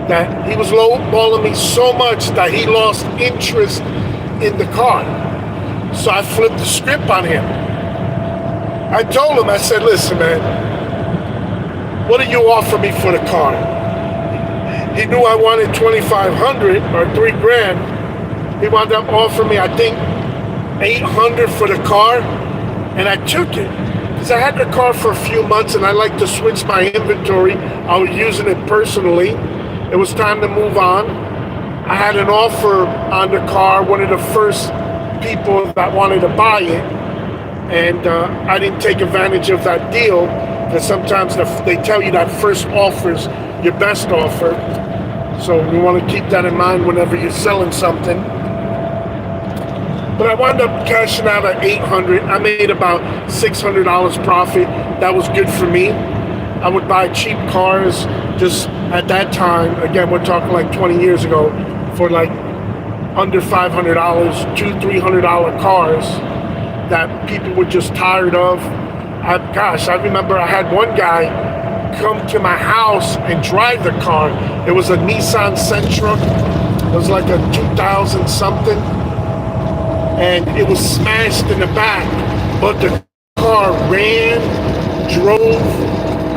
Speaker 2: That he was lowballing me so much that he lost interest in the car. So I flipped the script on him. I told him, I said, listen, man, what do you offer me for the car? He knew I wanted 2,500 or 3 grand. He wound up offering me, I think, 800 for the car, and I took it. Because I had the car for a few months and I like to switch my inventory. I was using it personally. It was time to move on. I had an offer on the car, one of the first people that wanted to buy it, and I didn't take advantage of that deal, because sometimes they tell you that first offer's your best offer. So you want to keep that in mind whenever you're selling something. But I wound up cashing out at 800. I made about $600 profit. That was good for me. I would buy cheap cars just at that time. Again, we're talking like 20 years ago, for like under $500, $200-$300 cars that people were just tired of. I remember I had one guy come to my house and drive the car. It was a Nissan Sentra. It was like a 2000 something. And it was smashed in the back, but the car ran, drove,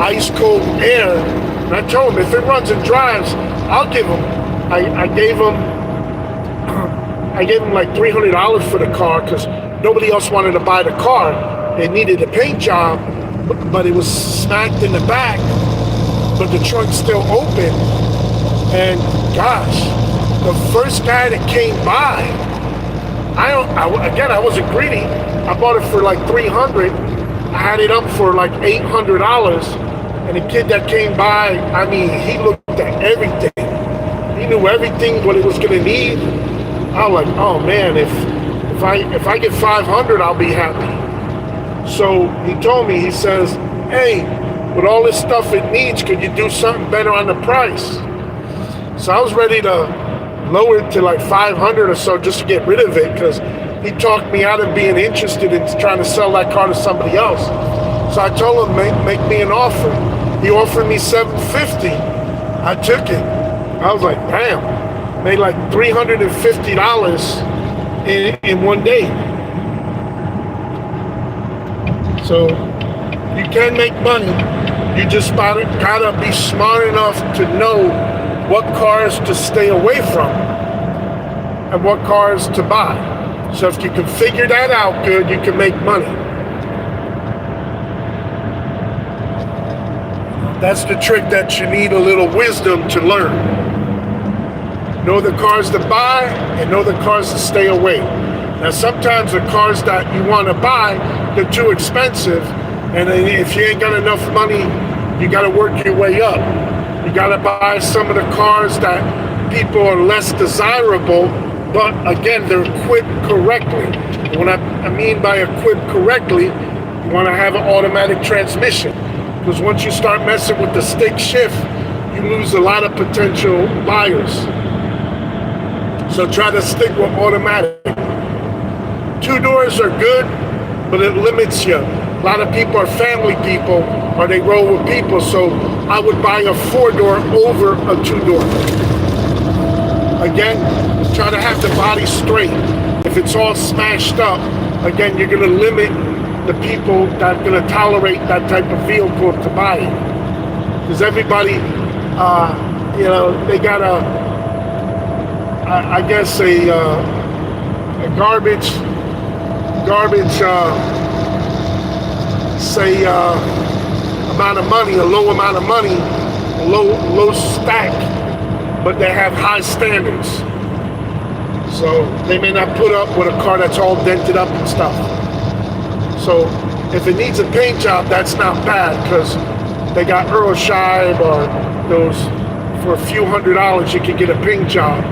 Speaker 2: ice cold air. And I told him, if it runs and drives, I'll give him. I gave him like $300 for the car, because nobody else wanted to buy the car. It needed a paint job, but it was smacked in the back, but the trunk's still open. And gosh, the first guy that came by, I wasn't greedy. I bought it for like $300. I had it up for like $800. And the kid that came by, I mean, he looked at everything. He knew everything, what it was gonna need. I was like, oh man, if I get 500, I'll be happy. So he told me, he says, hey, with all this stuff it needs, could you do something better on the price? So I was ready to lower it to like 500 or so just to get rid of it, because he talked me out of being interested in trying to sell that car to somebody else. So I told him, make me an offer. He offered me $750. I took it. I was like, damn, made like $350 in one day. So you can make money. You just gotta be smart enough to know what cars to stay away from and what cars to buy. So if you can figure that out good, you can make money. That's the trick that you need a little wisdom to learn. Know the cars to buy and know the cars to stay away. Now sometimes the cars that you want to buy, they're too expensive, and if you ain't got enough money, you got to work your way up. You got to buy some of the cars that people are less desirable, but again, they're equipped correctly. What I mean by equipped correctly, you want to have an automatic transmission, because once you start messing with the stick shift, you lose a lot of potential buyers. So try to stick with automatic. 2 doors are good, but it limits you. A lot of people are family people, or they roll with people, so I would buy a 4-door over a 2-door. Again, try to have the body straight. If it's all smashed up, again, you're gonna limit the people that are gonna tolerate that type of vehicle to buy it. Because everybody, they got I guess a garbage, amount of money, a low amount of money, a low stack, but they have high standards. So they may not put up with a car that's all dented up and stuff. So if it needs a paint job, that's not bad, because they got Earl Scheib or those, for a few $100s you can get a paint job.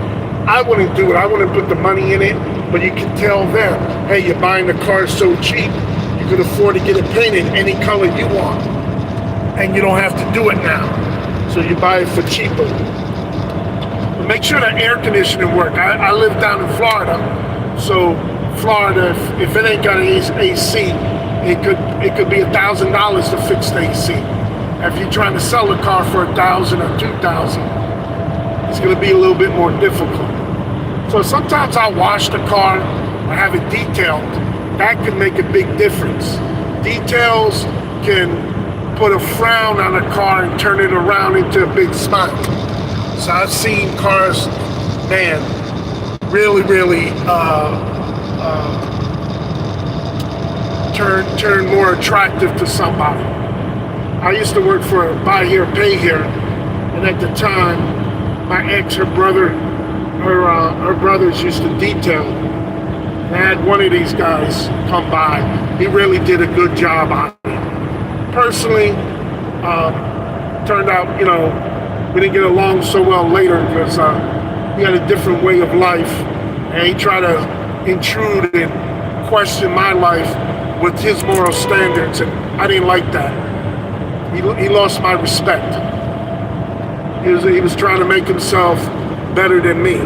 Speaker 2: I wouldn't do it. I wouldn't put the money in it, but you can tell them, hey, you're buying the car so cheap, you could afford to get it painted any color you want. And you don't have to do it now. So you buy it for cheaper. But make sure that air conditioning works. I live down in Florida, so Florida, if it ain't got an AC, it could be $1,000 to fix the AC. If you're trying to sell a car for $1,000 or $2,000, it's going to be a little bit more difficult. So sometimes I wash the car, I have it detailed. That can make a big difference. Details can put a frown on a car and turn it around into a big smile. So I've seen cars, man, really turn more attractive to somebody. I used to work for Buy Here, Pay Here, and at the time, my ex, her brothers used to detail. And I had one of these guys come by. He really did a good job on it. Personally, turned out, we didn't get along so well later because he had a different way of life, and he tried to intrude and question my life with his moral standards, and I didn't like that. He lost my respect. He was trying to make himself better than me.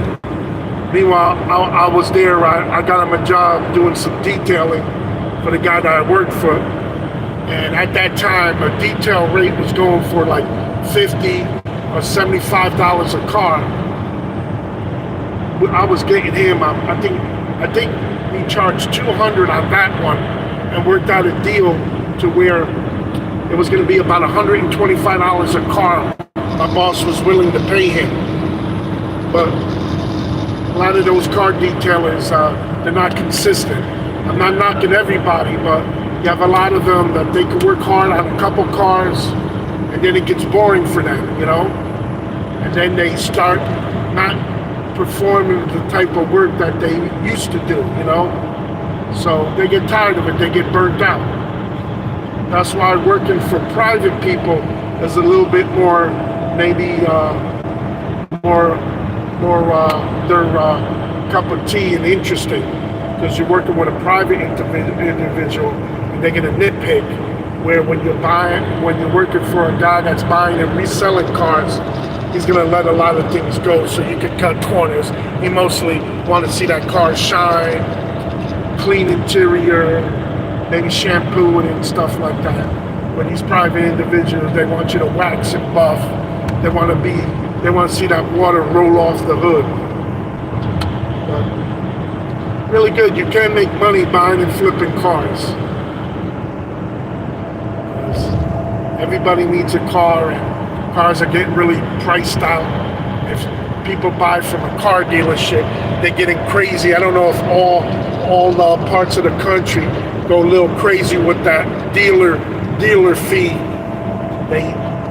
Speaker 2: Meanwhile, I was there. I got him a job doing some detailing for the guy that I worked for, and at that time, a detail rate was going for like $50 or $75 a car. I was getting him. I think we charged $200 on that one, and worked out a deal to where it was going to be about $125 a car. My boss was willing to pay him, but a lot of those car detailers, they're not consistent. I'm not knocking everybody, but you have a lot of them that they can work hard on a couple cars, and then it gets boring for them, and then they start not performing the type of work that they used to do, So they get tired of it, they get burnt out. That's why working for private people is a little bit more, maybe their cup of tea and interesting, because you're working with a private individual and they get a nitpick, where when you're working for a guy that's buying and reselling cars, he's going to let a lot of things go so you can cut corners. He mostly want to see that car shine, clean interior, maybe shampoo it and stuff like that. When these private individuals, they want you to wax and buff. They want to see that water roll off the hood. But really good. You can make money buying and flipping cars. Everybody needs a car, and cars are getting really priced out. If people buy from a car dealership, they're getting crazy. I don't know if all parts of the country go a little crazy with that dealer fee.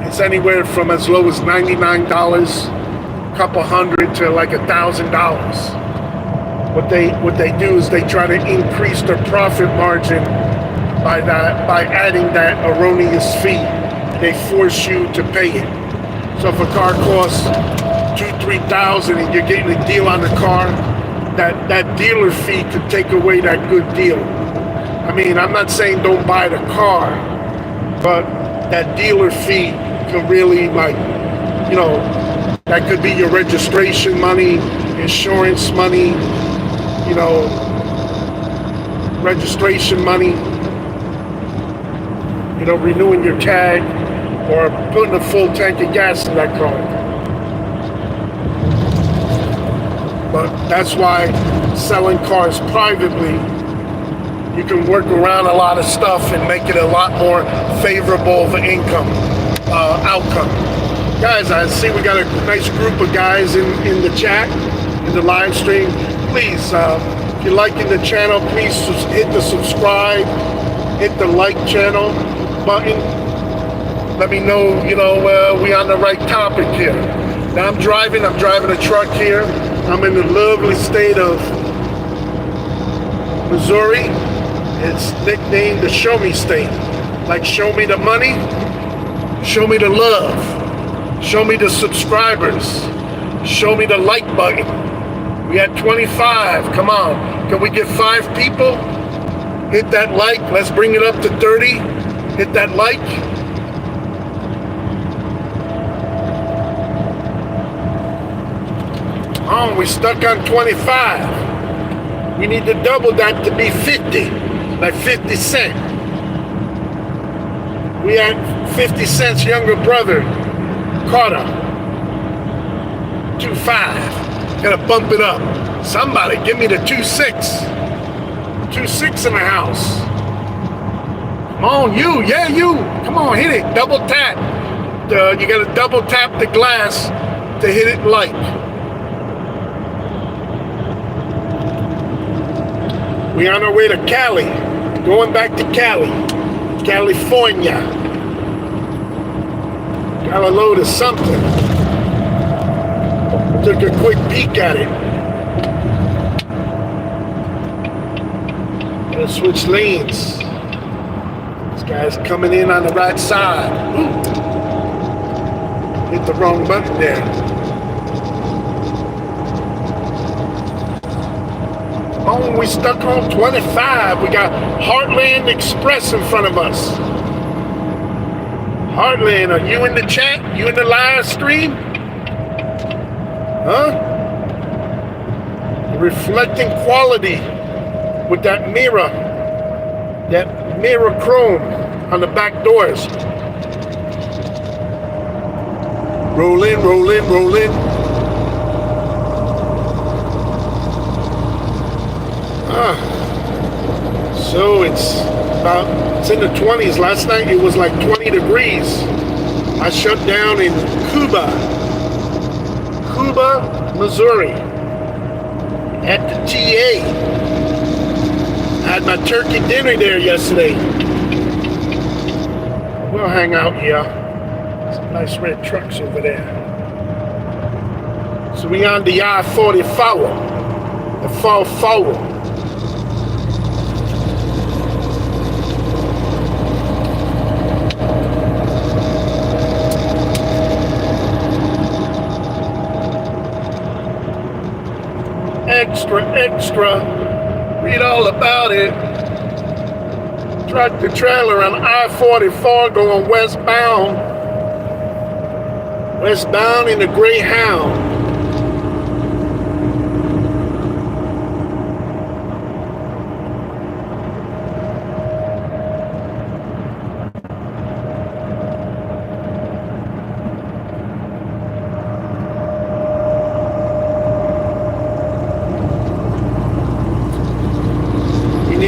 Speaker 2: It's anywhere from as low as $99, a couple hundred, to like $1,000. What they do is they try to increase their profit margin by adding that erroneous fee. They force you to pay it. So if a car costs $2,000-$3,000 and you're getting a deal on the car, that dealer fee could take away that good deal. I mean, I'm not saying don't buy the car, but that dealer fee could really, that could be your registration money, insurance money, registration money, renewing your tag, or putting a full tank of gas in that car. But that's why selling cars privately, you can work around a lot of stuff and make it a lot more favorable of an income outcome. Guys, I see we got a nice group of guys in the chat, in the live stream. Please, if you're liking the channel, please hit the subscribe, hit the like channel button. Let me know, we on the right topic here. Now I'm driving a truck here. I'm in the lovely state of Missouri. It's nicknamed the Show Me State. Like, show me the money, show me the love, show me the subscribers, show me the like button. We had 25, come on. Can we get 5 people? Hit that like, let's bring it up to 30. Hit that like. Oh, we stuck on 25. We need to double that to be 50, like 50 Cent. We had 50 Cent's younger brother, Carter, 2.5. Gotta bump it up. Somebody give me the 2.6. 2.6 in the house. Come on, you. Yeah, you. Come on, hit it. Double tap. You gotta double tap the glass to hit it light. We're on our way to Cali. Going back to Cali. California. Got a load of something. Took a quick peek at it. Gotta switch lanes. This guy's coming in on the right side. Ooh. Hit the wrong button there. Oh, we stuck on 25. We got Heartland Express in front of us. Heartland, are you in the chat? You in the live stream? Huh? Reflecting quality with that mirror chrome on the back doors. Roll in, roll in, roll in. So it's in the 20s. Last night it was like 20 degrees. I shut down in Cuba, Missouri, at the TA. I had my turkey dinner there yesterday. We'll hang out here. Some nice red trucks over there. So we on the I-44, the 44. Extra, read all about it. Tractor trailer on I-44 going westbound. Westbound in the Greyhound.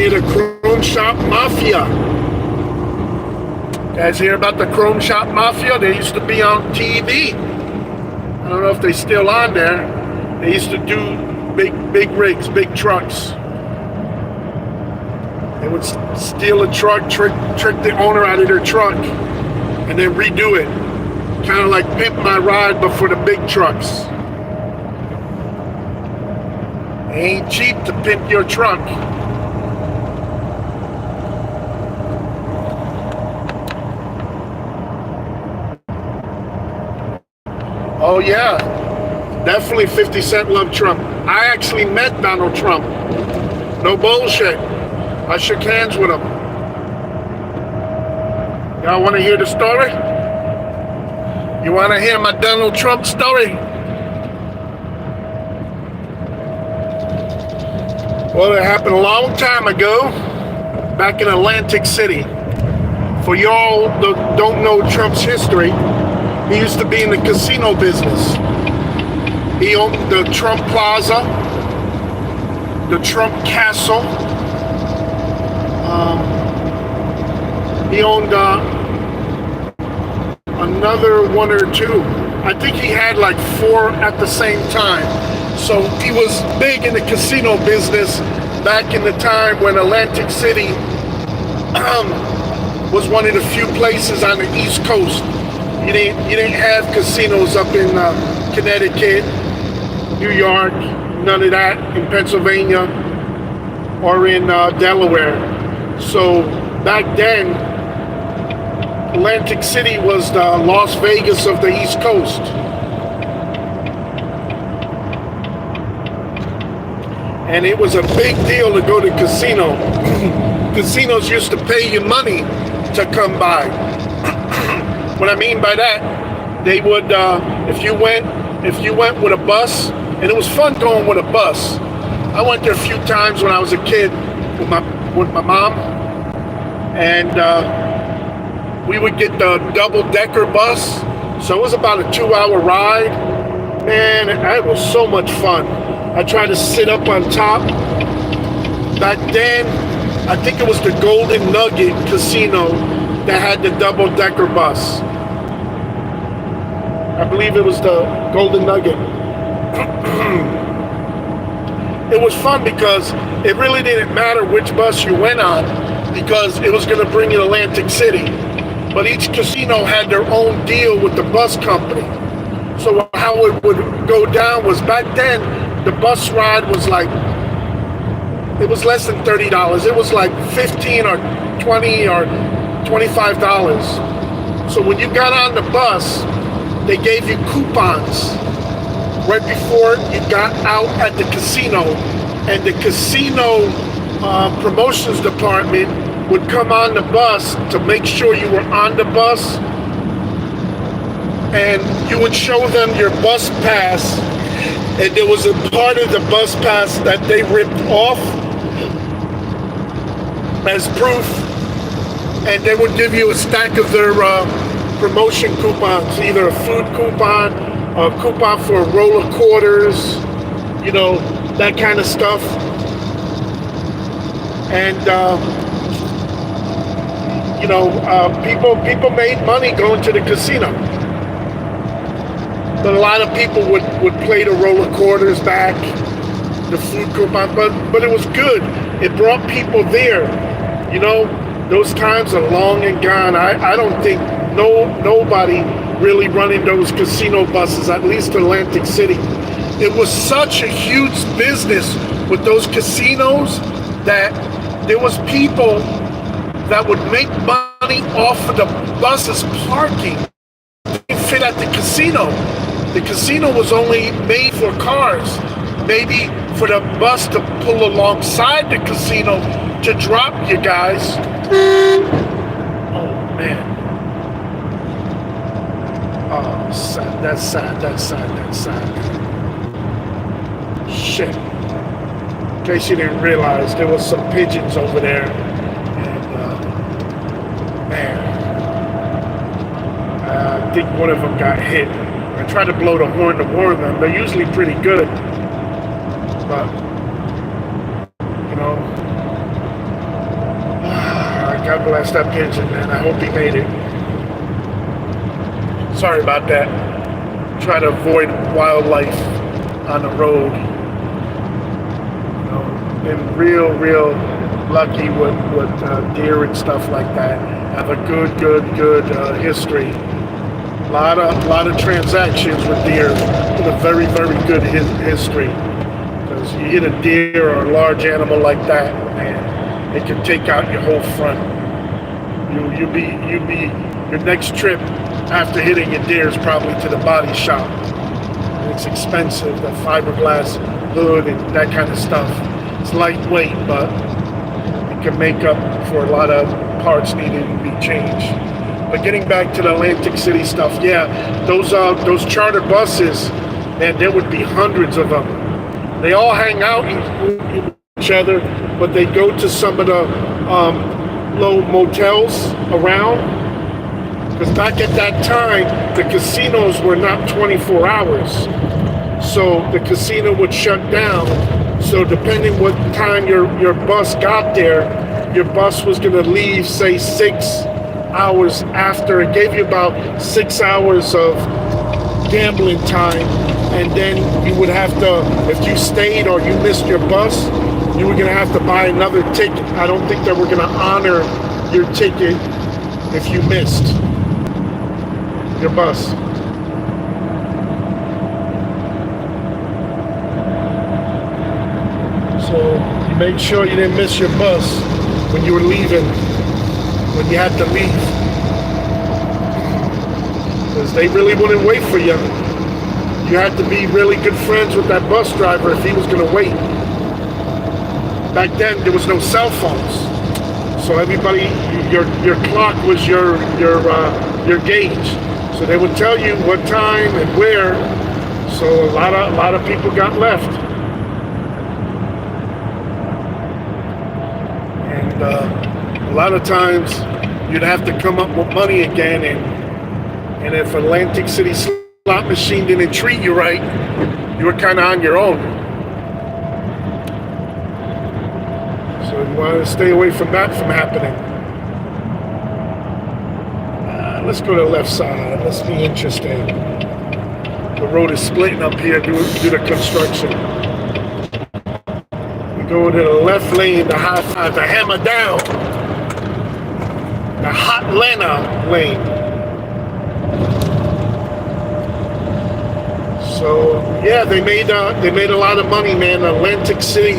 Speaker 2: The Chrome Shop Mafia. Guys hear about the Chrome Shop Mafia? They used to be on TV. I don't know if they're still on there. They used to do big rigs, big trucks. They would steal a truck, trick the owner out of their truck, and then redo it. Kind of like Pimp My Ride, but for the big trucks. It ain't cheap to pimp your truck. Oh yeah, definitely 50 Cent loved Trump. I actually met Donald Trump. No bullshit. I shook hands with him. Y'all want to hear the story? You want to hear my Donald Trump story? Well, it happened a long time ago, back in Atlantic City. For y'all that don't know Trump's history, he used to be in the casino business. He owned the Trump Plaza, the Trump Castle. He owned another one or two. I think he had like 4 at the same time. So he was big in the casino business back in the time when Atlantic City was one of the few places on the East Coast. You didn't have casinos up in Connecticut, New York, none of that, in Pennsylvania or in Delaware. So back then, Atlantic City was the Las Vegas of the East Coast. And it was a big deal to go to casino. Casinos used to pay you money to come by. What I mean by that, they would, if you went with a bus, and it was fun going with a bus. I went there a few times when I was a kid with my mom, and we would get the double-decker bus. So it was about a 2-hour ride. Man, it was so much fun. I tried to sit up on top. Back then, I think it was the Golden Nugget Casino that had the double-decker bus. I believe it was the Golden Nugget. It was fun because it really didn't matter which bus you went on because it was going to bring you to Atlantic City. But each casino had their own deal with the bus company. So how it would go down was back then, the bus ride was like, it was less than $30. It was like $15 or $20 or $25. So when you got on the bus, they gave you coupons right before you got out at the casino, and the casino promotions department would come on the bus to make sure you were on the bus, and you would show them your bus pass, and there was a part of the bus pass that they ripped off as proof, and they would give you a stack of their promotion coupons, either a food coupon, a coupon for a roll of quarters, you know, that kind of stuff. And you know, people made money going to the casino, but a lot of people would play the roll of quarters back, the food coupon, but it was good. It brought people there. You know, those times are long and gone. I don't think nobody really running those casino buses, at least Atlantic City. It was such a huge business with those casinos that there was people that would make money off of the buses parking. They fit at the casino. The casino was only made for cars, maybe for the bus to pull alongside the casino to drop you guys. Oh man. Oh, sad. That's sad. Shit. In case you didn't realize, there was some pigeons over there. And, man. I think one of them got hit. I tried to blow the horn to warn them. They're usually pretty good. But, you know, God bless that pigeon, man. I hope he made it. Sorry about that. Try to avoid wildlife on the road. You know, been real lucky with deer and stuff like that. Have a good history. A lot of transactions with deer with a very good history. Because you hit a deer or a large animal like that, man, it can take out your whole front. You'll be your next trip after hitting a deer is probably to the body shop. It's expensive, the fiberglass hood and that kind of stuff. It's lightweight, but it can make up for a lot of parts needing to be changed. But getting back to the Atlantic City stuff, yeah, those charter buses, man, there would be hundreds of them. They all hang out in each other, but they go to some of the low motels around. Because back at that time, the casinos were not 24 hours. So the casino would shut down. So depending what time your bus got there, your bus was going to leave, say, 6 hours after. It gave you about 6 hours of gambling time. And then you would have to, if you stayed or you missed your bus, you were going to have to buy another ticket. I don't think they were going to honor your ticket if you missed your bus. So you made sure you didn't miss your bus when you were leaving, when you had to leave. Because they really wouldn't wait for you. You had to be really good friends with that bus driver if he was going to wait. Back then, there was no cell phones. So everybody, your clock was your gauge. So they would tell you what time and where. So a lot of people got left. And a lot of times you'd have to come up with money again, and if Atlantic City slot machine didn't treat you right, you were kind of on your own. So you want to stay away from that from happening. Let's go to the left side. Let's be interesting. The road is splitting up here due to construction. We go to the left lane, the high five, the hammer down. The hot Lana lane. So yeah, they made a lot of money, man. Atlantic City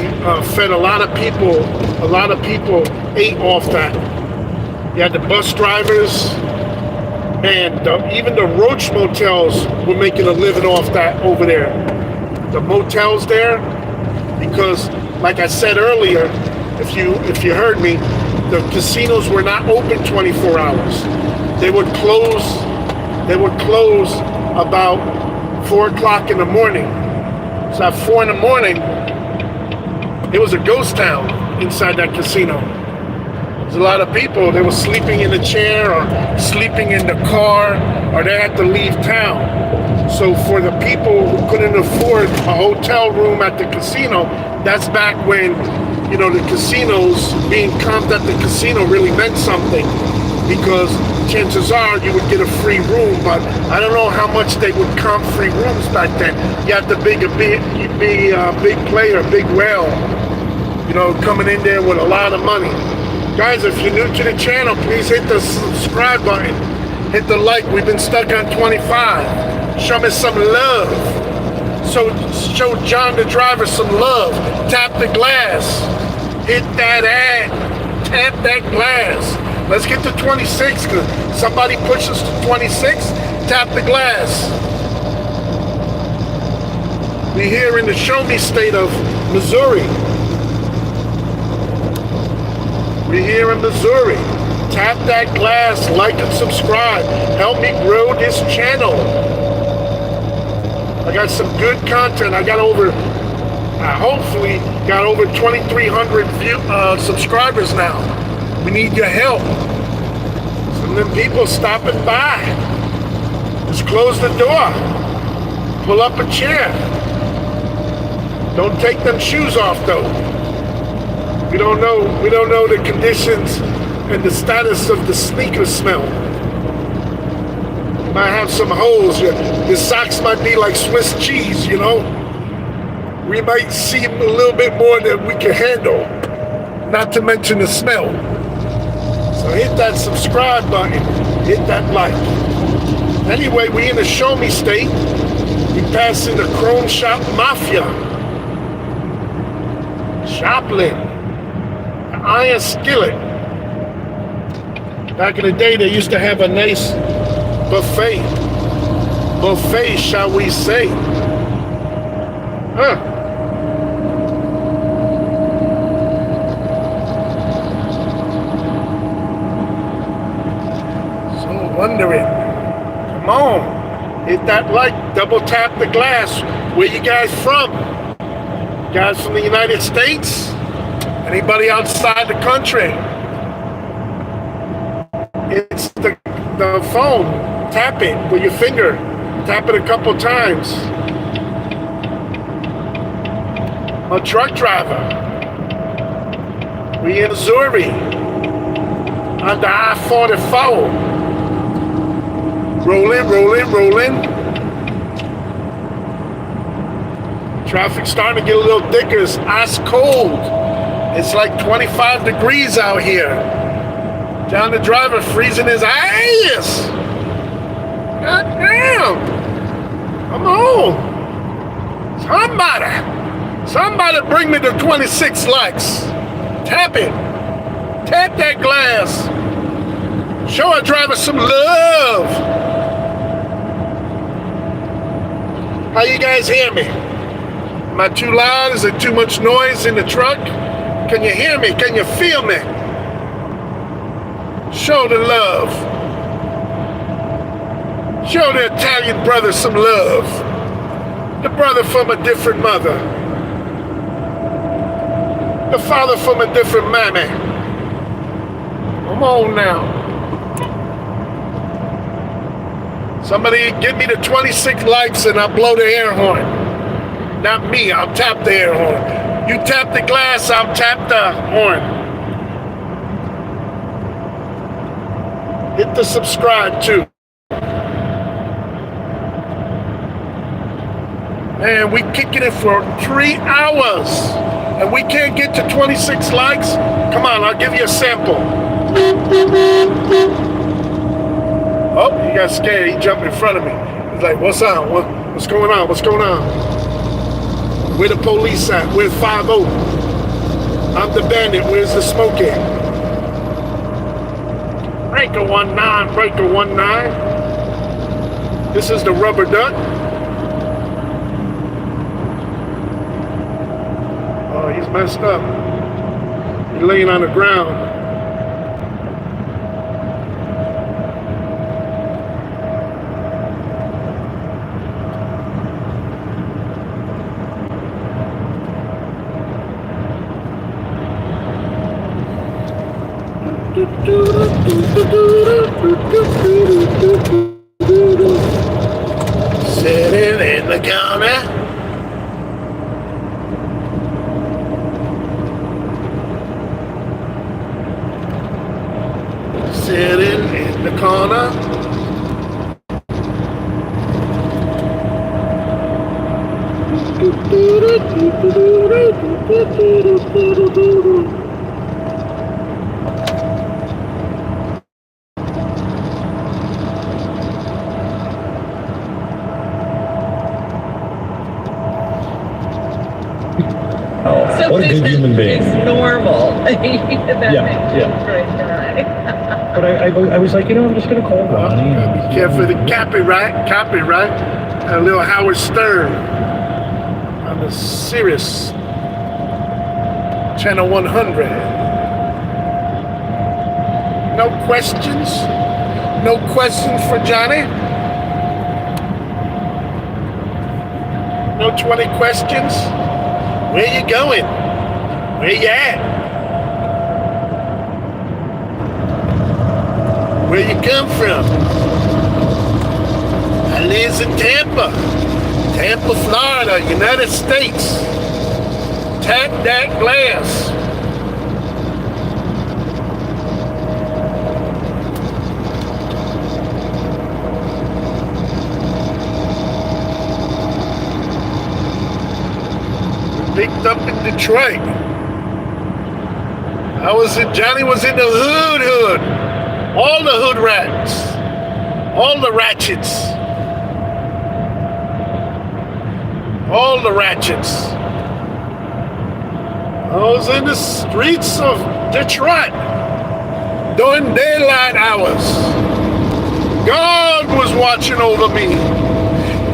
Speaker 2: fed a lot of people. A lot of people ate off that. You had the bus drivers, and even the Roach motels were making a living off that over there. The motels there, because like I said earlier, if you heard me, the casinos were not open 24 hours. They would close about 4 o'clock in the morning. So at 4 in the morning, it was a ghost town inside that casino. There's a lot of people, they were sleeping in the chair or sleeping in the car, or they had to leave town. So for the people who couldn't afford a hotel room at the casino, that's back when, you know, the casinos, being comped at the casino really meant something, because chances are you would get a free room, but I don't know how much they would comp free rooms back then. You had to be a big player, big whale, you know, coming in there with a lot of money. Guys, if you're new to the channel, please hit the subscribe button. Hit the like. We've been stuck on 25. Show me some love. So show John the driver some love. Tap the glass. Hit that ad. Tap that glass. Let's get to 26, because somebody pushes to 26. Tap the glass. We're here in the show me state of Missouri. We're here in Missouri. Tap that glass, like and subscribe. Help me grow this channel. I got some good content. I got over, hopefully, got over 2,300 subscribers now. We need your help. Some of them people stopping by. Just close the door. Pull up a chair. Don't take them shoes off, though. We don't know the conditions and the status of the sneaker smell. Might have some holes. Your socks might be like Swiss cheese, you know. We might see a little bit more than we can handle. Not to mention the smell. So hit that subscribe button. Hit that like. Anyway, we in the show me state. We passing the Chrome Shop Mafia. Joplin. Iron skillet. Back in the day, they used to have a nice buffet, shall we say. So wondering, come on, hit that like, double tap the glass. Where you guys from? You guys from the United States? Anybody outside the country? It's the phone. Tap it with your finger. Tap it a couple times. A truck driver. We in Missouri. On the I-44. Rolling. Traffic's starting to get a little thicker. It's ice cold. It's like 25 degrees out here. John the driver freezing his ass. God damn. Come on. Somebody bring me the 26 likes. Tap it. Tap that glass. Show our driver some love. How you guys hear me? Am I too loud? Is there too much noise in the truck? Can you hear me? Can you feel me? Show the love. Show the Italian brother some love. The brother from a different mother. The father from a different mammy. Come on now. Somebody give me the 26 likes and I'll blow the air horn. Not me, I'll tap the air horn. You tap the glass, I'll tap the horn. Hit the subscribe too. Man, we kicking it for 3 hours and we can't get to 26 likes? Come on, I'll give you a sample. Oh, he got scared. He jumped in front of me. He's like, what's up? What's going on? What's going on? Where the police at? Where's 5-0? I'm the bandit. Where's the smoke at? Breaker 19, breaker 19. This is the rubber duck. Oh, he's messed up. He's laying on the ground. Sitting in the corner. Sitting in the corner.
Speaker 3: What a good human being.
Speaker 4: It's normal.
Speaker 3: Yeah. But I was like, I'm just going to call Ronnie.
Speaker 2: Be careful of the copyright. A little Howard Stern on the Sirius Channel 100. No questions? No questions for Johnny? No 20 questions? Where you going? Where you at? Where you come from? I live in Tampa, Florida, United States. Tap that glass. Picked up in Detroit. Johnny was in the hood. All the hood rats. All the ratchets. All the ratchets. I was in the streets of Detroit during daylight hours. God was watching over me.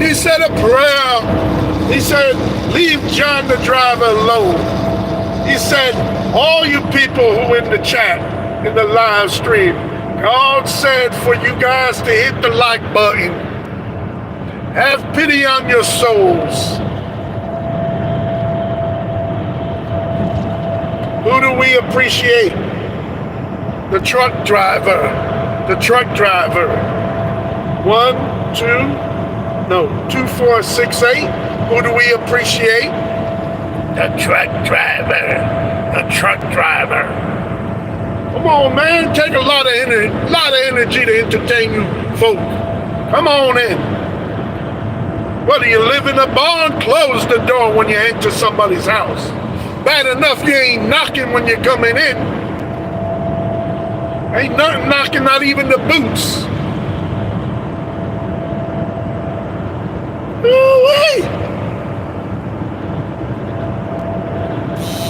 Speaker 2: He said a prayer. He said, leave John the driver alone. He said, all you people who in the chat, in the live stream, God said for you guys to hit the like button. Have pity on your souls. Who do we appreciate? The truck driver. The truck driver. 2468. Who do we appreciate? The truck driver. The truck driver. Come on, man. Take a lot of energy to entertain you folk. Come on in. Whether you live in a barn, close the door when you enter somebody's house. Bad enough you ain't knocking when you're coming in. Ain't nothing knocking, not even the boots. Ooh-wee.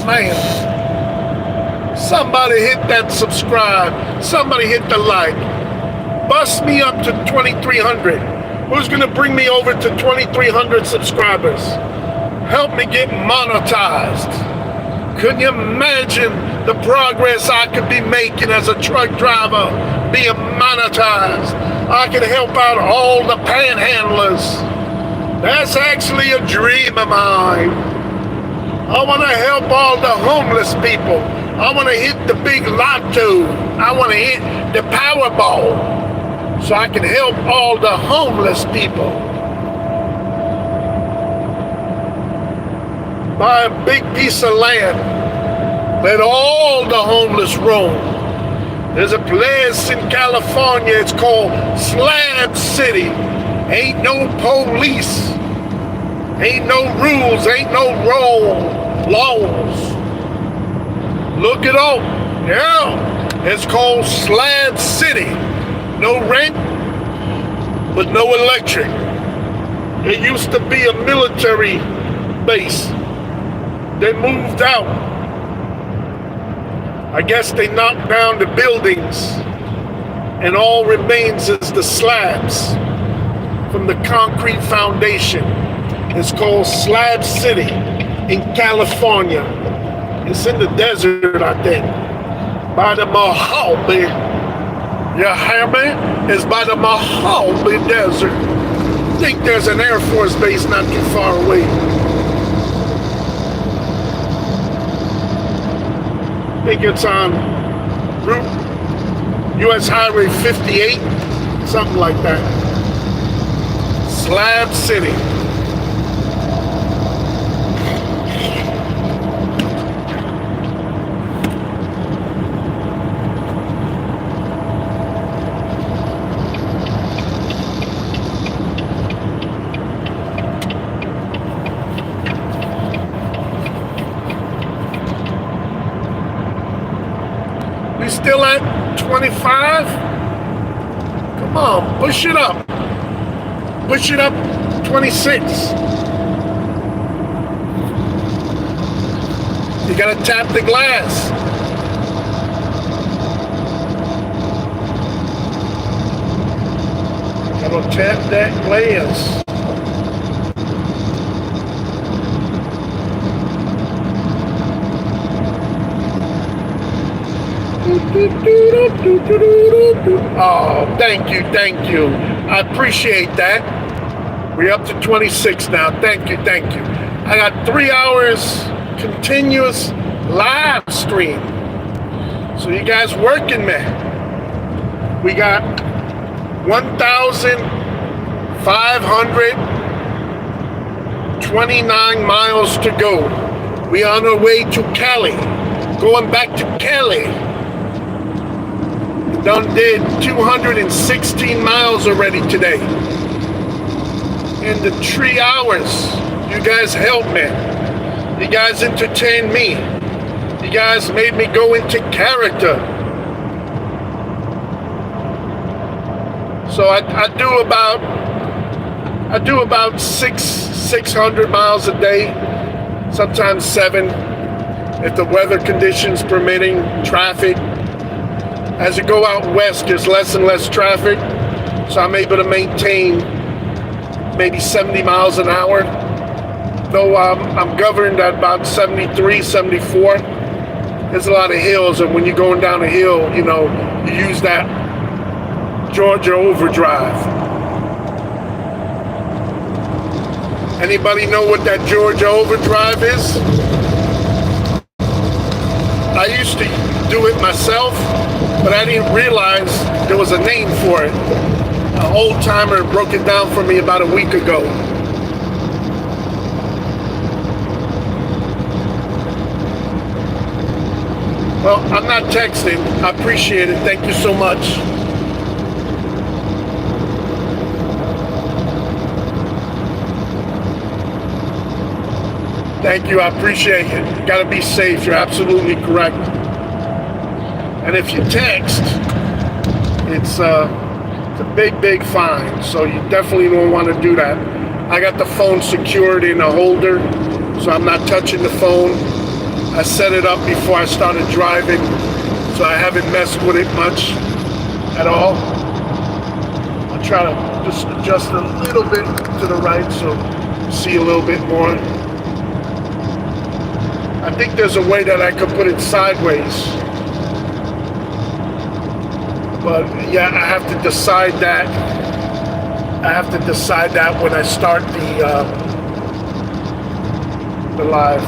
Speaker 2: Man, somebody hit that subscribe. Somebody hit the like. Bust me up to 2,300. Who's gonna bring me over to 2,300 subscribers? Help me get monetized. Could you imagine the progress I could be making as a truck driver, being monetized? I could help out all the panhandlers. That's actually a dream of mine. I want to help all the homeless people. I want to hit the big lotto. I want to hit the Powerball so I can help all the homeless people. Buy a big piece of land. Let all the homeless roam. There's a place in California, it's called Slab City. Ain't no police. Ain't no rules, ain't no laws. Look it up. Yeah, it's called Slab City. No rent, but no electric. It used to be a military base. They moved out. I guess they knocked down the buildings, and all remains is the slabs from the concrete foundation. It's called Slab City in California. It's in the desert, I think, by the Mojave. You hear me? It's by the Mojave Desert. I think there's an Air Force base not too far away. I think it's on Route US Highway 58, something like that. Slab City. We still at 25? Come on, push it up. Push it up 26. You gotta tap the glass. Gotta tap that glass. Oh, thank you. I appreciate that. We're up to 26 now. Thank you. I got 3 hours continuous live stream. So you guys working, man. We got 1,529 miles to go. We on our way to Cali. Going back to Cali. Done did 216 miles already today. In the 3 hours, you guys helped me. You guys entertained me. You guys made me go into character. So I do about 600 miles a day, sometimes 7, if the weather conditions permitting, traffic. As you go out west, there's less and less traffic, so I'm able to maintain maybe 70 miles an hour, though I'm governed at about 73, 74. There's a lot of hills, and when you're going down a hill, you know, you use that Georgia overdrive. Anybody know what that Georgia overdrive is? I used to do it myself, but I didn't realize there was a name for it. An old timer broke it down for me about a week ago. Well, I'm not texting. I appreciate it. Thank you so much. Thank you. I appreciate it. You gotta be safe. You're absolutely correct. And if you text, it's a big fine. So you definitely don't want to do that. I got the phone secured in a holder, so I'm not touching the phone. I set it up before I started driving, so I haven't messed with it much at all. I'll try to just adjust a little bit to the right so you see a little bit more. I think there's a way that I could put it sideways. But yeah, I have to decide that. When I start the live.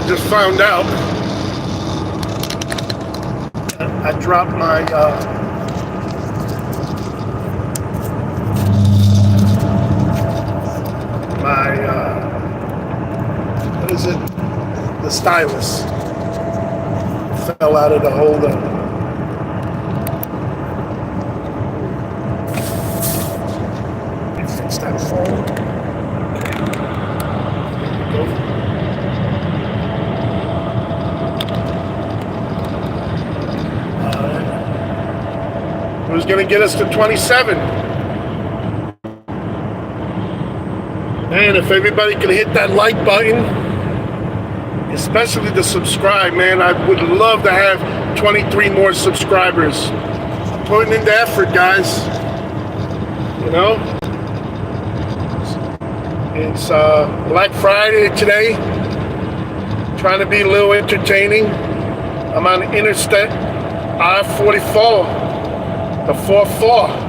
Speaker 2: just found out. I dropped my what is it? The stylus fell out of the holder. Let me fix that phone. There we go. Who's going to get us to 27? Man, if everybody can hit that like button, especially the subscribe, man, I would love to have 23 more subscribers. I'm putting in the effort, guys. You know? It's Black Friday today. Trying to be a little entertaining. I'm on Interstate I-44. The 4-4.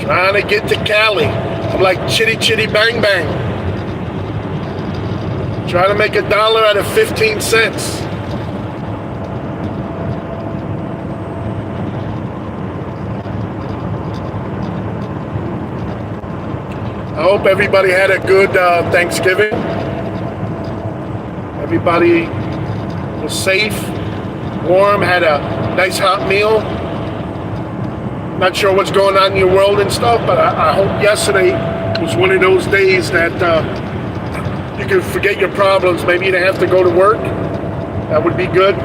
Speaker 2: Trying to get to Cali. I'm like chitty chitty bang bang. Trying to make $1 out of 15 cents. I hope everybody had a good Thanksgiving. Everybody was safe, warm, had a nice hot meal. Not sure what's going on in your world and stuff, but I hope yesterday was one of those days that you can forget your problems. Maybe you didn't have to go to work. That would be good.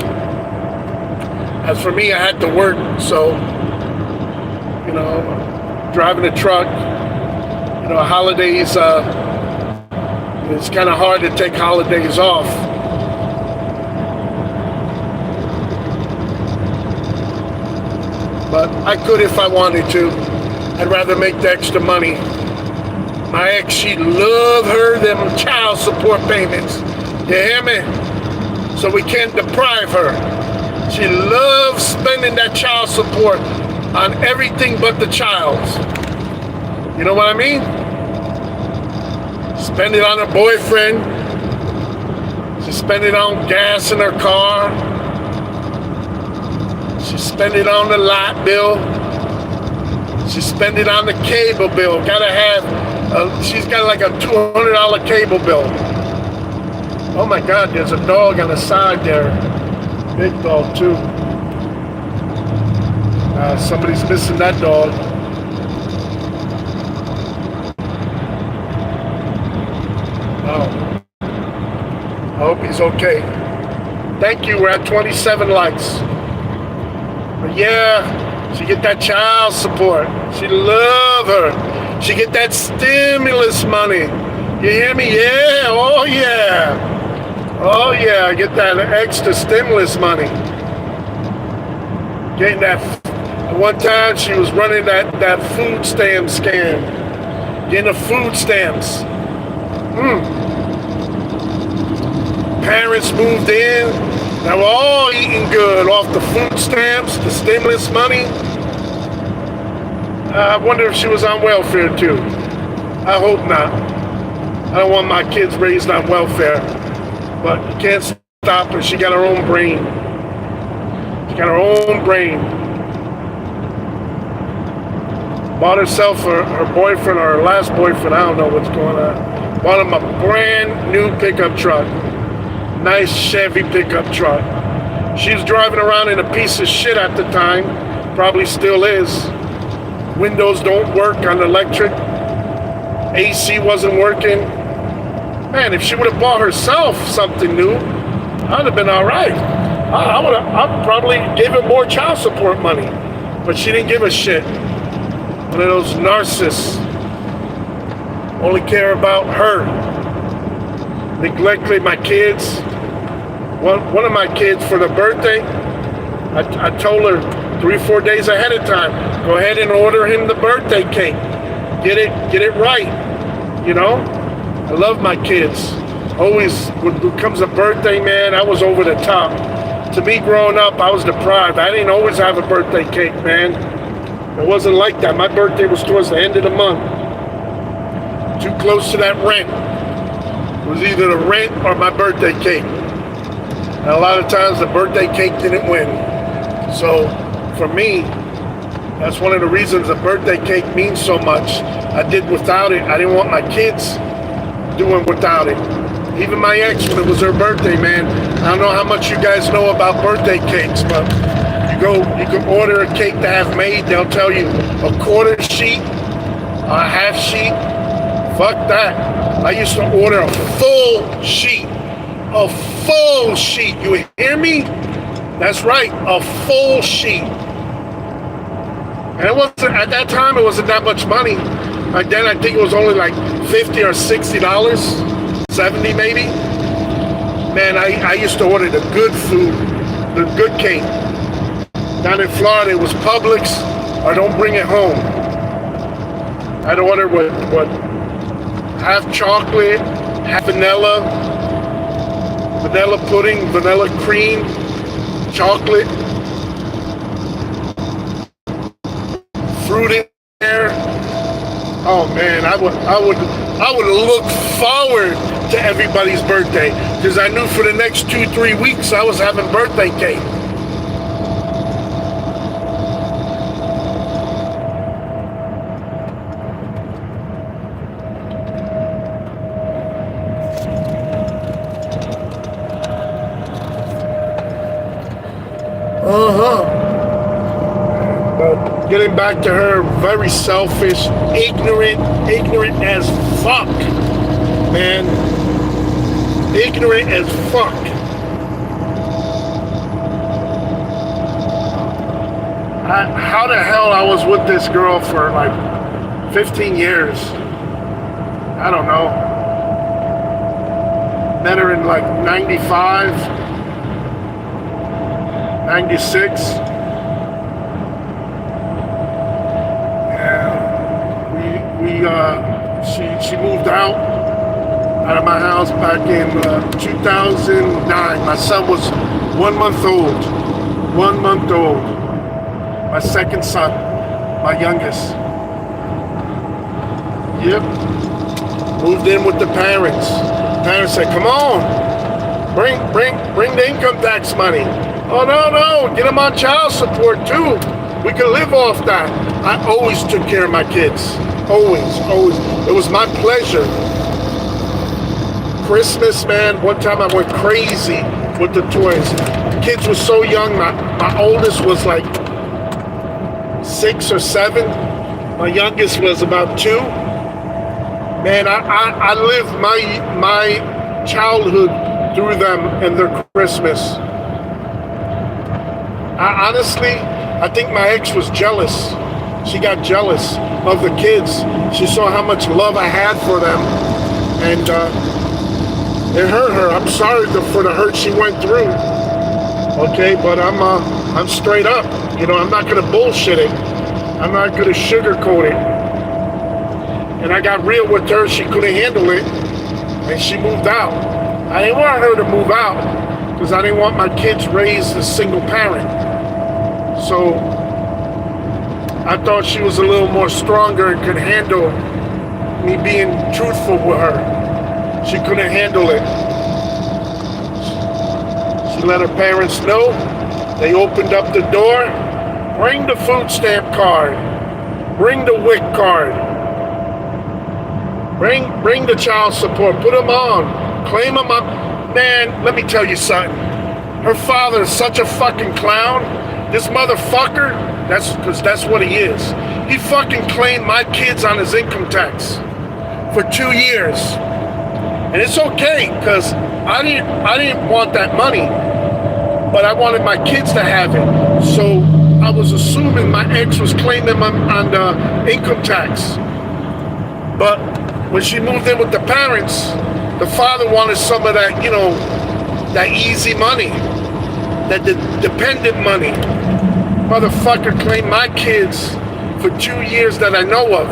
Speaker 2: As for me, I had to work, so, you know, driving a truck, you know, holidays, it's kind of hard to take holidays off. But I could if I wanted to. I'd rather make the extra money. My ex, she loved her them child support payments. You hear me? So we can't deprive her. She loves spending that child support on everything but the child. You know what I mean? Spend it on her boyfriend. She spend it on gas in her car. She spend it on the light bill. She spend it on the cable bill. Gotta have, she's got like a $200 cable bill. Oh my God, there's a dog on the side there. Big dog too. Somebody's missing that dog. Oh. I hope he's okay. Thank you, we're at 27 likes. But yeah, she get that child support. She love her. She get that stimulus money. You hear me? Yeah, oh yeah. Oh yeah, I get that extra stimulus money. Getting that, at one time she was running that food stamp scam. Getting the food stamps. Parents moved in. Now we're all eating good off the food stamps, the stimulus money. I wonder if she was on welfare too. I hope not. I don't want my kids raised on welfare. But you can't stop her. She got her own brain. She got her own brain. Bought herself her boyfriend or her last boyfriend, I don't know what's going on. Bought him a brand new pickup truck. Nice Chevy pickup truck. She was driving around in a piece of shit at the time. Probably still is. Windows don't work on the electric. AC wasn't working. Man, if she would have bought herself something new, I'd have been all right. I probably gave her more child support money. But she didn't give a shit. One of those narcissists. Only care about her. Neglected my kids. One of my kids for the birthday, I told her 3-4 days ahead of time, go ahead and order him the birthday cake. Get it right. You know? I love my kids. Always, when it comes a birthday, man, I was over the top. To me, growing up, I was deprived. I didn't always have a birthday cake, man. It wasn't like that. My birthday was towards the end of the month. Too close to that rent. It was either the rent or my birthday cake. And a lot of times the birthday cake didn't win. So for me, that's one of the reasons the birthday cake means so much. I did without it. I didn't want my kids doing without it. Even my ex, when it was her birthday, man, I don't know how much you guys know about birthday cakes, but you can order a cake to have made. They'll tell you a quarter sheet, a half sheet. Fuck that. I used to order a full sheet. A full sheet. You hear me? That's right, a full sheet. And it wasn't, at that time, it wasn't that much money. Back then, I think it was only like $50 or $60, 70 maybe. Man, I used to order the good food, the good cake. Down in Florida, it was Publix or don't bring it home. I'd order what half chocolate, half vanilla pudding, vanilla cream, chocolate, fruit in there. Oh man, I would look forward to everybody's birthday because I knew for the next 2-3 weeks I was having birthday cake. But getting back to her, very selfish, ignorant as fuck, man. Ignorant as fuck. How the hell I was with this girl for like 15 years? I don't know. Met her in like 95. 96. And she moved out of my house back in 2009. My son was 1 month old. 1 month old. My second son, my youngest. Yep. Moved in with the parents. Parents said, "Come on, bring the income tax money." Oh, no, get them on child support too. We can live off that. I always took care of my kids. Always. It was my pleasure. Christmas, man, one time I went crazy with the toys. The kids were so young. My oldest was like 6 or 7. My youngest was about 2. Man, I lived my childhood through them and their Christmas. I think my ex was jealous. She got jealous of the kids. She saw how much love I had for them, and it hurt her. I'm sorry for the hurt she went through. Okay, but I'm straight up. You know, I'm not gonna bullshit it. I'm not gonna sugarcoat it. And I got real with her. She couldn't handle it, and she moved out. I didn't want her to move out because I didn't want my kids raised as single parent. So I thought she was a little more stronger and could handle me being truthful with her. She couldn't handle it. She let her parents know. They opened up the door. Bring the food stamp card. Bring the WIC card. Bring the child support. Put them on. Claim them up. Man, let me tell you something. Her father is such a fucking clown. This motherfucker, that's what he is. He fucking claimed my kids on his income tax for 2 years. And it's okay, because I didn't want that money, but I wanted my kids to have it. So I was assuming my ex was claiming on the income tax. But when she moved in with the parents, the father wanted some of that, you know, that easy money, that dependent money. Motherfucker claimed my kids for 2 years that I know of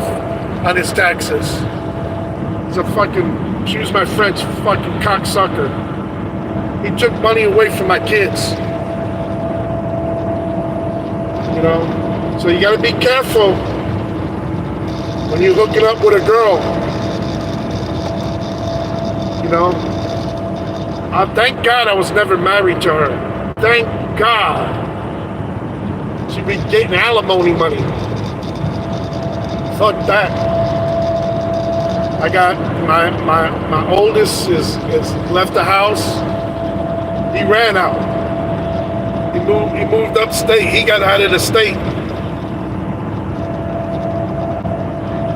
Speaker 2: on his taxes. He's a fucking, excuse my French, fucking cocksucker. He took money away from my kids. You know? So you gotta be careful when you're hooking up with a girl. You know? Thank God I was never married to her. Thank God. She'd be getting alimony money. Fuck that. I got my oldest is left the house. He ran out. He moved upstate. He got out of the state.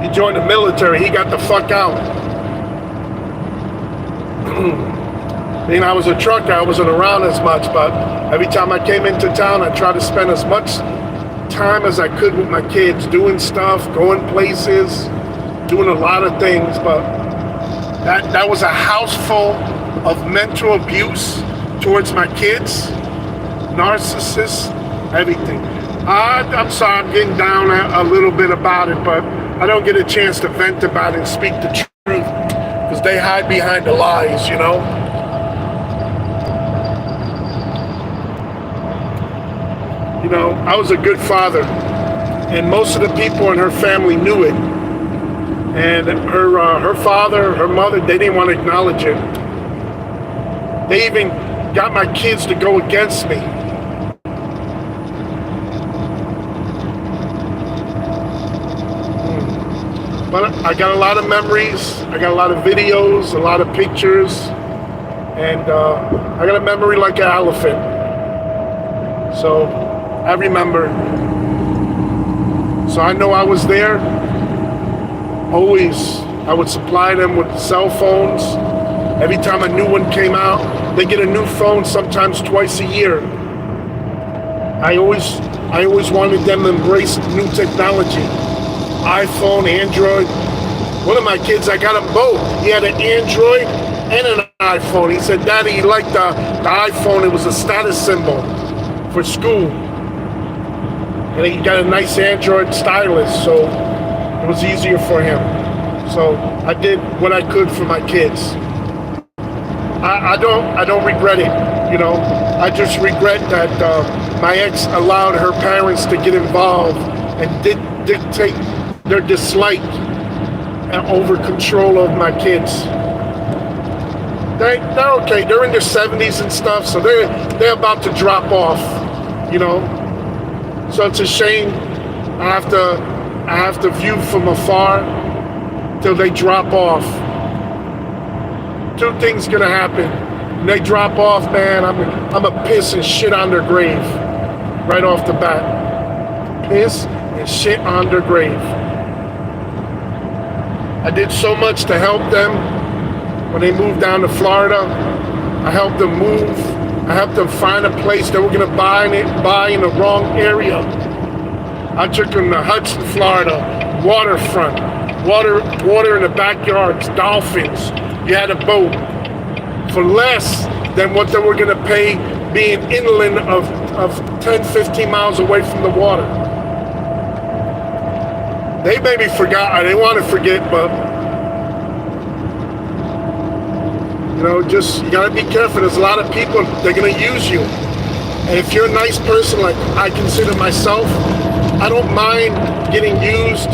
Speaker 2: He joined the military. He got the fuck out. Being I was a trucker, I wasn't around as much, but every time I came into town, I tried to spend as much time as I could with my kids, doing stuff, going places, doing a lot of things. But that was a house full of mental abuse towards my kids, narcissists, everything. I'm sorry, I'm getting down a little bit about it, but I don't get a chance to vent about it and speak the truth because they hide behind the lies, you know? You know, I was a good father, and most of the people in her family knew it. And her father, her mother, they didn't want to acknowledge it. They even got my kids to go against me. But I got a lot of memories, I got a lot of videos, a lot of pictures, and I got a memory like an elephant. So I remember. So I know I was there. Always, I would supply them with cell phones. Every time a new one came out, they get a new phone sometimes twice a year. I always wanted them to embrace new technology. iPhone, Android. One of my kids, I got him both. He had an Android and an iPhone. He said, Daddy, he liked the iPhone. It was a status symbol for school. And he got a nice Android stylus, so it was easier for him. So I did what I could for my kids. I don't regret it, you know. I just regret that my ex allowed her parents to get involved and dictate their dislike and over control of my kids. They're okay. They're in their 70s and stuff, so they're about to drop off, you know. So it's a shame. I have to view from afar till they drop off. Two things gonna happen. When they drop off, man, I'm a piss and shit on their grave, right off the bat. Piss and shit on their grave. I did so much to help them when they moved down to Florida. I helped them move. I helped them find a place they were gonna buy in the wrong area. I took them to Hudson, Florida, waterfront, water in the backyards, dolphins. You had a boat for less than what they were gonna pay being inland of 10, 15 miles away from the water. They maybe forgot, they want to forget, but you know, just you gotta be careful. There's a lot of people, they're gonna use you. And if you're a nice person like I consider myself, I don't mind getting used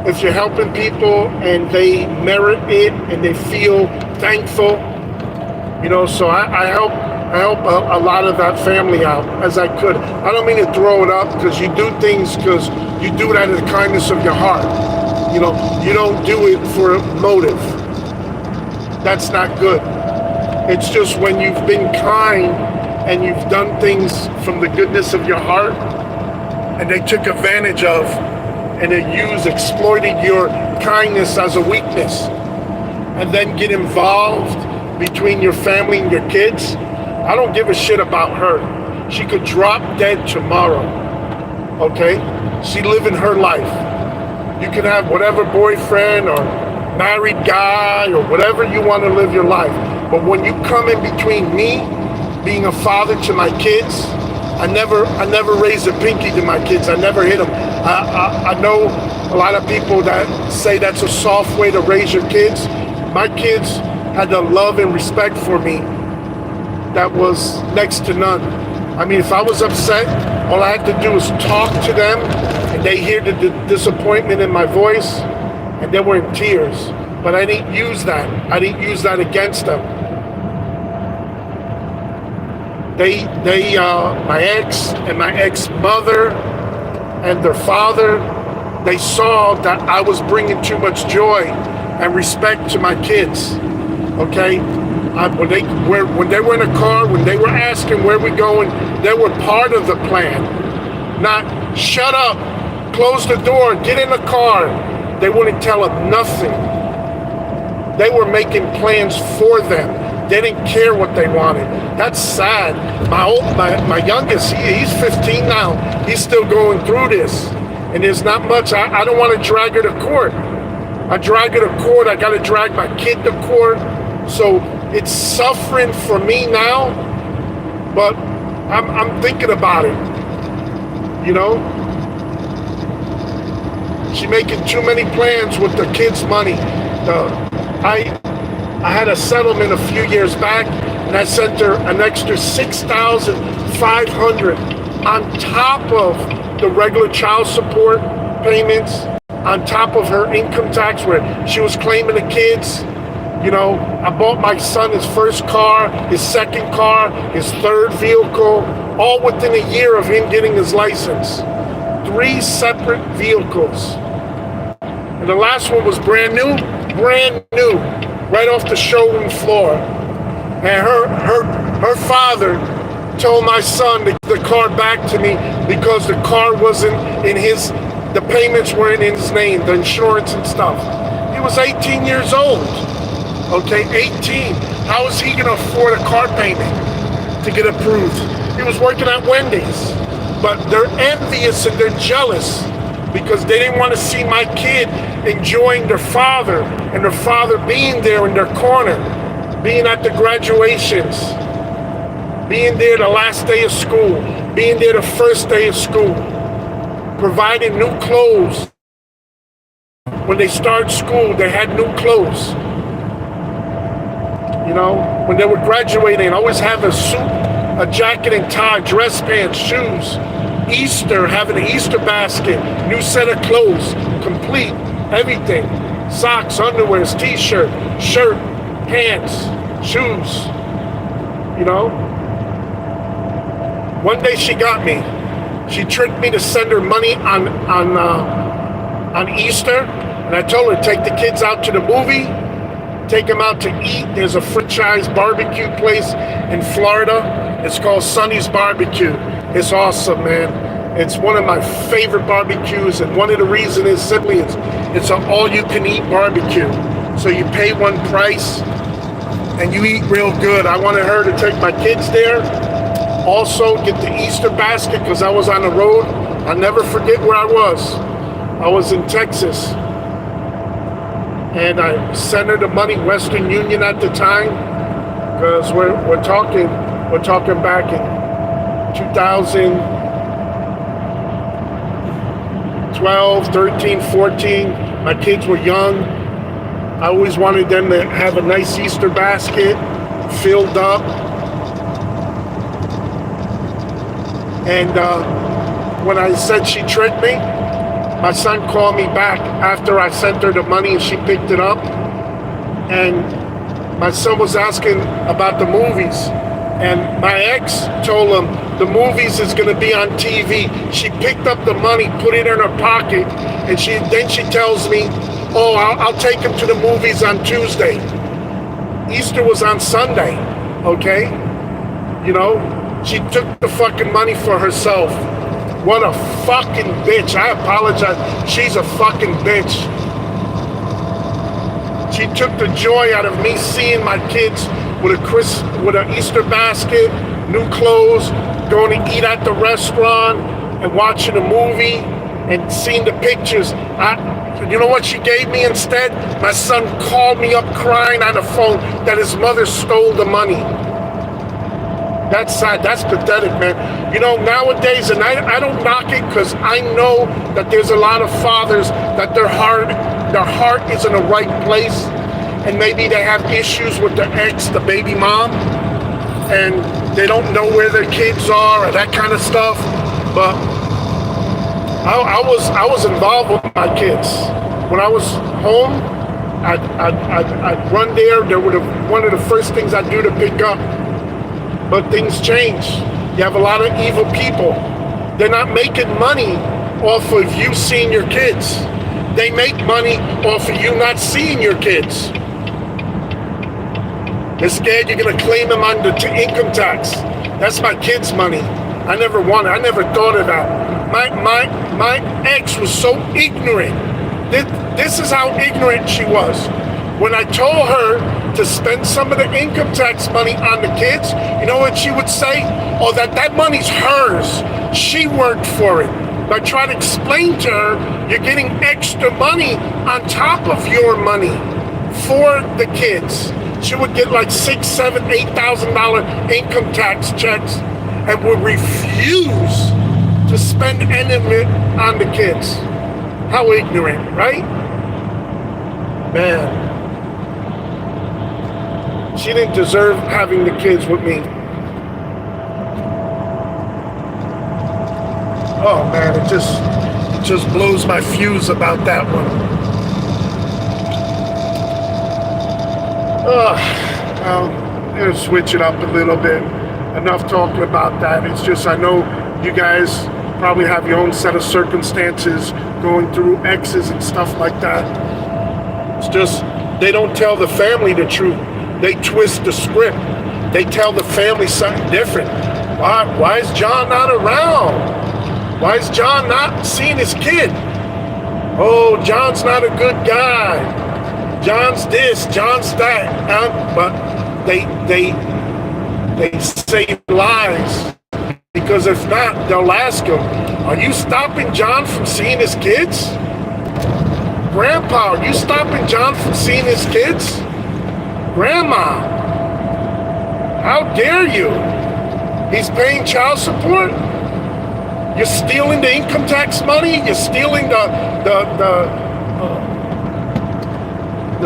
Speaker 2: if you're helping people and they merit it and they feel thankful. You know, so I help a lot of that family out as I could. I don't mean to throw it up because you do things because you do it out of the kindness of your heart. You know, you don't do it for a motive. That's not good. It's just when you've been kind and you've done things from the goodness of your heart and they took advantage of and they exploited your kindness as a weakness and then get involved between your family and your kids. I don't give a shit about her. She could drop dead tomorrow, okay? She living her life. You can have whatever boyfriend or married guy or whatever you want to live your life. But when you come in between me, being a father to my kids, I never raised a pinky to my kids. I never hit them. I know a lot of people that say that's a soft way to raise your kids. My kids had the love and respect for me that was next to none. I mean, if I was upset, all I had to do was talk to them, and they hear the disappointment in my voice, and they were in tears. But I didn't use that. I didn't use that against them. My ex and my ex-mother and their father, they saw that I was bringing too much joy and respect to my kids. Okay, when they were in a car, when they were asking where we're going, they were part of the plan. Not shut up, close the door, get in the car. They wouldn't tell them nothing. They were making plans for them. They didn't care what they wanted. That's sad. My youngest, he's 15 now. He's still going through this. And there's not much. I don't want to drag her to court. I drag her to court. I got to drag my kid to court. So it's suffering for me now. But I'm thinking about it. You know? She's making too many plans with the kids' money. I had a settlement a few years back, and I sent her an extra $6,500 on top of the regular child support payments, on top of her income tax where she was claiming the kids. You know, I bought my son his first car, his second car, his third vehicle, all within a year of him getting his license. 3 separate vehicles. And the last one was brand new, right off the showroom floor. And her father told my son to give the car back to me because the car wasn't in the payments weren't in his name, the insurance and stuff. He was 18 years old. Okay, 18. How is he gonna afford a car payment to get approved? He was working at Wendy's. But they're envious and they're jealous because they didn't want to see my kid enjoying their father and their father being there in their corner, being at the graduations, being there the last day of school, being there the first day of school, providing new clothes. When they started school, they had new clothes. You know, when they were graduating, always have a suit, a jacket and tie, dress pants, shoes. Easter, having an Easter basket, new set of clothes, complete, everything. Socks, underwears, t-shirt, shirt, pants, shoes. You know? One day she got me. She tricked me to send her money on Easter, and I told her, take the kids out to the movie, take them out to eat. There's a franchise barbecue place in Florida. It's called Sonny's Barbecue. It's awesome, man. It's one of my favorite barbecues, and one of the reasons is simply it's an all-you-can-eat barbecue. So you pay one price, and you eat real good. I wanted her to take my kids there. Also, get the Easter basket, because I was on the road. I'll never forget where I was. I was in Texas. And I sent her the money, Western Union at the time, because we're talking back in 2012, 13, 14. My kids were young. I always wanted them to have a nice Easter basket, filled up. And when I said she tricked me, my son called me back after I sent her the money and she picked it up. And my son was asking about the movies. And my ex told him the movies is gonna be on TV. She picked up the money, put it in her pocket, and then she tells me, oh, I'll take him to the movies on Tuesday. Easter was on Sunday, okay? You know, she took the fucking money for herself. What a fucking bitch. I apologize. She's a fucking bitch. She took the joy out of me seeing my kids with an Easter basket, new clothes, going to eat at the restaurant and watching a movie and seeing the pictures. You know what she gave me instead? My son called me up crying on the phone that his mother stole the money. That's sad. That's pathetic, man. You know, nowadays, and I don't knock it because I know that there's a lot of fathers that their heart is in the right place, and maybe they have issues with their ex, the baby mom. and they don't know where their kids are or that kind of stuff. But I was involved with my kids. When I was home, I'd run there. They were one of the first things I'd do to pick up. But things change. You have a lot of evil people. They're not making money off of you seeing your kids. They make money off of you not seeing your kids. They're scared you're gonna claim them under income tax. That's my kids' money. I never wanted, I never thought of that. My ex was so ignorant. This is how ignorant she was. When I told her to spend some of the income tax money on the kids, you know what she would say? Oh, that money's hers. She worked for it. I try to explain to her, you're getting extra money on top of your money for the kids. She would get like $6,000, $7,000, $8,000 income tax checks and would refuse to spend any of it on the kids. How ignorant, right? Man. She didn't deserve having the kids with me. Oh man, it just blows my fuse about that one. Well, let's switch it up a little bit. Enough talking about that. It's just, I know you guys probably have your own set of circumstances going through exes and stuff like that. It's just, they don't tell the family the truth. They twist the script. They tell the family something different. Why is John not around? Why is John not seeing his kid? Oh, John's not a good guy. John's this, John's that. But they say lies, because if not, they'll ask him, are you stopping John from seeing his kids? Grandpa, are you stopping John from seeing his kids? Grandma, how dare you? He's paying child support? You're stealing the income tax money? You're stealing the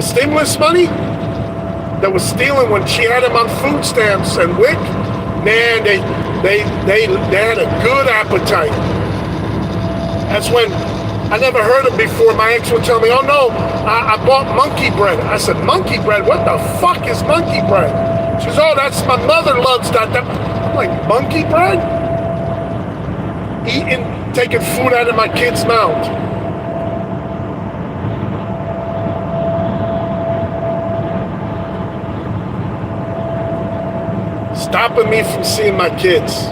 Speaker 2: stimulus money that was stealing when she had him on food stamps and WIC? Man, they had a good appetite. That's when I never heard of before. My ex would tell me, oh no, I bought monkey bread. I said, monkey bread? What the fuck is monkey bread? She says, oh, that's my mother loves that. I'm like, monkey bread? Eating, taking food out of my kid's mouth. Stopping me from seeing my kids.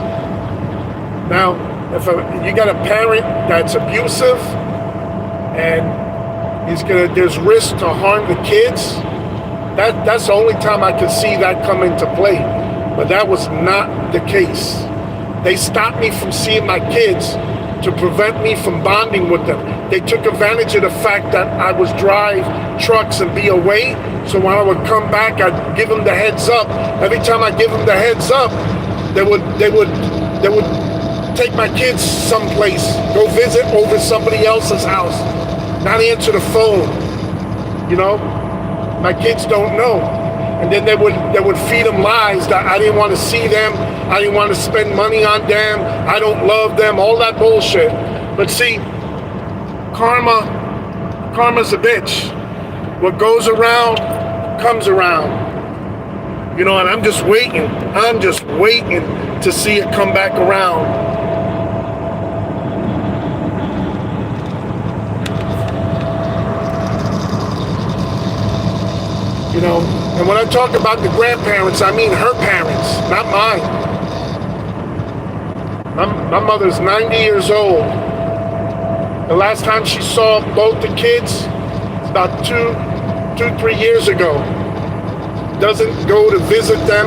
Speaker 2: Now, if you got a parent that's abusive and there's risk to harm the kids, that's the only time I could see that come into play. But that was not the case. They stopped me from seeing my kids to prevent me from bonding with them. They took advantage of the fact that I was drive trucks and be away. So when I would come back, I'd give them the heads up. Every time I give them the heads up, they would take my kids someplace, go visit over somebody else's house, not answer the phone. You know, my kids don't know. And then they would feed them lies that I didn't want to see them, I didn't want to spend money on them, I don't love them, all that bullshit. But see, karma's a bitch. What goes around comes around. You know, and I'm just waiting to see it come back around. You know, and when I talk about the grandparents, I mean her parents, not mine. My mother's 90 years old. The last time she saw both the kids, it's about 3 years ago. Doesn't go to visit them.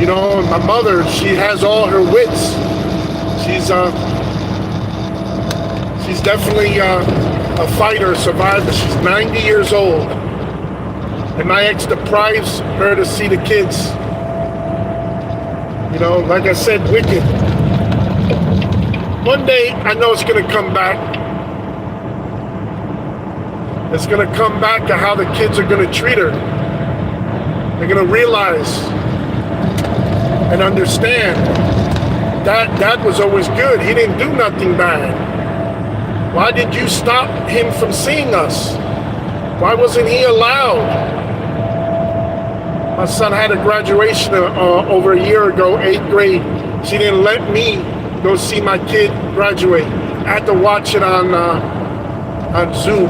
Speaker 2: You know, my mother, she has all her wits. She's definitely a fighter, a survivor. She's 90 years old. And my ex deprives her to see the kids. You know, like I said, wicked. One day, I know it's gonna come back. It's gonna come back to how the kids are gonna treat her. They're gonna realize and understand that dad was always good. He didn't do nothing bad. Why did you stop him from seeing us? Why wasn't he allowed? My son had a graduation over a year ago, 8th grade. She didn't let me go see my kid graduate. I had to watch it on Zoom.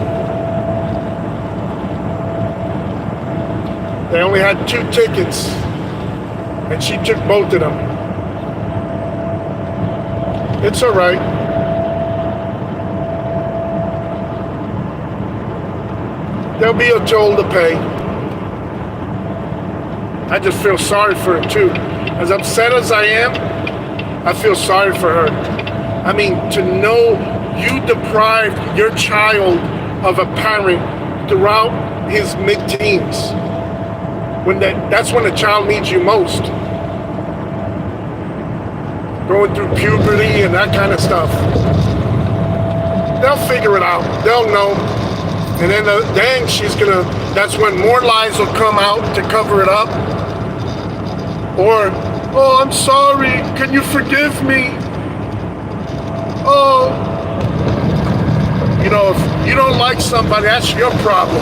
Speaker 2: They only had 2 tickets, and she took both of them. It's all right. There'll be a toll to pay. I just feel sorry for her too. As upset as I am, I feel sorry for her. I mean, to know you deprived your child of a parent throughout his mid-teens, when that's when a child needs you most. Going through puberty and that kind of stuff. They'll figure it out. They'll know. And then that's when more lies will come out to cover it up. Or, oh, I'm sorry, can you forgive me? Oh. You know, if you don't like somebody, that's your problem.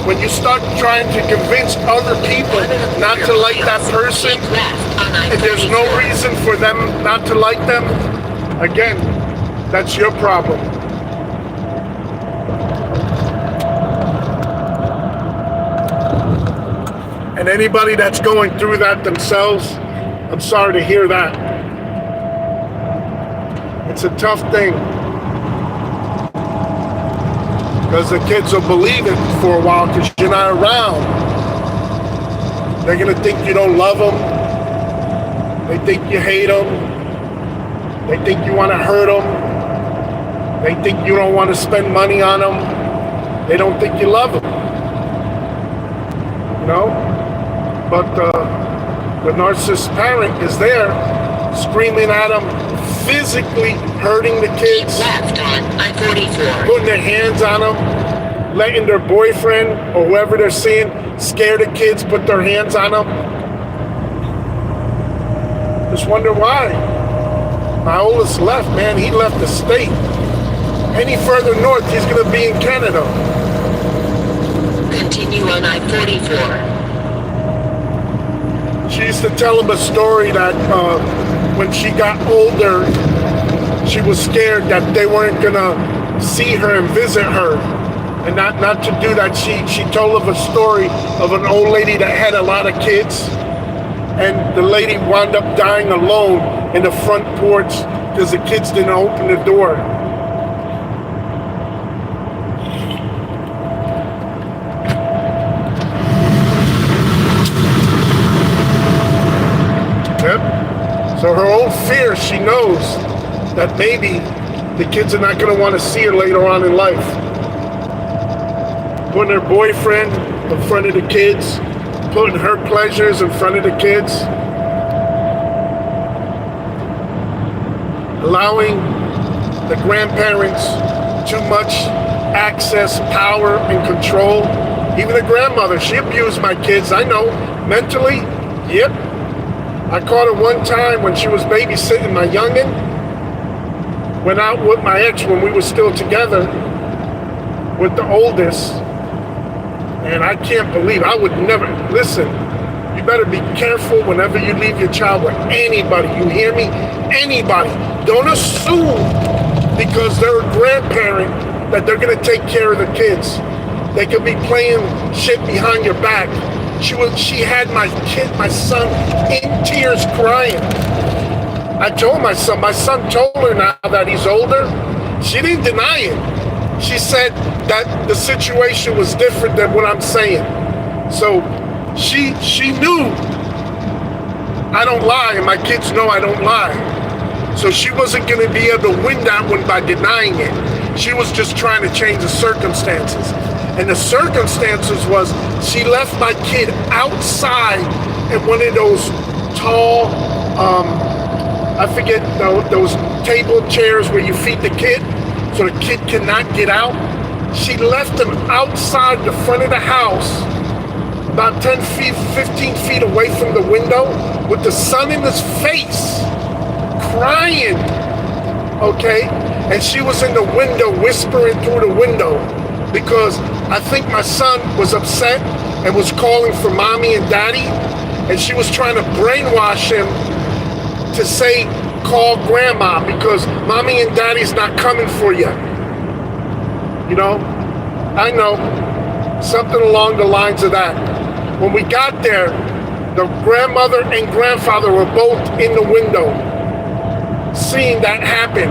Speaker 2: When you start trying to convince other people not to like that person, and there's no reason for them not to like them, again, that's your problem. And anybody that's going through that themselves, I'm sorry to hear that. It's a tough thing. Because the kids will believe it for a while because you're not around. They're going to think you don't love them. They think you hate them. They think you want to hurt them. They think you don't want to spend money on them. They don't think you love them. You know? But the narcissist parent is there screaming at them, physically hurting the kids,
Speaker 1: Left on I-44.
Speaker 2: putting their hands on them, letting their boyfriend or whoever they're seeing scare the kids, put their hands on them. Just wonder why. My oldest left, man. He left the state. Any further north, he's going to be in Canada.
Speaker 1: Continue on I-44.
Speaker 2: She used to tell him a story that when she got older, she was scared that they weren't gonna see her and visit her. And not to do that, she told him a story of an old lady that had a lot of kids, and the lady wound up dying alone in the front porch because the kids didn't open the door. So her own fear, she knows that maybe the kids are not going to want to see her later on in life. Putting her boyfriend in front of the kids, putting her pleasures in front of the kids, allowing the grandparents too much access, power, and control. Even the grandmother, she abused my kids, I know, mentally, yep. I caught her one time when she was babysitting my youngin'. Went out with my ex when we were still together with the oldest. And I can't believe, I would never, listen, you better be careful whenever you leave your child with anybody. You hear me? Anybody. Don't assume because they're a grandparent that they're gonna take care of the kids. They could be playing shit behind your back. She had my son in tears crying. I told my son told her now that he's older. She didn't deny it. She said that the situation was different than what I'm saying. So she knew I don't lie, and my kids know I don't lie. So she wasn't gonna be able to win that one by denying it. She was just trying to change the circumstances. And the circumstances was she left my kid outside in one of those tall, I forget, those table chairs where you feed the kid so the kid cannot get out. She left him outside the front of the house, about 10 feet, 15 feet away from the window, with the sun in his face, crying, okay? And she was in the window whispering through the window because I think my son was upset and was calling for mommy and daddy, and she was trying to brainwash him to say, call grandma because mommy and daddy's not coming for you. You know, I know, something along the lines of that. When we got there, the grandmother and grandfather were both in the window seeing that happen.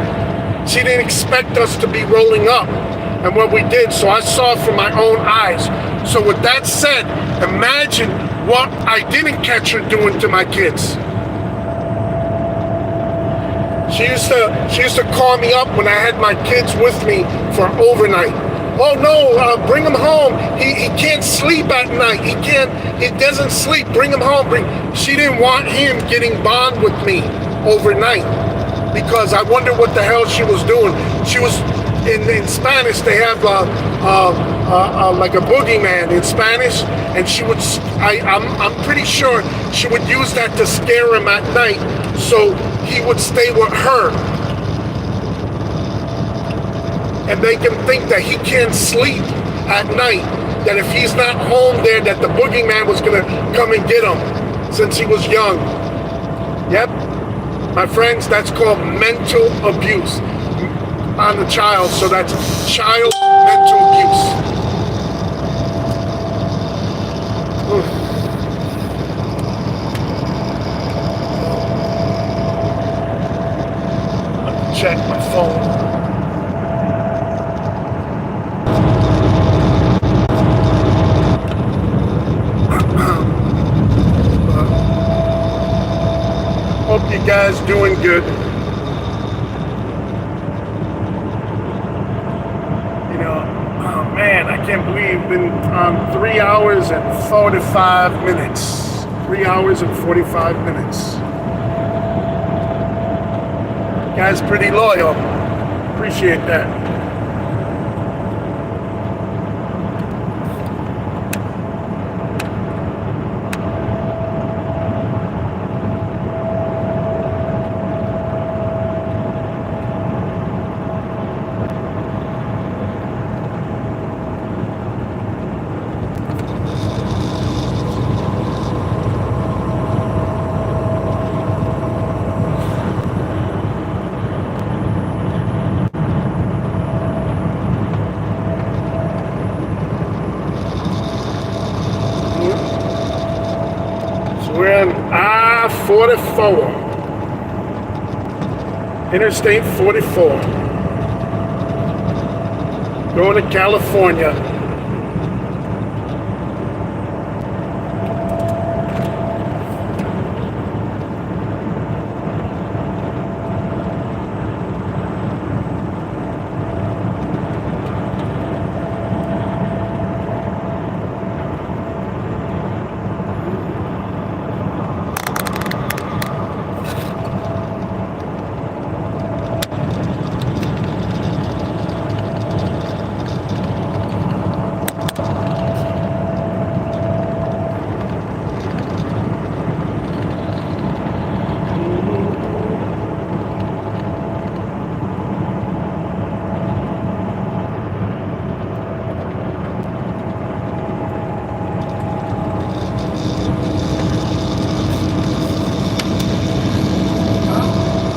Speaker 2: She didn't expect us to be rolling up, and what we did, so I saw it from my own eyes. So with that said, imagine what I didn't catch her doing to my kids. She used to call me up when I had my kids with me for overnight. Oh no, bring him home. He can't sleep at night. He doesn't sleep. Bring him home. She didn't want him getting bond with me overnight because I wonder what the hell she was doing. She was, in Spanish, they have like a boogeyman in Spanish, and she would, I'm pretty sure she would use that to scare him at night so he would stay with her and make him think that he can't sleep at night, that if he's not home there, that the boogeyman was gonna come and get him since he was young. Yep, my friends, that's called mental abuse on the child, so that's child mental abuse. Oof. Check my phone. Hope you guys doing good. You know, oh man, I can't believe it's been 3 hours and 45 minutes. 3 hours and 45 minutes. Guys, pretty loyal. Appreciate that. We're on I-44, Interstate 44, going to California.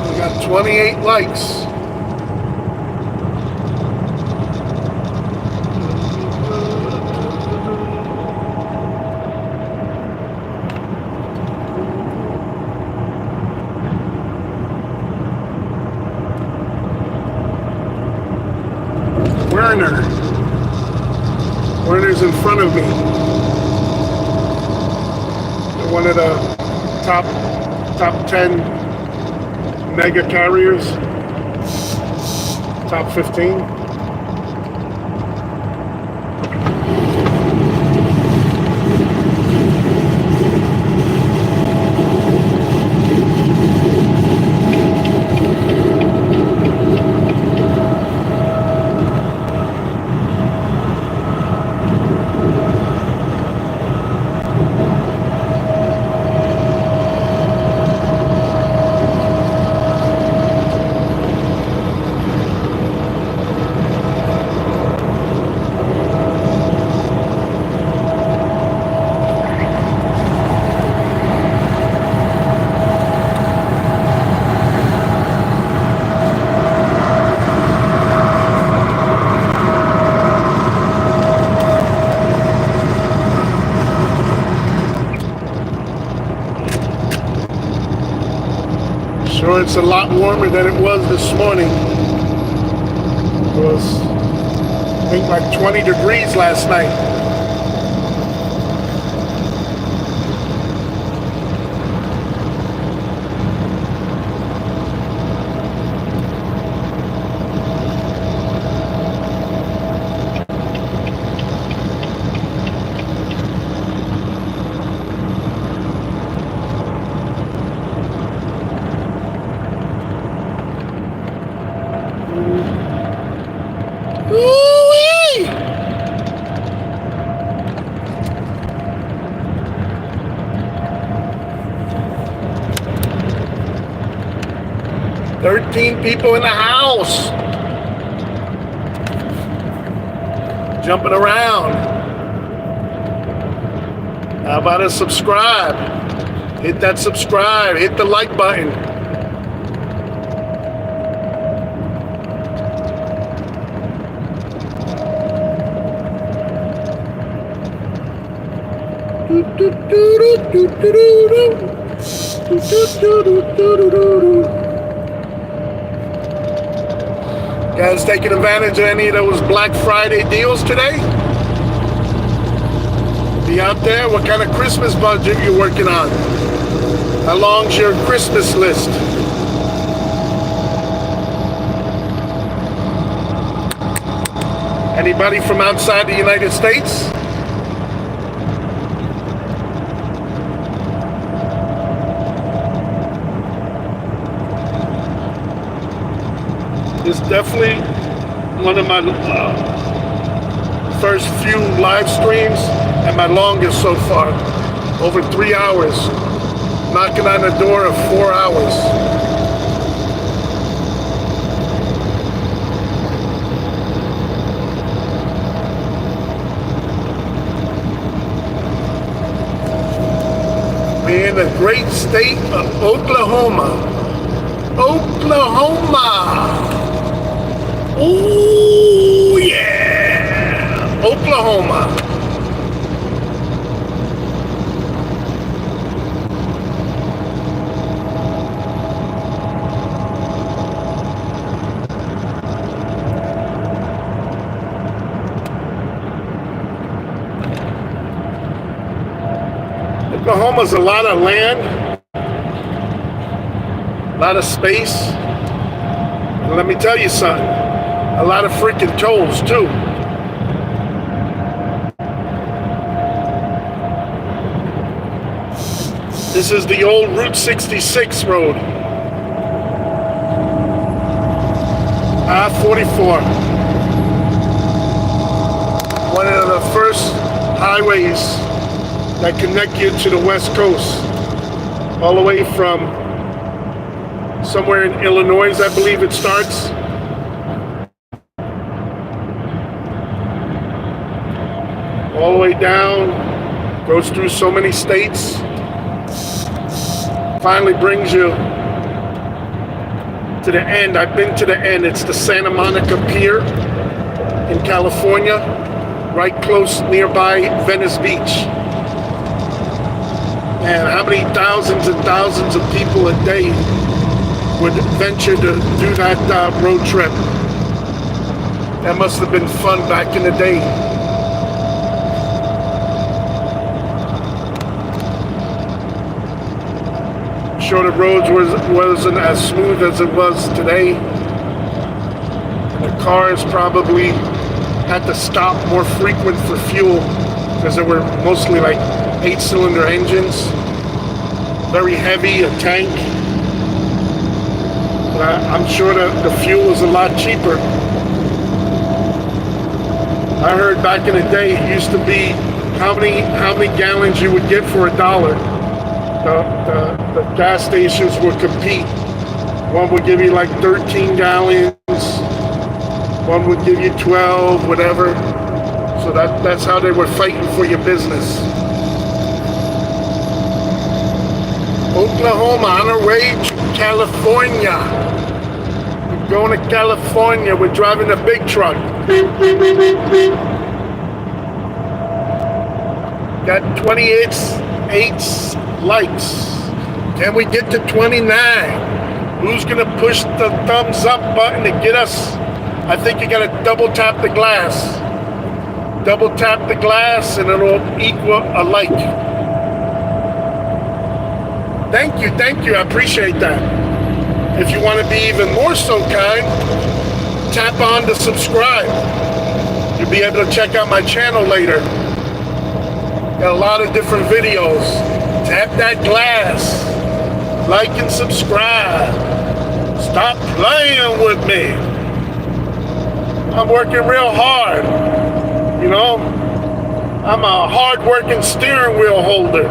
Speaker 2: We got 28 likes. Werner's in front of me. They're one of the top 10 mega carriers, top 15. Sure, it's a lot warmer than it was this morning. It was, I think, like 20 degrees last night. Ooh-wee! 13 people in the house. Jumping around. How about a subscribe? Hit that subscribe. Hit the like button. Guys taking advantage of any of those Black Friday deals today? Be out there? What kind of Christmas budget you working on? How long's your Christmas list? Anybody from outside the United States? It's definitely one of my first few live streams and my longest so far. Over 3 hours. Knocking on the door of 4 hours. In the great state of Oklahoma. Oklahoma! Ooh, yeah! Oklahoma. Oklahoma's a lot of land, a lot of space. And let me tell you something, a lot of freaking tolls too. This is the old Route 66 road. I-44. One of the first highways that connect you to the West Coast. All the way from somewhere in Illinois, I believe it starts. All the way down, goes through so many states. Finally brings you to the end. I've been to the end. It's the Santa Monica Pier in California, right close nearby Venice Beach. And how many thousands and thousands of people a day would venture to do that road trip? That must have been fun back in the day. Sure, the roads wasn't as smooth as it was today. The cars probably had to stop more frequent for fuel because they were mostly like 8-cylinder engines, very heavy, a tank. But I'm sure that the fuel is a lot cheaper. I heard back in the day it used to be how many gallons you would get for $1. The gas stations would compete. One would give you like 13 gallons, one would give you 12, whatever. So that's how they were fighting for your business. Oklahoma on our way to California. We're going to California. We're driving a big truck. Got 28 likes. Can we get to 29? Who's gonna push the thumbs up button to get us? I think you gotta double tap the glass. Double tap the glass and it'll equal a like. Thank you, I appreciate that. If you want to be even more so kind, tap on to subscribe. You'll be able to check out my channel later. Got a lot of different videos. Tap that glass. Like and subscribe. Stop playing with me. I'm working real hard. You know, I'm a hard-working steering wheel holder.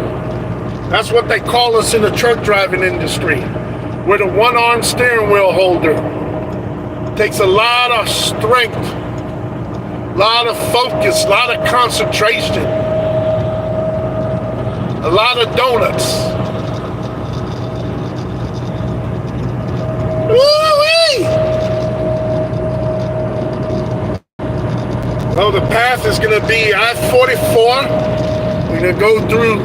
Speaker 2: That's what they call us in the truck driving industry. We're the one-arm steering wheel holder. Takes a lot of strength, a lot of focus, a lot of concentration, a lot of donuts. Woo-wee! Well, the path is going to be I-44. We're going to go through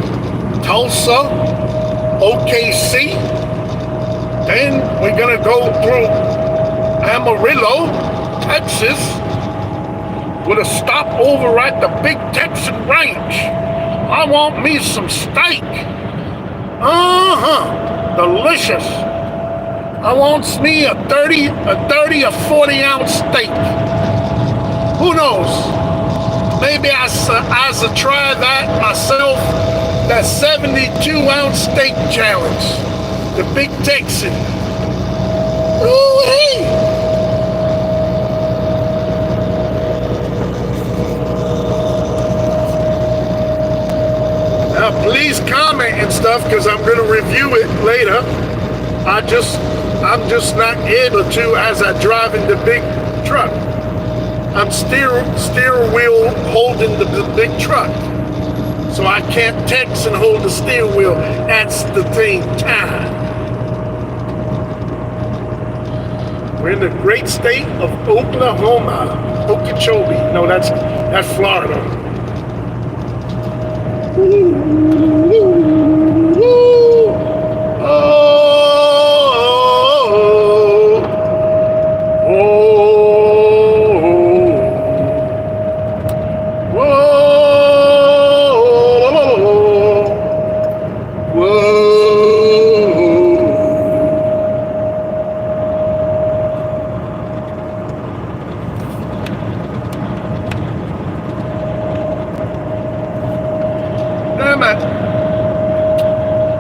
Speaker 2: Tulsa, OKC. Then we're going to go through Amarillo, Texas, with a stopover at the Big Texan Ranch. I want me some steak. Delicious. I want me a 30 or 40 ounce steak. Who knows? Maybe I should try that myself. That 72 ounce steak challenge. The Big Texan. Ooh-wee! Now please comment and stuff because I'm going to review it later. I'm just not able to as I drive in the big truck. I'm steering wheel holding the big truck. So I can't text and hold the steering wheel at the same time. We're in the great state of Oklahoma. Okeechobee. No, that's Florida.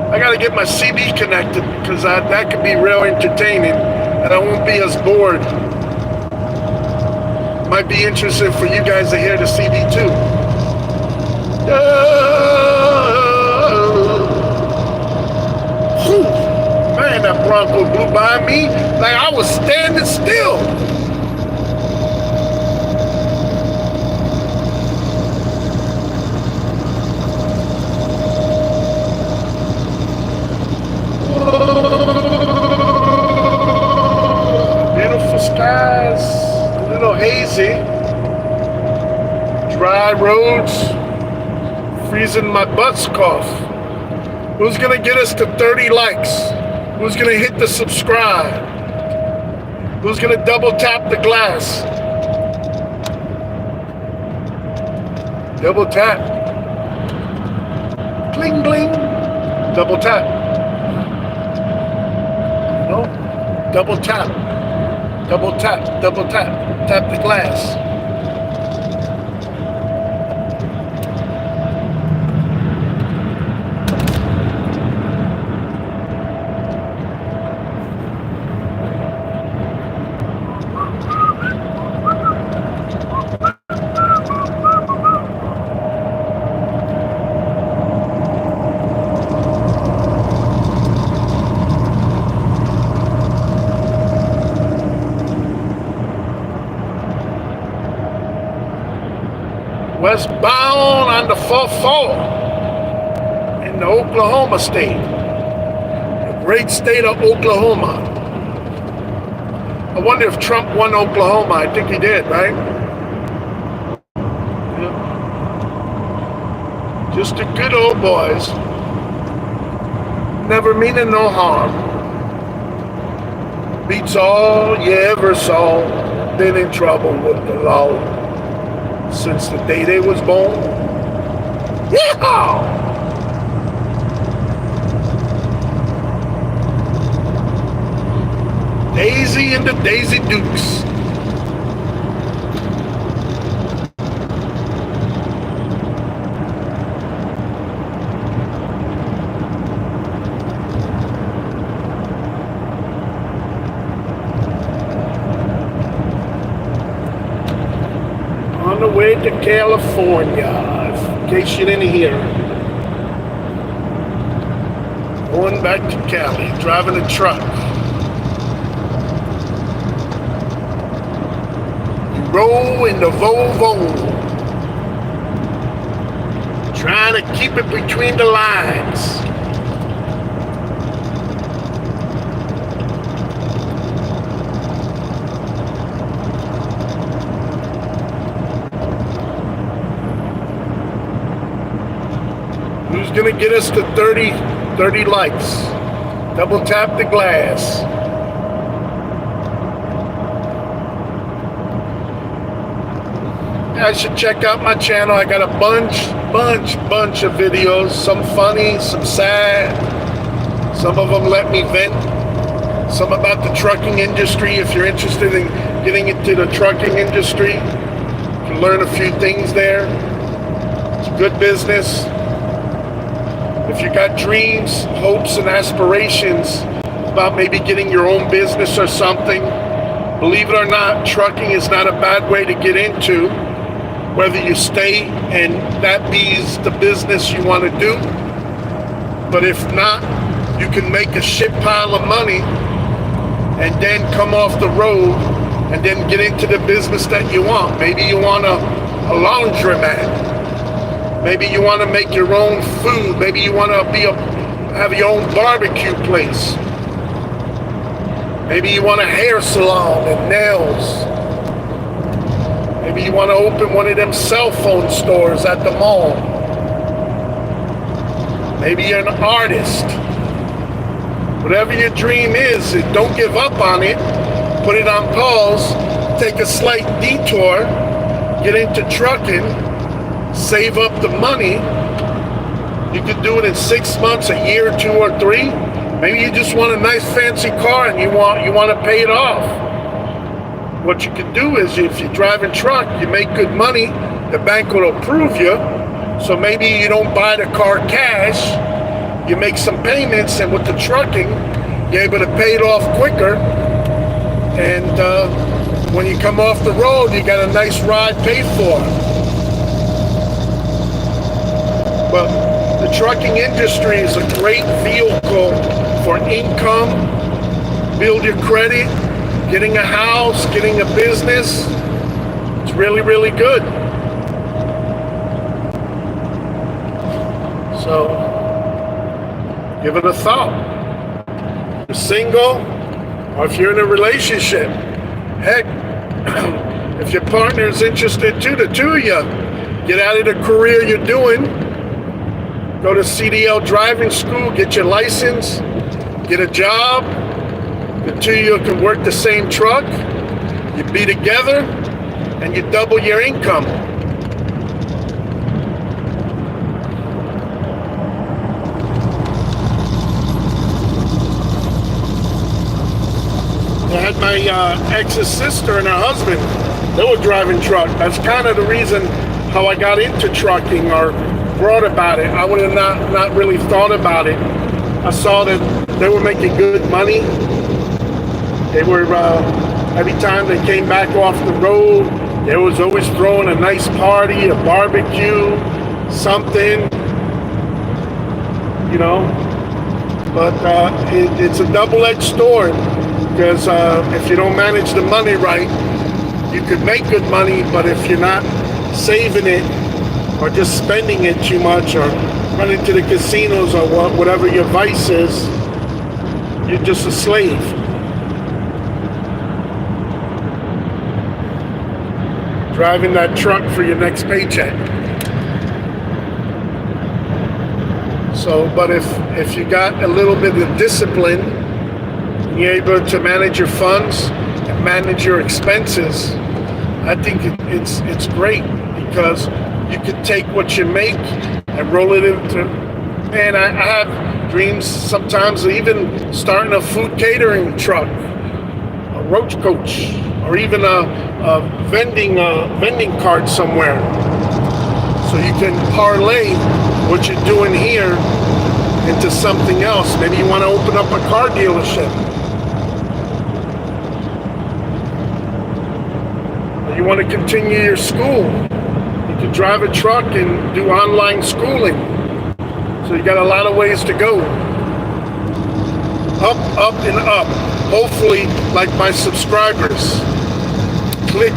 Speaker 2: I gotta get my CD connected because that could be real entertaining and I won't be as bored. Might be interesting for you guys to hear the CD too. Man, that Bronco blew by me like I was standing still. Beautiful skies, a little hazy, dry roads, freezing my butt's cough. Who's gonna get us to 30 likes? Who's gonna hit the subscribe? Who's gonna double tap the glass? Double tap. Bling bling. Double tap. No? Double tap. Double tap. Double tap. Tap the glass. Westbound on the 44 in the Oklahoma state, the great state of Oklahoma. I wonder if Trump won Oklahoma. I think he did, right? Yeah. Just the good old boys, never meaning no harm. Beats all you ever saw. Been in trouble with the law since the day they was born. Yeehaw! Daisy and the Daisy Dukes. On the way to California, in case you didn't hear. Going back to Cali, driving a truck. Roll in the Volvo, trying to keep it between the lines. Who's gonna get us to 30 likes? Double tap the glass. I should check out my channel. I got a bunch of videos. Some funny, some sad. Some of them let me vent. Some about the trucking industry. If you're interested in getting into the trucking industry, you can learn a few things there. It's a good business. If you got dreams, hopes, and aspirations about maybe getting your own business or something, believe it or not, trucking is not a bad way to get into. Whether you stay and that be the business you want to do. But if not, you can make a shit pile of money and then come off the road and then get into the business that you want. Maybe you want a laundromat. Maybe you want to make your own food. Maybe you want to have your own barbecue place. Maybe you want a hair salon and nails. Maybe you want to open one of them cell phone stores at the mall. Maybe you're an artist. Whatever your dream is, don't give up on it. Put it on pause. Take a slight detour. Get into trucking. Save up the money. You could do it in 6 months, a year, 2 or 3. Maybe you just want a nice fancy car and you want to pay it off. What you can do is, if you're driving truck, you make good money, the bank will approve you. So maybe you don't buy the car cash, you make some payments, and with the trucking, you're able to pay it off quicker. And when you come off the road, you got a nice ride paid for. But the trucking industry is a great vehicle for income, build your credit, getting a house, getting a business. It's really, really good. So, give it a thought. If you're single, or if you're in a relationship, heck, if your partner is interested too, the two of you, get out of the career you're doing, go to CDL driving school, get your license, get a job. The two of you can work the same truck, you be together, and you double your income. I had my ex's sister and her husband, they were driving truck. That's kind of the reason how I got into trucking or brought about it. I would have not really thought about it. I saw that they were making good money. They were, every time they came back off the road, they was always throwing a nice party, a barbecue, something, you know. But it's a double-edged sword, because if you don't manage the money right, you could make good money, but if you're not saving it or just spending it too much or running to the casinos or whatever your vice is, you're just a slave. Driving that truck for your next paycheck. So, but if you got a little bit of discipline, you're able to manage your funds and manage your expenses, I think it's great because you can take what you make and roll it into. Man, I have dreams sometimes of even starting a food catering truck, a roach coach, or even a vending cart somewhere. So you can parlay what you're doing here into something else. Maybe you want to open up a car dealership. Or you want to continue your school. You can drive a truck and do online schooling. So you got a lot of ways to go. Up, up, and up. Hopefully, like my subscribers. Click.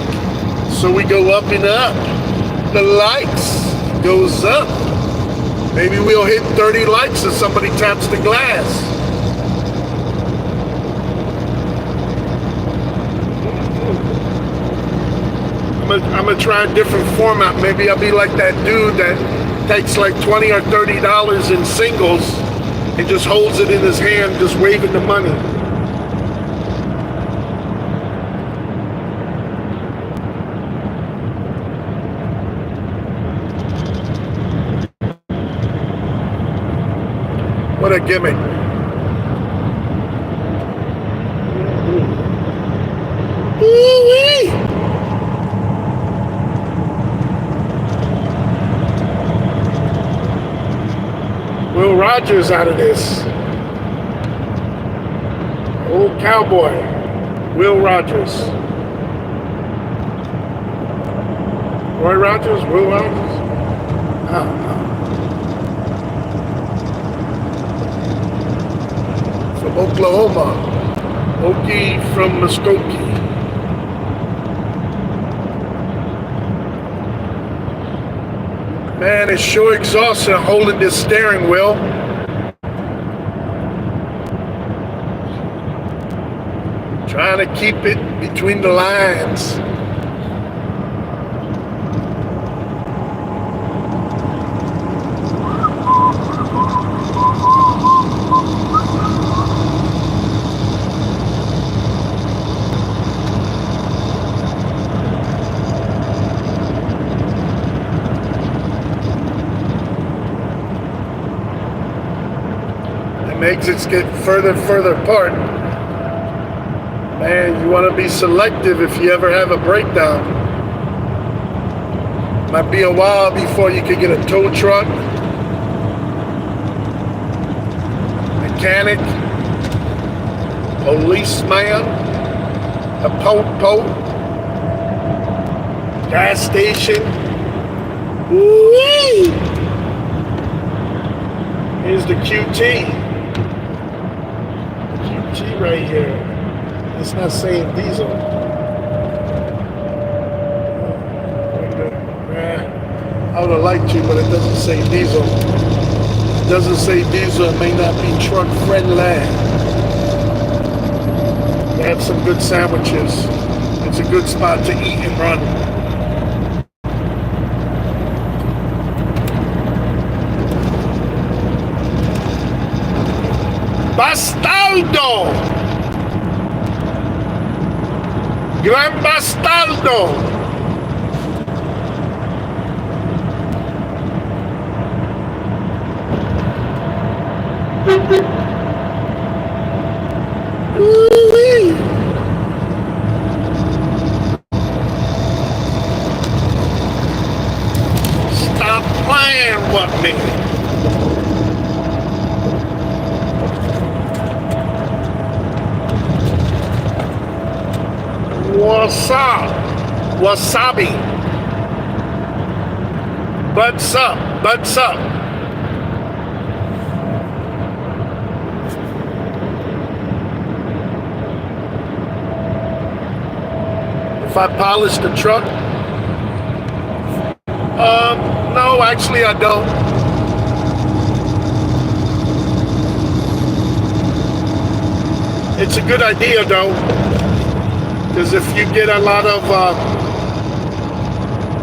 Speaker 2: So we go up and up. The likes goes up. Maybe we'll hit 30 likes if somebody taps the glass. I'm gonna try a different format. Maybe I'll be like that dude that takes like $20 or $30 in singles and just holds it in his hand, just waving the money. What a gimmick. Woo-wee. Will Rogers out of this. Old cowboy. Will Rogers. Roy Rogers? Will Rogers? I don't know. From Oklahoma. Okie from Muskogee. Man, it's sure exhausting holding this steering wheel. Trying to keep it between the lines. Exits get further and further apart. Man, you want to be selective if you ever have a breakdown. Might be a while before you could get a tow truck, mechanic, policeman, a po-po, gas station. Woo-wee! Here's the QT. Right here. It's not saying diesel. I would have liked you, but it doesn't say diesel. It doesn't say diesel. It may not be truck friendly. They have some good sandwiches. It's a good spot to eat and run. Bastardo! Gran bastardo! Ooh-wee. Stop playing with me. Wasabi. Butts up, butts up. If I polish the truck? No, actually I don't. It's a good idea though. Because if you get a lot of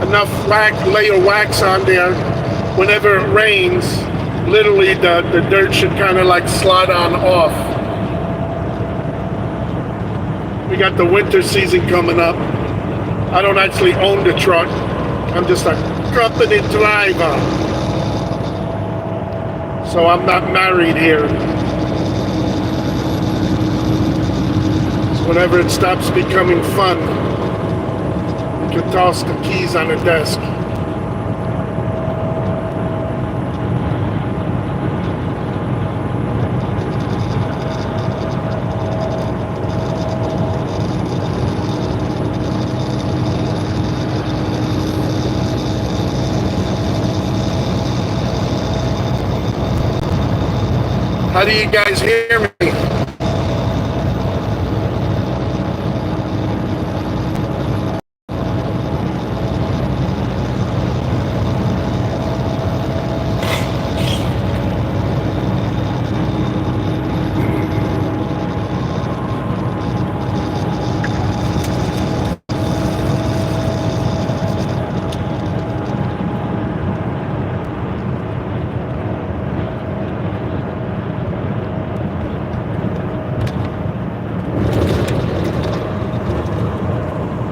Speaker 2: enough layer wax on there, whenever it rains, literally the dirt should kind of like slide on off. We got the winter season coming up. I don't actually own the truck. I'm just a company driver. So I'm not married here. So whenever it stops becoming fun, you can toss the keys on the desk. How do you guys hear me?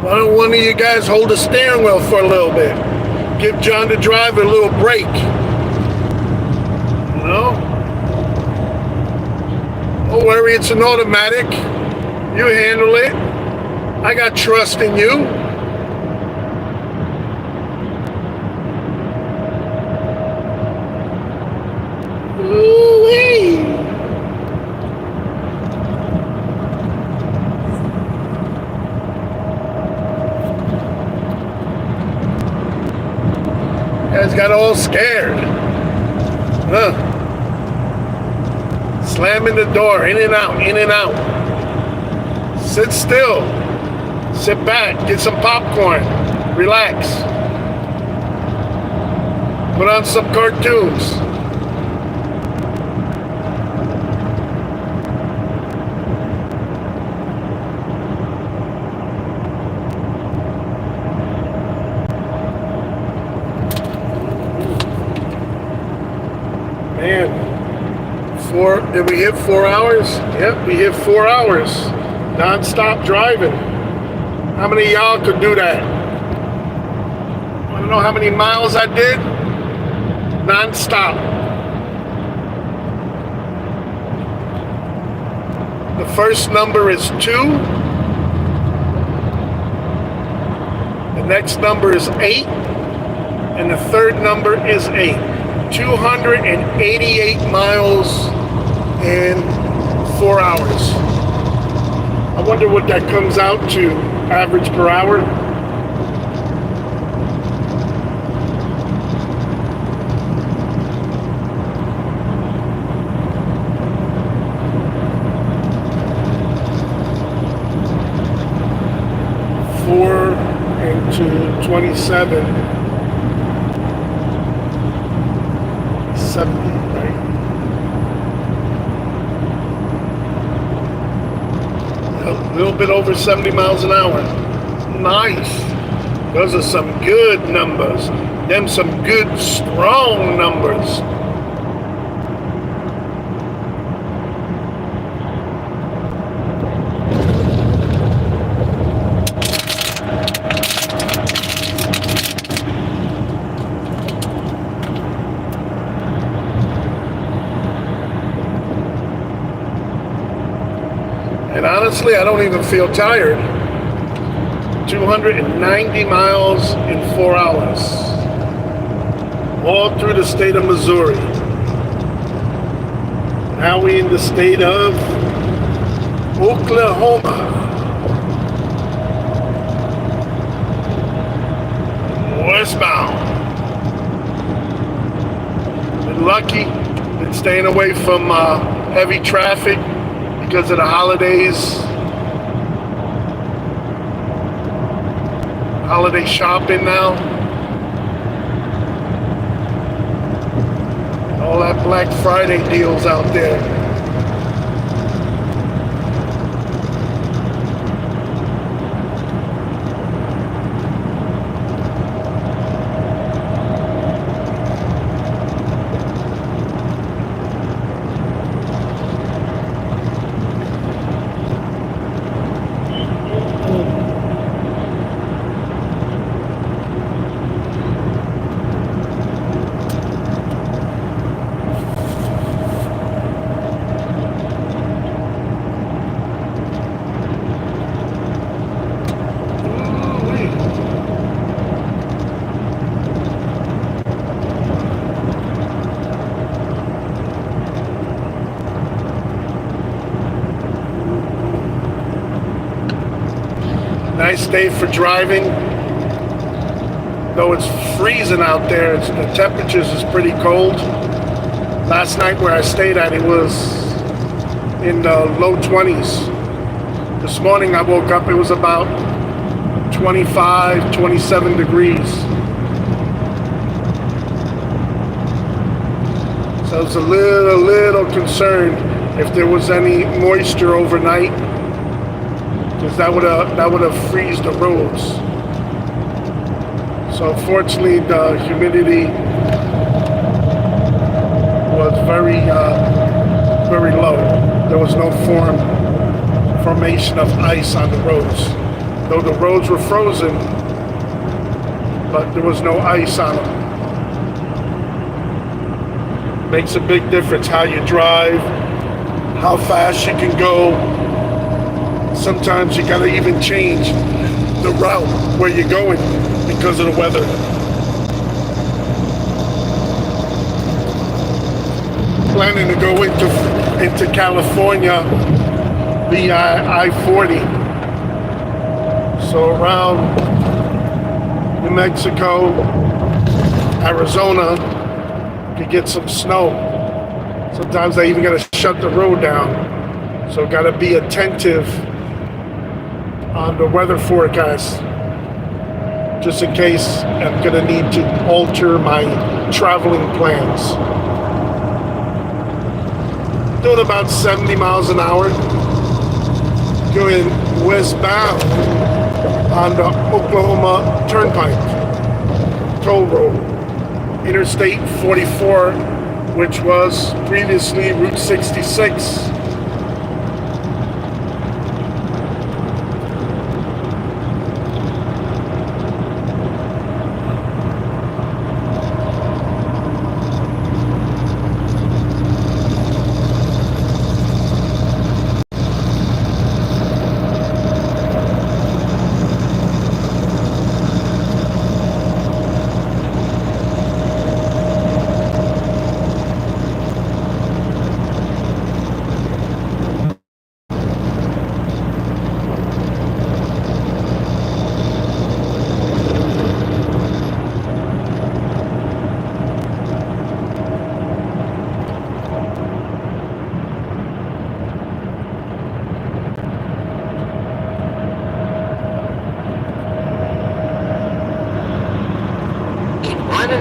Speaker 2: Why don't one of you guys hold the steering wheel for a little bit? Give John the driver a little break. You know? Don't worry, it's an automatic. You handle it. I got trust in you. Ooh-wee. Guys got all scared. Huh. Slamming the door, in and out, in and out. Sit still. Sit back, get some popcorn. Relax. Put on some cartoons. Man, did we hit 4 hours? Yep, we hit 4 hours. Non-stop driving. How many of y'all could do that? Want to know how many miles I did? Non-stop. The first number is 2. The next number is 8. And the third number is 8. 288 miles in 4 hours. I wonder what that comes out to, average per hour. Four into 27. 70, right? A little bit over 70 miles an hour. Nice. Those are some good numbers. Them some good, strong numbers. And honestly, I don't even feel tired. 290 miles in 4 hours. All through the state of Missouri. Now we in the state of Oklahoma. Westbound. Been lucky. Been staying away from heavy traffic because of the holidays. Holiday shopping now. All that Black Friday deals out there. Nice day for driving. Though it's freezing out there, the temperatures is pretty cold. Last night where I stayed at, it was in the low 20s. This morning I woke up, it was about 25, 27 degrees. So I was a little concerned if there was any moisture overnight, because that would have freezed the roads. So fortunately, the humidity was very low. There was no formation of ice on the roads. Though the roads were frozen, but there was no ice on them. Makes a big difference how you drive, how fast you can go. Sometimes you gotta even change the route where you're going because of the weather. Planning to go into California via I-40. So around New Mexico, Arizona, to get some snow. Sometimes I even gotta shut the road down. So gotta be attentive on the weather forecast, just in case I'm gonna need to alter my traveling plans. Doing about 70 miles an hour, going westbound on the Oklahoma Turnpike toll road, Interstate 44, which was previously Route 66.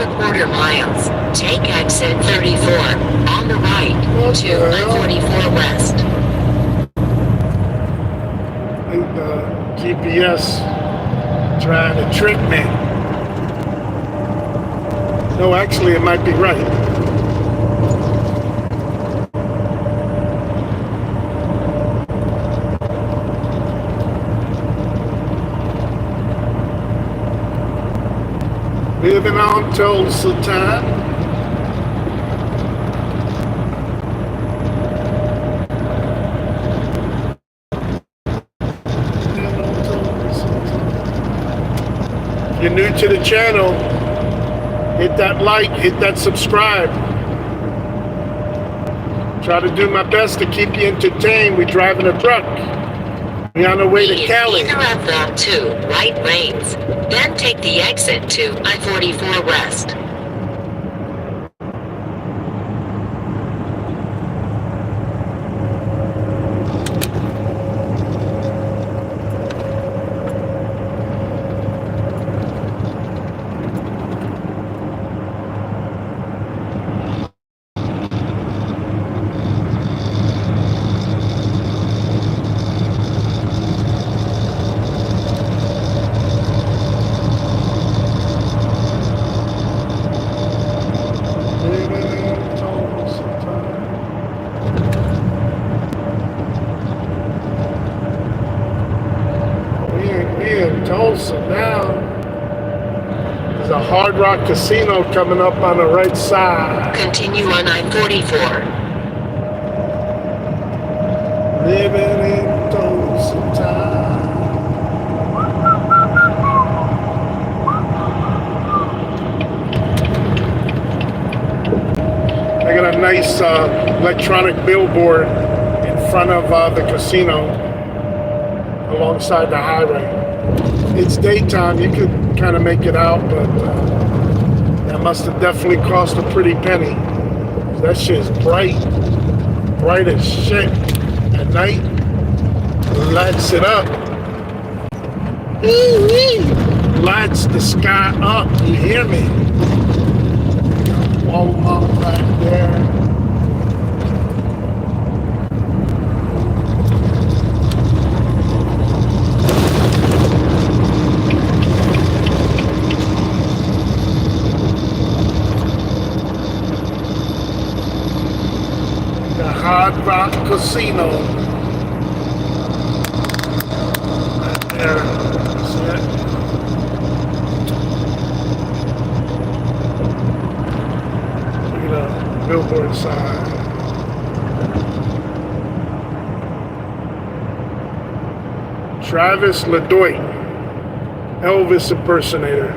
Speaker 1: In 1.25 miles, take exit 34 on the right to I-44 West.
Speaker 2: I think the GPS trying to trick me. No, actually, it might be right. Living on Tulsa time. If you're new to the channel, hit that like, hit that subscribe. Try to do my best to keep you entertained. We're driving a truck. We're on the way to Cali.
Speaker 1: Interrupt route 2, right lanes. Then take the exit to I-44 West.
Speaker 2: Tulsa now. There's a Hard Rock Casino coming up on the right side.
Speaker 1: Continue on I-44.
Speaker 2: Living in Tulsa town. I got a nice electronic billboard in front of the casino alongside the highway. It's daytime, you could kind of make it out, but that must have definitely cost a pretty penny. That shit's bright as shit. At night, lights it up. Lights the sky up, you hear me? Walmart right there. Hard Rock Casino. Right there. See it? Look at the billboard sign. Travis LeDoit, Elvis impersonator.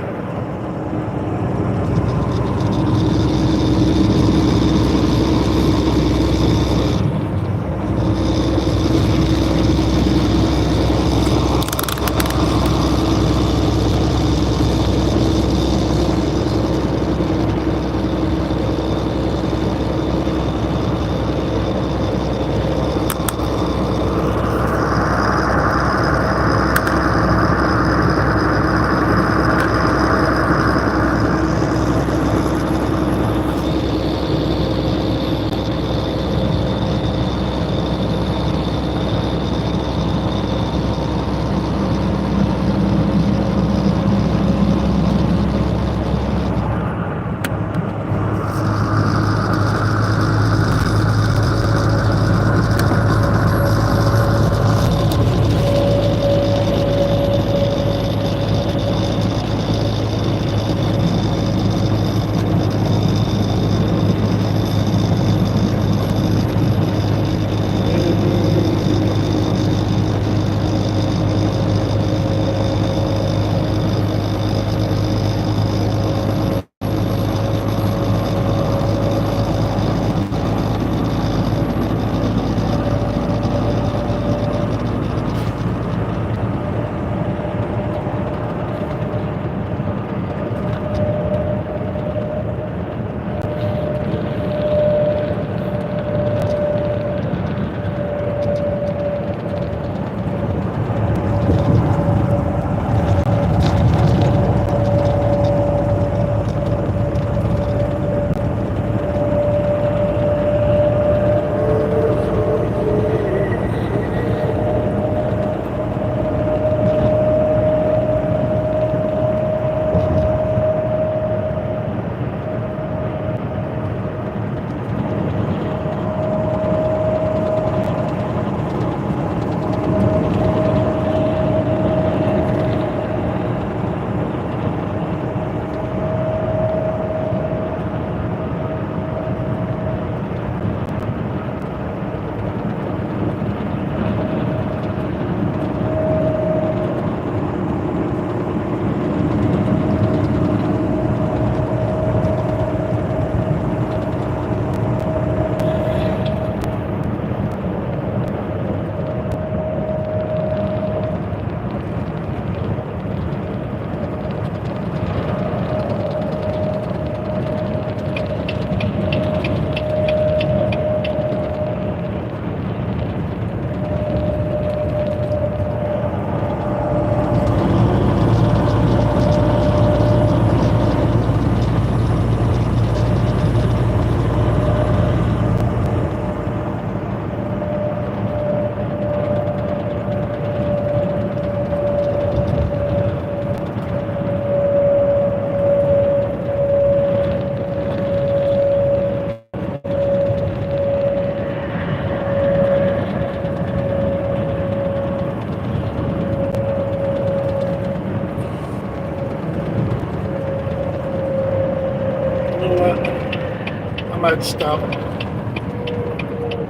Speaker 2: might stop,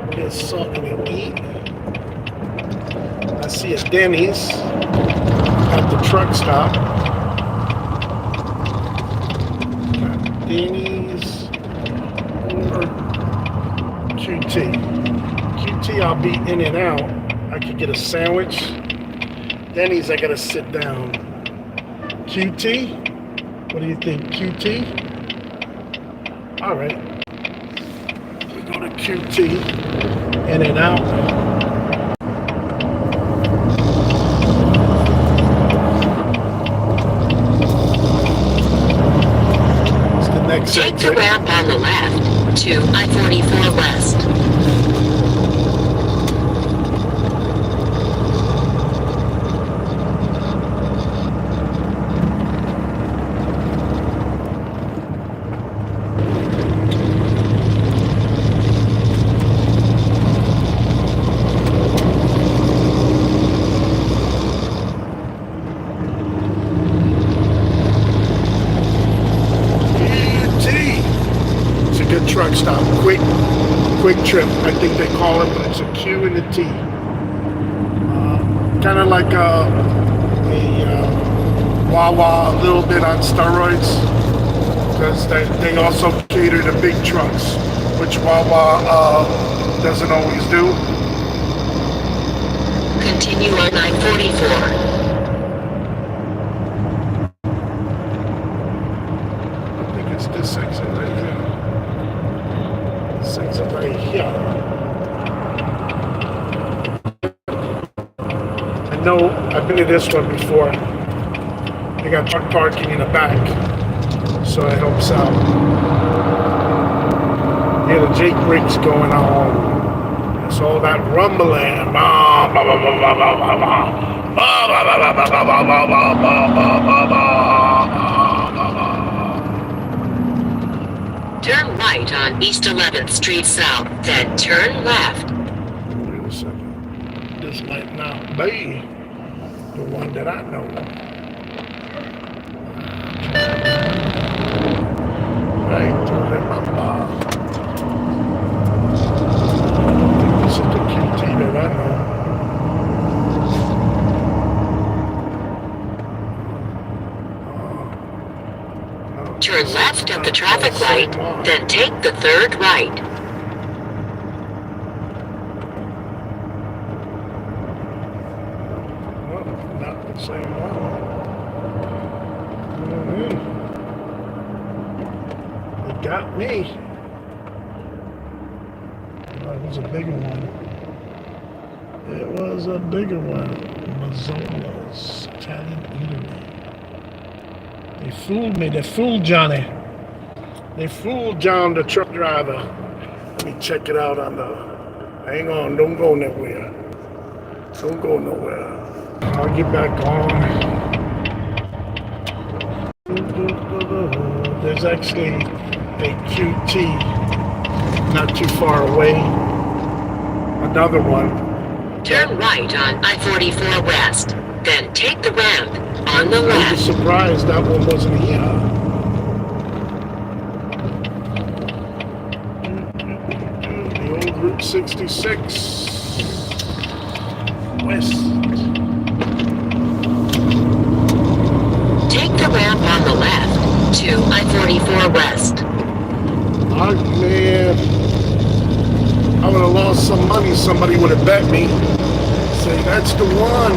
Speaker 2: get something to eat. I see a Denny's at the truck stop. Got Denny's or QT. QT, I'll be in and out. I could get a sandwich Denny's, I gotta sit down. QT? What do you think? QT? All right. We go to QT. In and out. What's the next
Speaker 1: Take the
Speaker 2: exit?
Speaker 1: ramp on the left to I-44 West.
Speaker 2: Truck stop, quick trip. I think they call it, but it's a Q and a T. Kind of like a Wawa, a little bit on steroids, because they also cater to big trucks, which Wawa doesn't always do.
Speaker 1: Continue on I-44.
Speaker 2: I think it's this exit right here. Exit right here. I know I've been to this one before. They got truck parking in the back, so it helps out. Yeah, the Jake brakes going on. It's all that rumbling.
Speaker 1: Turn right on East 11th Street South, then turn left.
Speaker 2: Wait a second. This might not be the one that I know. Right, remember. This is the QT that I know.
Speaker 1: Turn left at the traffic light, then take the third right.
Speaker 2: Well, not the same one. It got me. That was a bigger one. It was a bigger one. Mazzola's Italian Eatery. They fooled me. They fooled Johnny. They fooled John, the truck driver. Let me check it out on the... Hang on. Don't go nowhere. Don't go nowhere. I'll get back on. There's actually a QT not too far away. Another one.
Speaker 1: Turn right on I-44 West, then take the ramp on the
Speaker 2: I was
Speaker 1: left.
Speaker 2: surprised that one wasn't here. The old Route 66 West.
Speaker 1: Take the ramp on the left to I-44 West.
Speaker 2: Oh man, I would have lost some money. Somebody would have bet me. Say that's the one.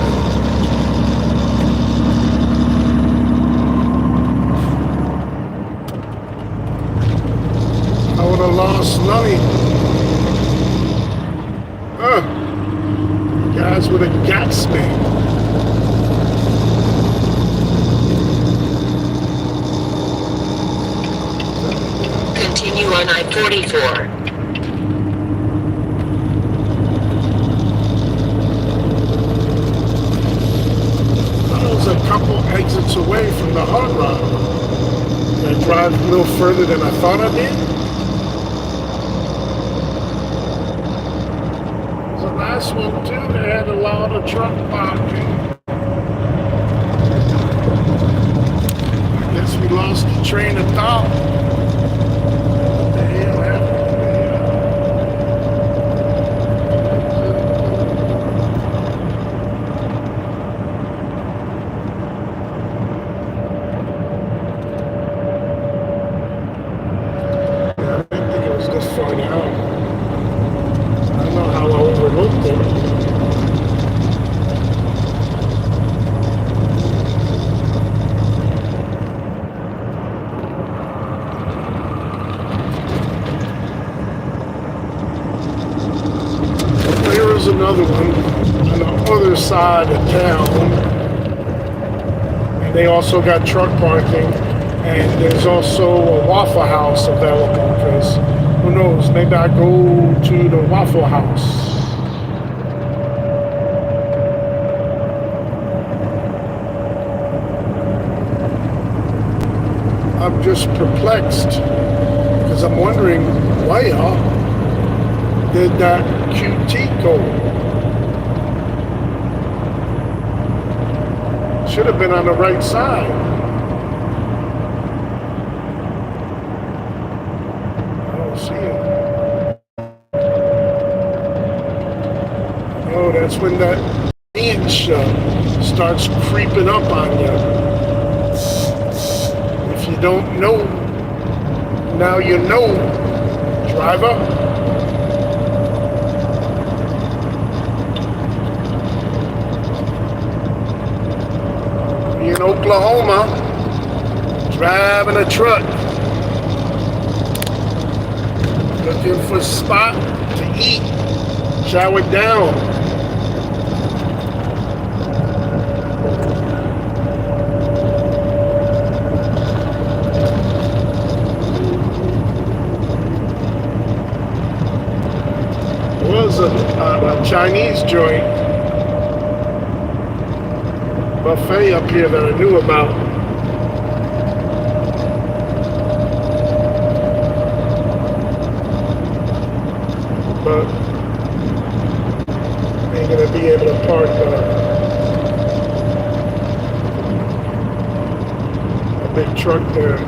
Speaker 2: I would have lost money. You guys would have gassed me.
Speaker 1: Continue on I-44.
Speaker 2: I was a couple exits away from the hard rock. I drive a little further than I thought I did. The last one too, they had a lot of truck parking. I guess we lost the train of thought. What the hell happened there? I didn't think it was this far down. I don't know how I overlooked it. There's another one on the other side of town. And they also got truck parking. And there's also a Waffle House available because who knows, maybe I go to the Waffle House. I'm just perplexed because I'm wondering where did that QT go? Should have been on the right side. I don't see it. Oh, that's when that inch starts creeping up on you. If you don't know, now you know, driver. In Oklahoma, driving a truck, looking for a spot to eat, shower down. There was a Chinese joint buffet up here that I knew about. But I ain't gonna be able to park a big truck there.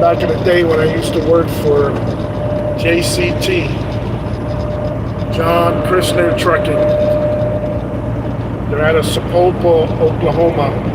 Speaker 2: Back in the day when I used to work for JCT, John Christner Trucking. They're out of Sepulpa, Oklahoma.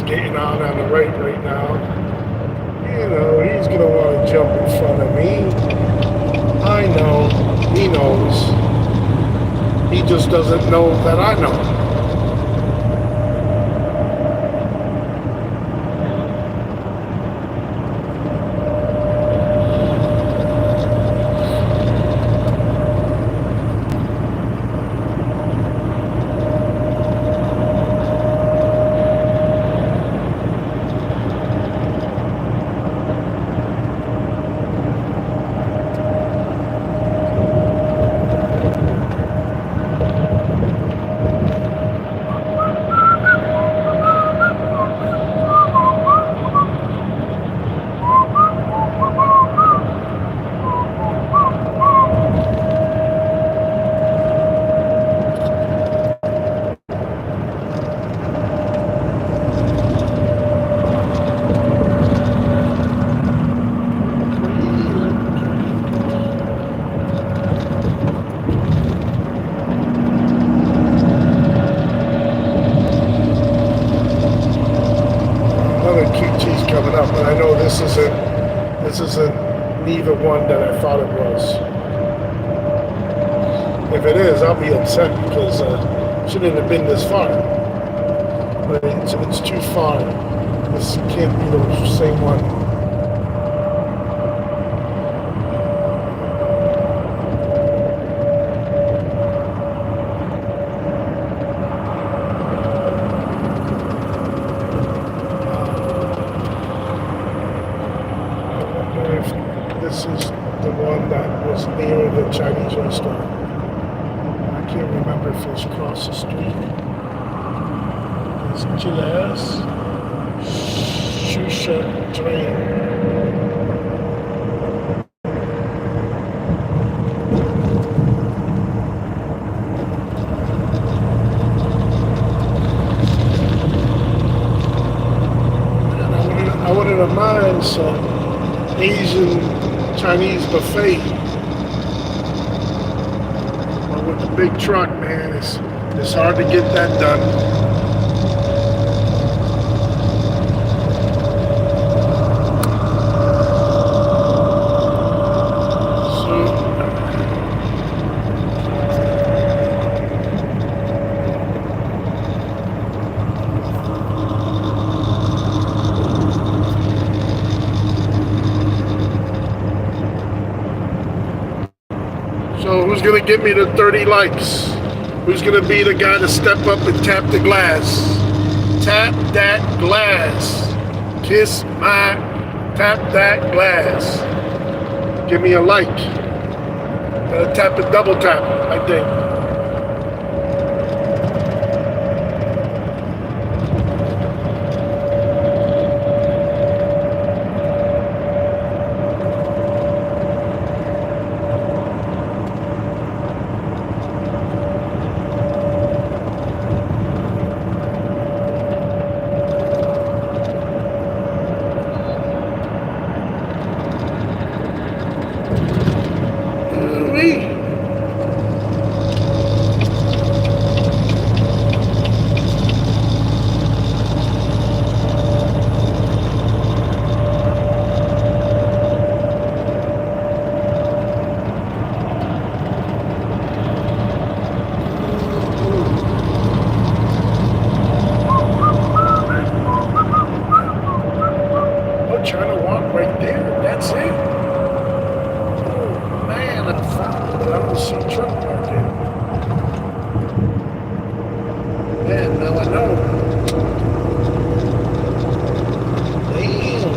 Speaker 2: Getting on the right now. You know, he's gonna want to jump in front of me. I know, he knows. He just doesn't know that I know. Coming up, but I know this isn't neither one that I thought it was. If it is, I'll be upset because it shouldn't have been this far. But it's too far. This can't be the same one. This is the one that was near the Chinese restaurant. I can't remember if it's across the street. It's Chile's Shusha Train. I wanted to mind some Asian Chinese buffet. with the big truck, man, it's hard to get that done. So who's gonna get me to 30 likes? Who's gonna be the guy to step up and tap the glass? Tap that glass. Kiss my, tap that glass. Give me a like. Gotta tap it, double tap, I think. Trying to walk right there. That's it. Oh man, I'm found, but I don't see a truck right there. Man, now I know. Damn.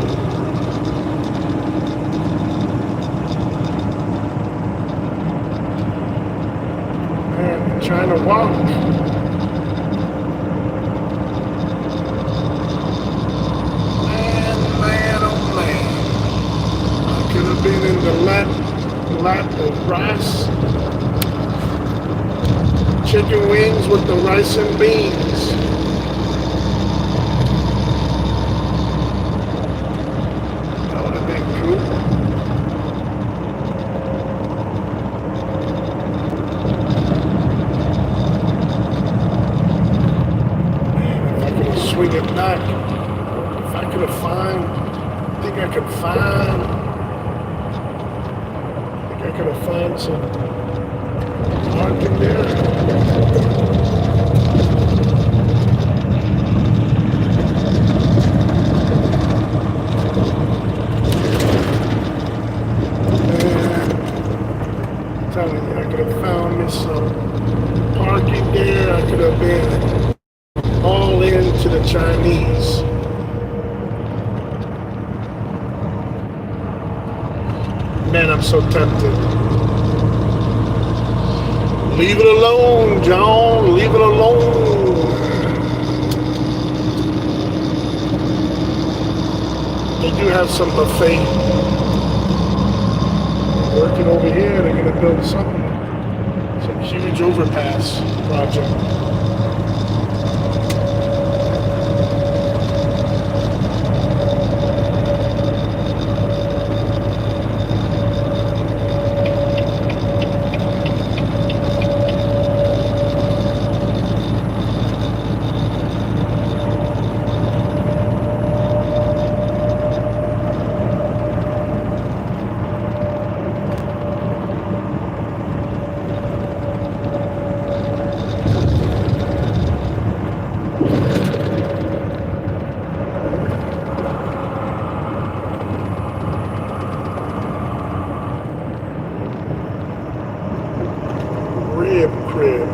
Speaker 2: Man, I'm trying to walk. Been in the lap of rice, chicken wings with the rice and beans. That would have been cool. Man, if I could swing it back, if I could have I think I could find. I could have found some parking there. I'm telling you, I could have found me some parking there. I could have been all into the Chinese. Man, I'm so tempted. Leave it alone, John. Leave it alone. They do have some buffet. Working over here, they're gonna build something. Some huge overpass project. Crib.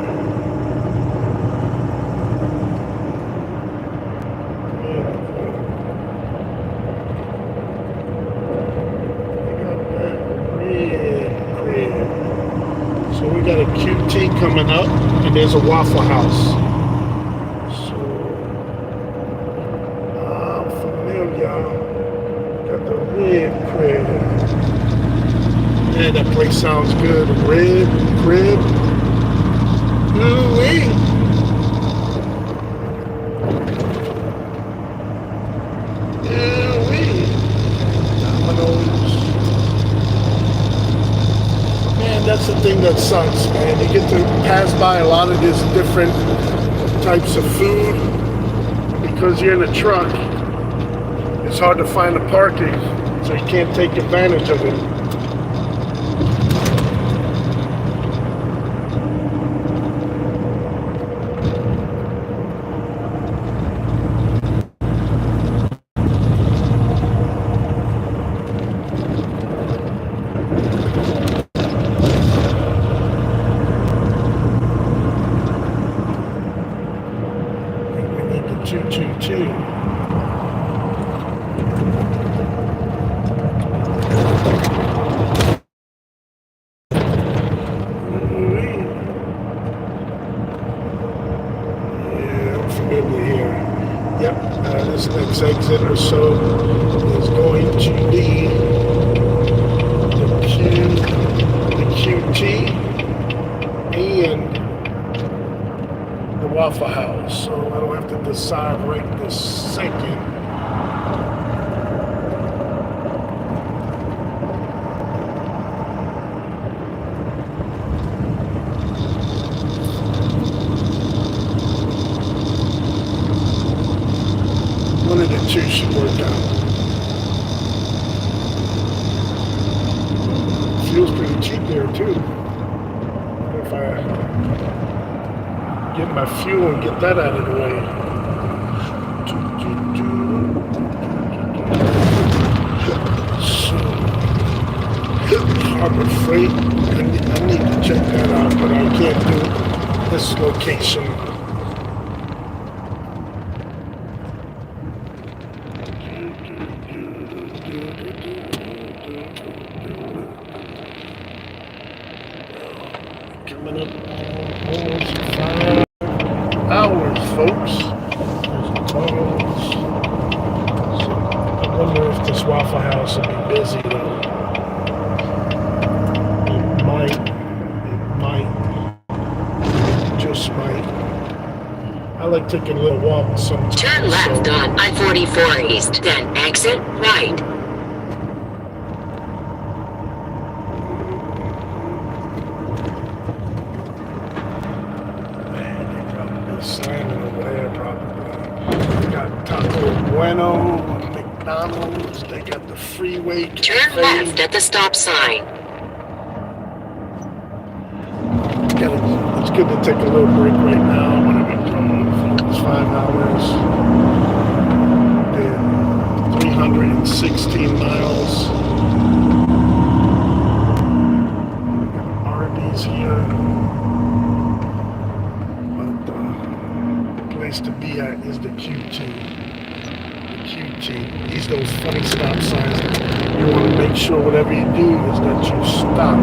Speaker 2: So we got a QT coming up, and there's a Waffle House. So I'm familiar. Got the Red Crib. Man, that place sounds good. Red Crib. Ooh-wee. Ooh-wee. Domino's. Man, that That's the thing that sucks, man. You get to pass by a lot of these different types of food. Because you're in a truck, it's hard to find the parking, so you can't take advantage of it. We need the 222. Yep, this next exit or so is going to be the QT and the Waffle House. So I don't have to decide right this second. One of the two should work out. Feels pretty cheap there too. If I get my fuel and get that out of the way. Harbor Freight. I need to check that out, but I can't do this location. Coming up almost 5 hours, folks. There's McDonald's. So I wonder if this Waffle House will be busy though. It might, just might. I like taking a little walk sometimes.
Speaker 1: Turn left on I-44 East, then exit right.
Speaker 2: Slamming over there probably. They got Taco Bueno, McDonald's, they got the freeway cafe.
Speaker 1: Turn left at the stop sign.
Speaker 2: It's good to take a little break right now. What have we done for almost 5 hours? Did 316 miles. Arby's here. To be at is the QT. The QT. These those funny stop signs. You want to make sure whatever you do is that you stop.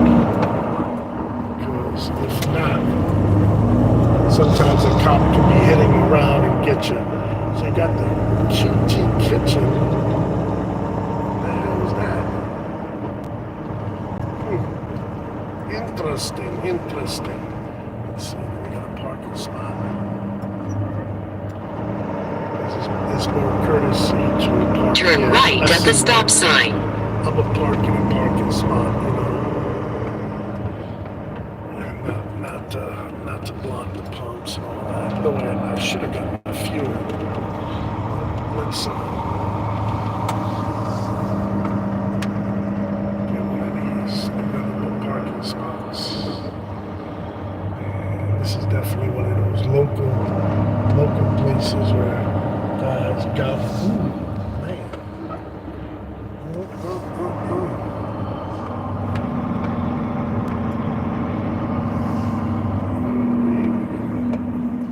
Speaker 2: Because if not, sometimes a cop can be hitting around and get you. So you got the QT kitchen. What the hell is that? Interesting. Let's see, we got a parking spot. It's more courtesy to park.
Speaker 1: Turn right at the stop sign.
Speaker 2: I'm a parking spot, you know. And not to block the pumps and all that. No, I should have got my fuel. Let's get one of these available parking spots. And this is definitely one of those local places where guys got food, man.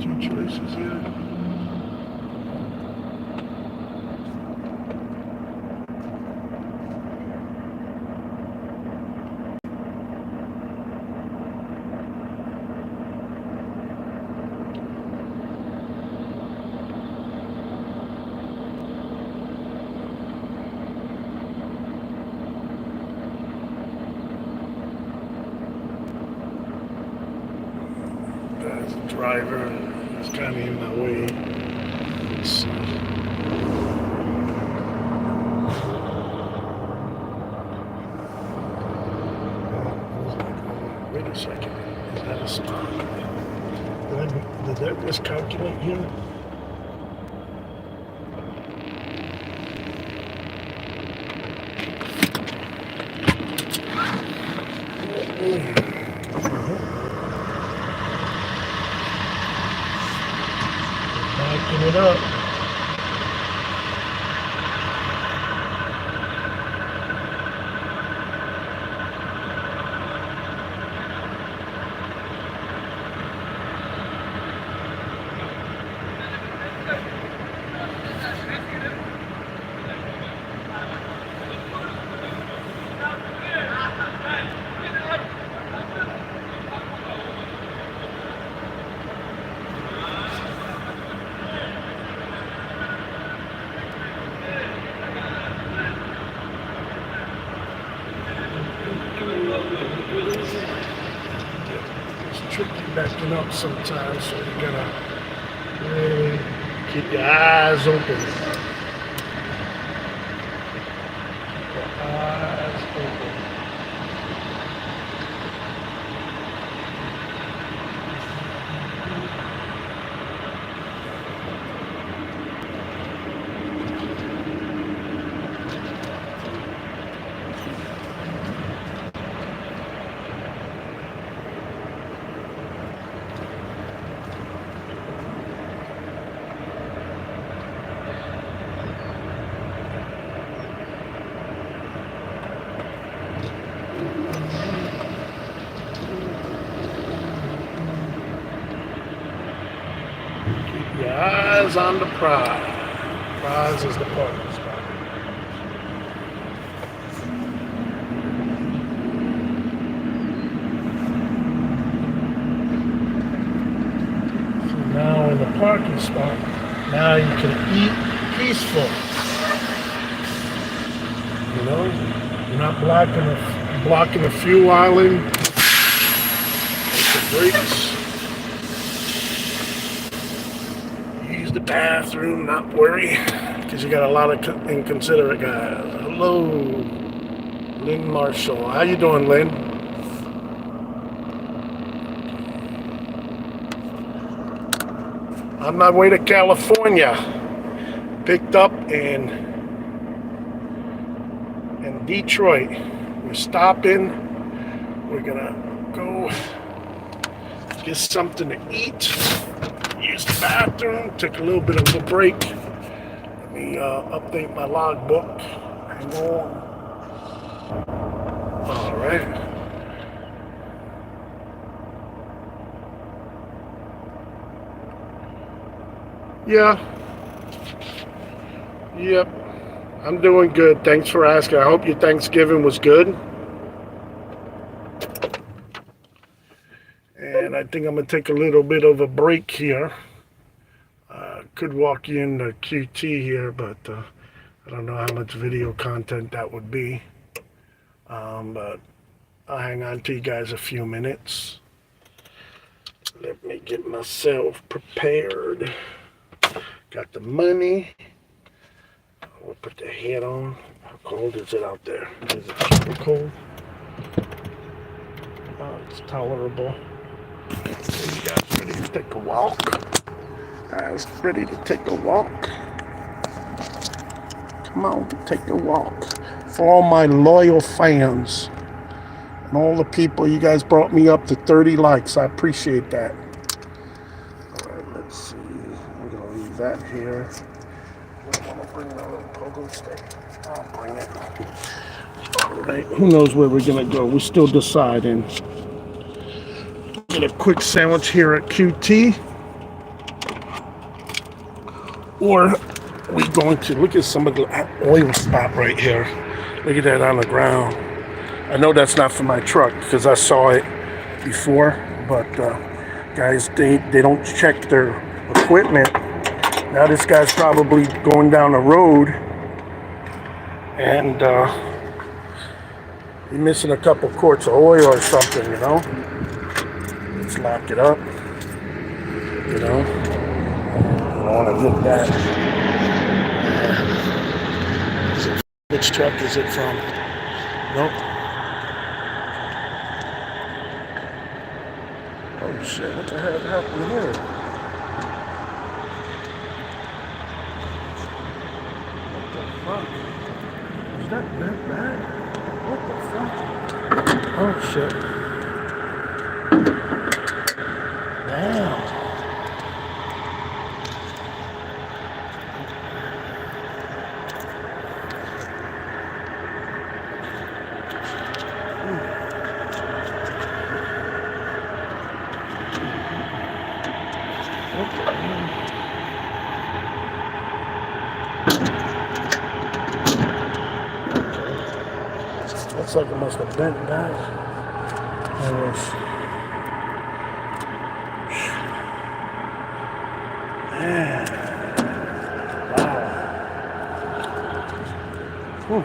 Speaker 2: Two choices here. Driver is kind of in my way. Let's see. Wait a a second. Is that a spot? Did that miscalculate here? Backing it up. It's tricky backing up sometimes, so you gotta really keep your eyes open. Your eyes open. Keep your eyes on the prize. Prize is the parking spot. So now in the parking spot, now you can eat peaceful. You know, you're not blocking the fuel island. Take the brakes. Use the bathroom, not worry, because you got a lot of inconsiderate guys. Hello, Lynn Marshall. How you doing, Lynn? On my way to California. Picked up in Detroit. We're stopping. We're gonna go get something to eat. Use the bathroom. Took a little bit of a break. Let me update my logbook. Hang on. All right. Yeah. Yep. I'm doing good. Thanks for asking. I hope your Thanksgiving was good. And I think I'm going to take a little bit of a break here. Could walk you into QT here, but I don't know how much video content that would be. But I'll hang on to you guys a few minutes. Let me get myself prepared. Got the money. We'll put the hat on. How cold is it out there? Is it super cold? Oh, it's tolerable. So you guys ready to take a walk? Guys ready to take a walk? Come on, take a walk. For all my loyal fans and all the people, you guys brought me up to 30 likes. I appreciate that. All right, let's see. I'm gonna leave that here. I want to bring my little pogo stick. I'll bring it. All right, who knows where we're gonna go? We're still deciding. Get a quick sandwich here at QT, or we going to look at some of the oil spot right here. Look at that on the ground. I know that's not for my truck because I saw it before, but guys, they don't check their equipment. Now this guy's probably going down the road and he's missing a couple quarts of oil or something, you know. Let's lock it up, you know. I don't want to get that. Which truck is it from? Nope. Oh shit, what the hell happened here? What the fuck? Is that bad? What the fuck? Oh shit. Damn. Looks like it must have bent back. Man. Wow.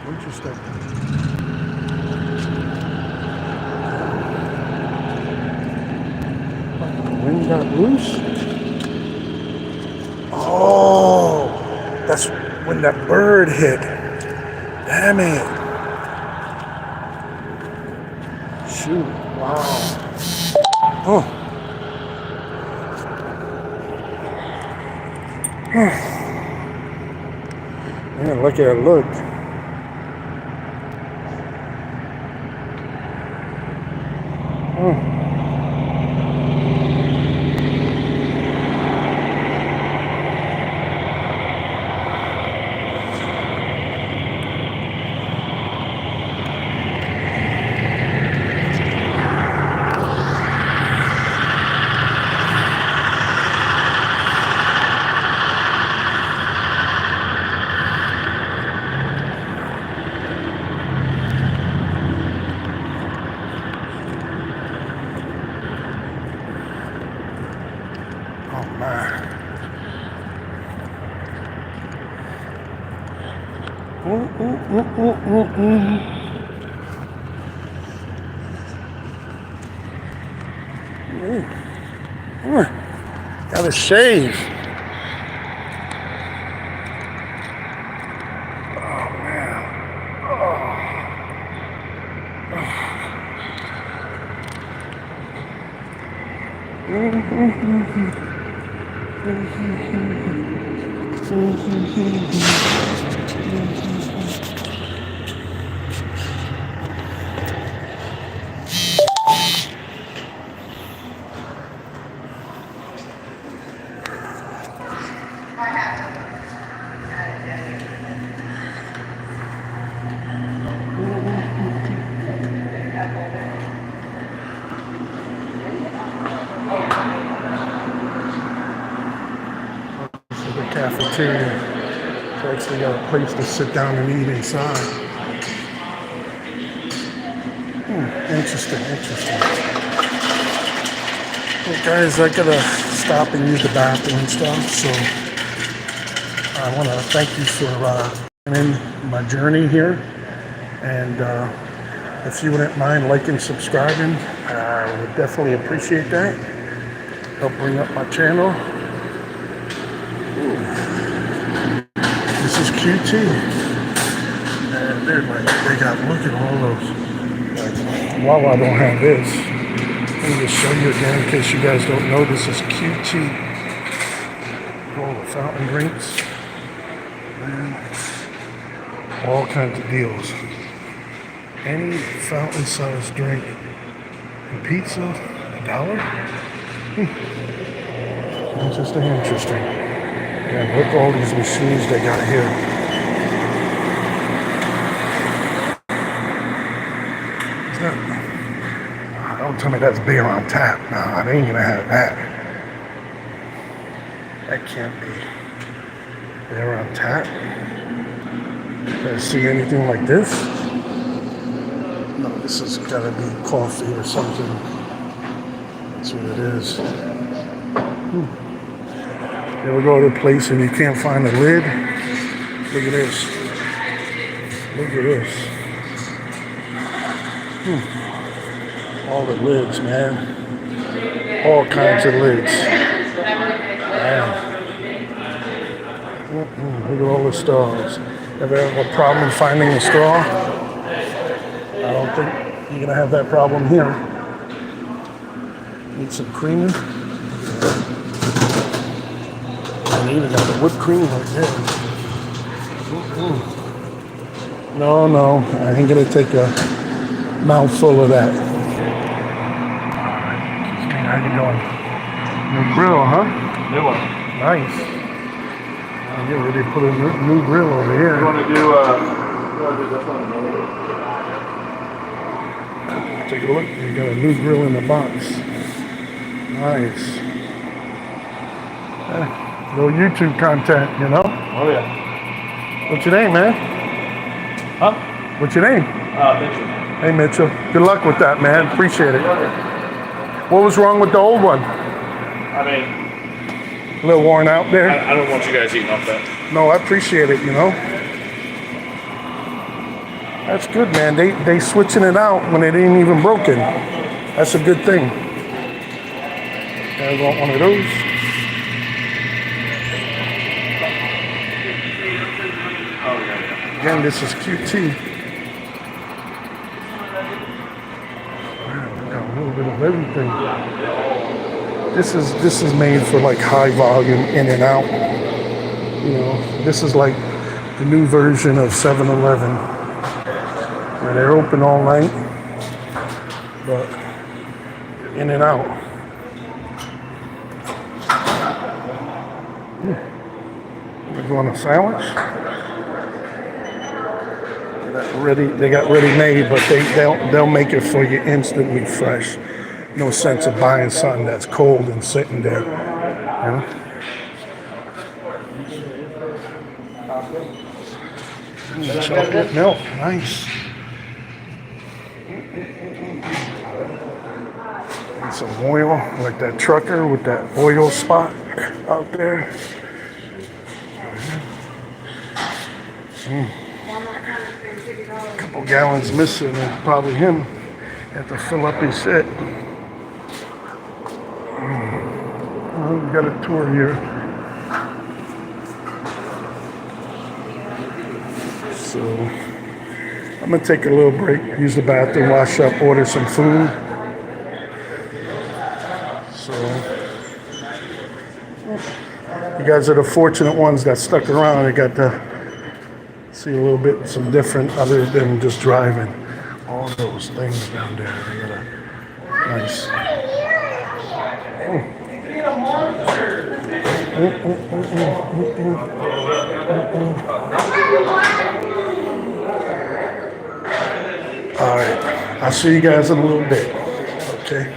Speaker 2: Interesting. The wind got loose. Oh, that's when that bird hit. Damn it. Shoot. Wow. Oh. Man, look at it. Look. Oh. Oh man. Gotta shave. Oh man. The cafeteria. So actually got a place to sit down and eat inside. Interesting. Well, guys, I gotta stop and use the bathroom and stuff. So I want to thank you for in my journey here. And if you wouldn't mind liking, subscribing, I would definitely appreciate that. Help bring up my channel. This is QT. And they got, look at all those. While I don't have this, let me just show you again in case you guys don't know, this is QT. All the fountain drinks. Man, all kinds of deals. Any fountain-sized drink and pizza, $1. Interesting. And look at all these machines they got here. Is that, don't tell me that's beer on tap. No, they ain't gonna have that. That can't be beer on tap. Did I see anything like this? No, this has gotta be coffee or something. That's what it is. You ever go to a place and you can't find the lid? Look at this. All the lids, man. All kinds of lids. Man. Look at all the stars. Ever have a problem finding a straw? I don't think you're gonna have that problem here. Need some creamer. And even got the whipped cream right there. No, no, I ain't gonna take a mouthful of that. How you doing? New grill, huh?
Speaker 4: New one.
Speaker 2: Nice. I'm getting ready to put a new grill over here.
Speaker 4: You want to do this one?
Speaker 2: Take a look. You got a new grill in the box. Nice. Little YouTube content, you know?
Speaker 4: Oh, yeah.
Speaker 2: What's your name, man?
Speaker 4: Huh?
Speaker 2: What's your name?
Speaker 4: Mitchell.
Speaker 2: Hey, Mitchell. Good luck with that, man. Appreciate it. What was wrong with the old one?
Speaker 4: I mean,
Speaker 2: A little worn out there?
Speaker 4: I don't want you guys eating off that.
Speaker 2: No, I appreciate it, you know? That's good, man. They switching it out when it ain't even broken. That's a good thing. I want one of those. Again, this is QT. Man, we got a little bit of everything. This is made for like high volume in and out. You know, this is like the new version of 7-Eleven, where they're open all night, but in and out. You want a sandwich? They got ready made, but they'll make it for you instantly fresh. No sense of buying something that's cold and sitting there. You know? Chocolate milk, nice. And some oil, like that trucker with that oil spot out there. A couple gallons missing, and probably him have to fill up his set. Well, we got a tour here. So I'm gonna take a little break, use the bathroom, wash up, order some food. So you guys are the fortunate ones that stuck around. I got to see a little bit, some different, other than just driving. All those things down there. I got a nice. All right, I'll see you guys in a little bit. Okay.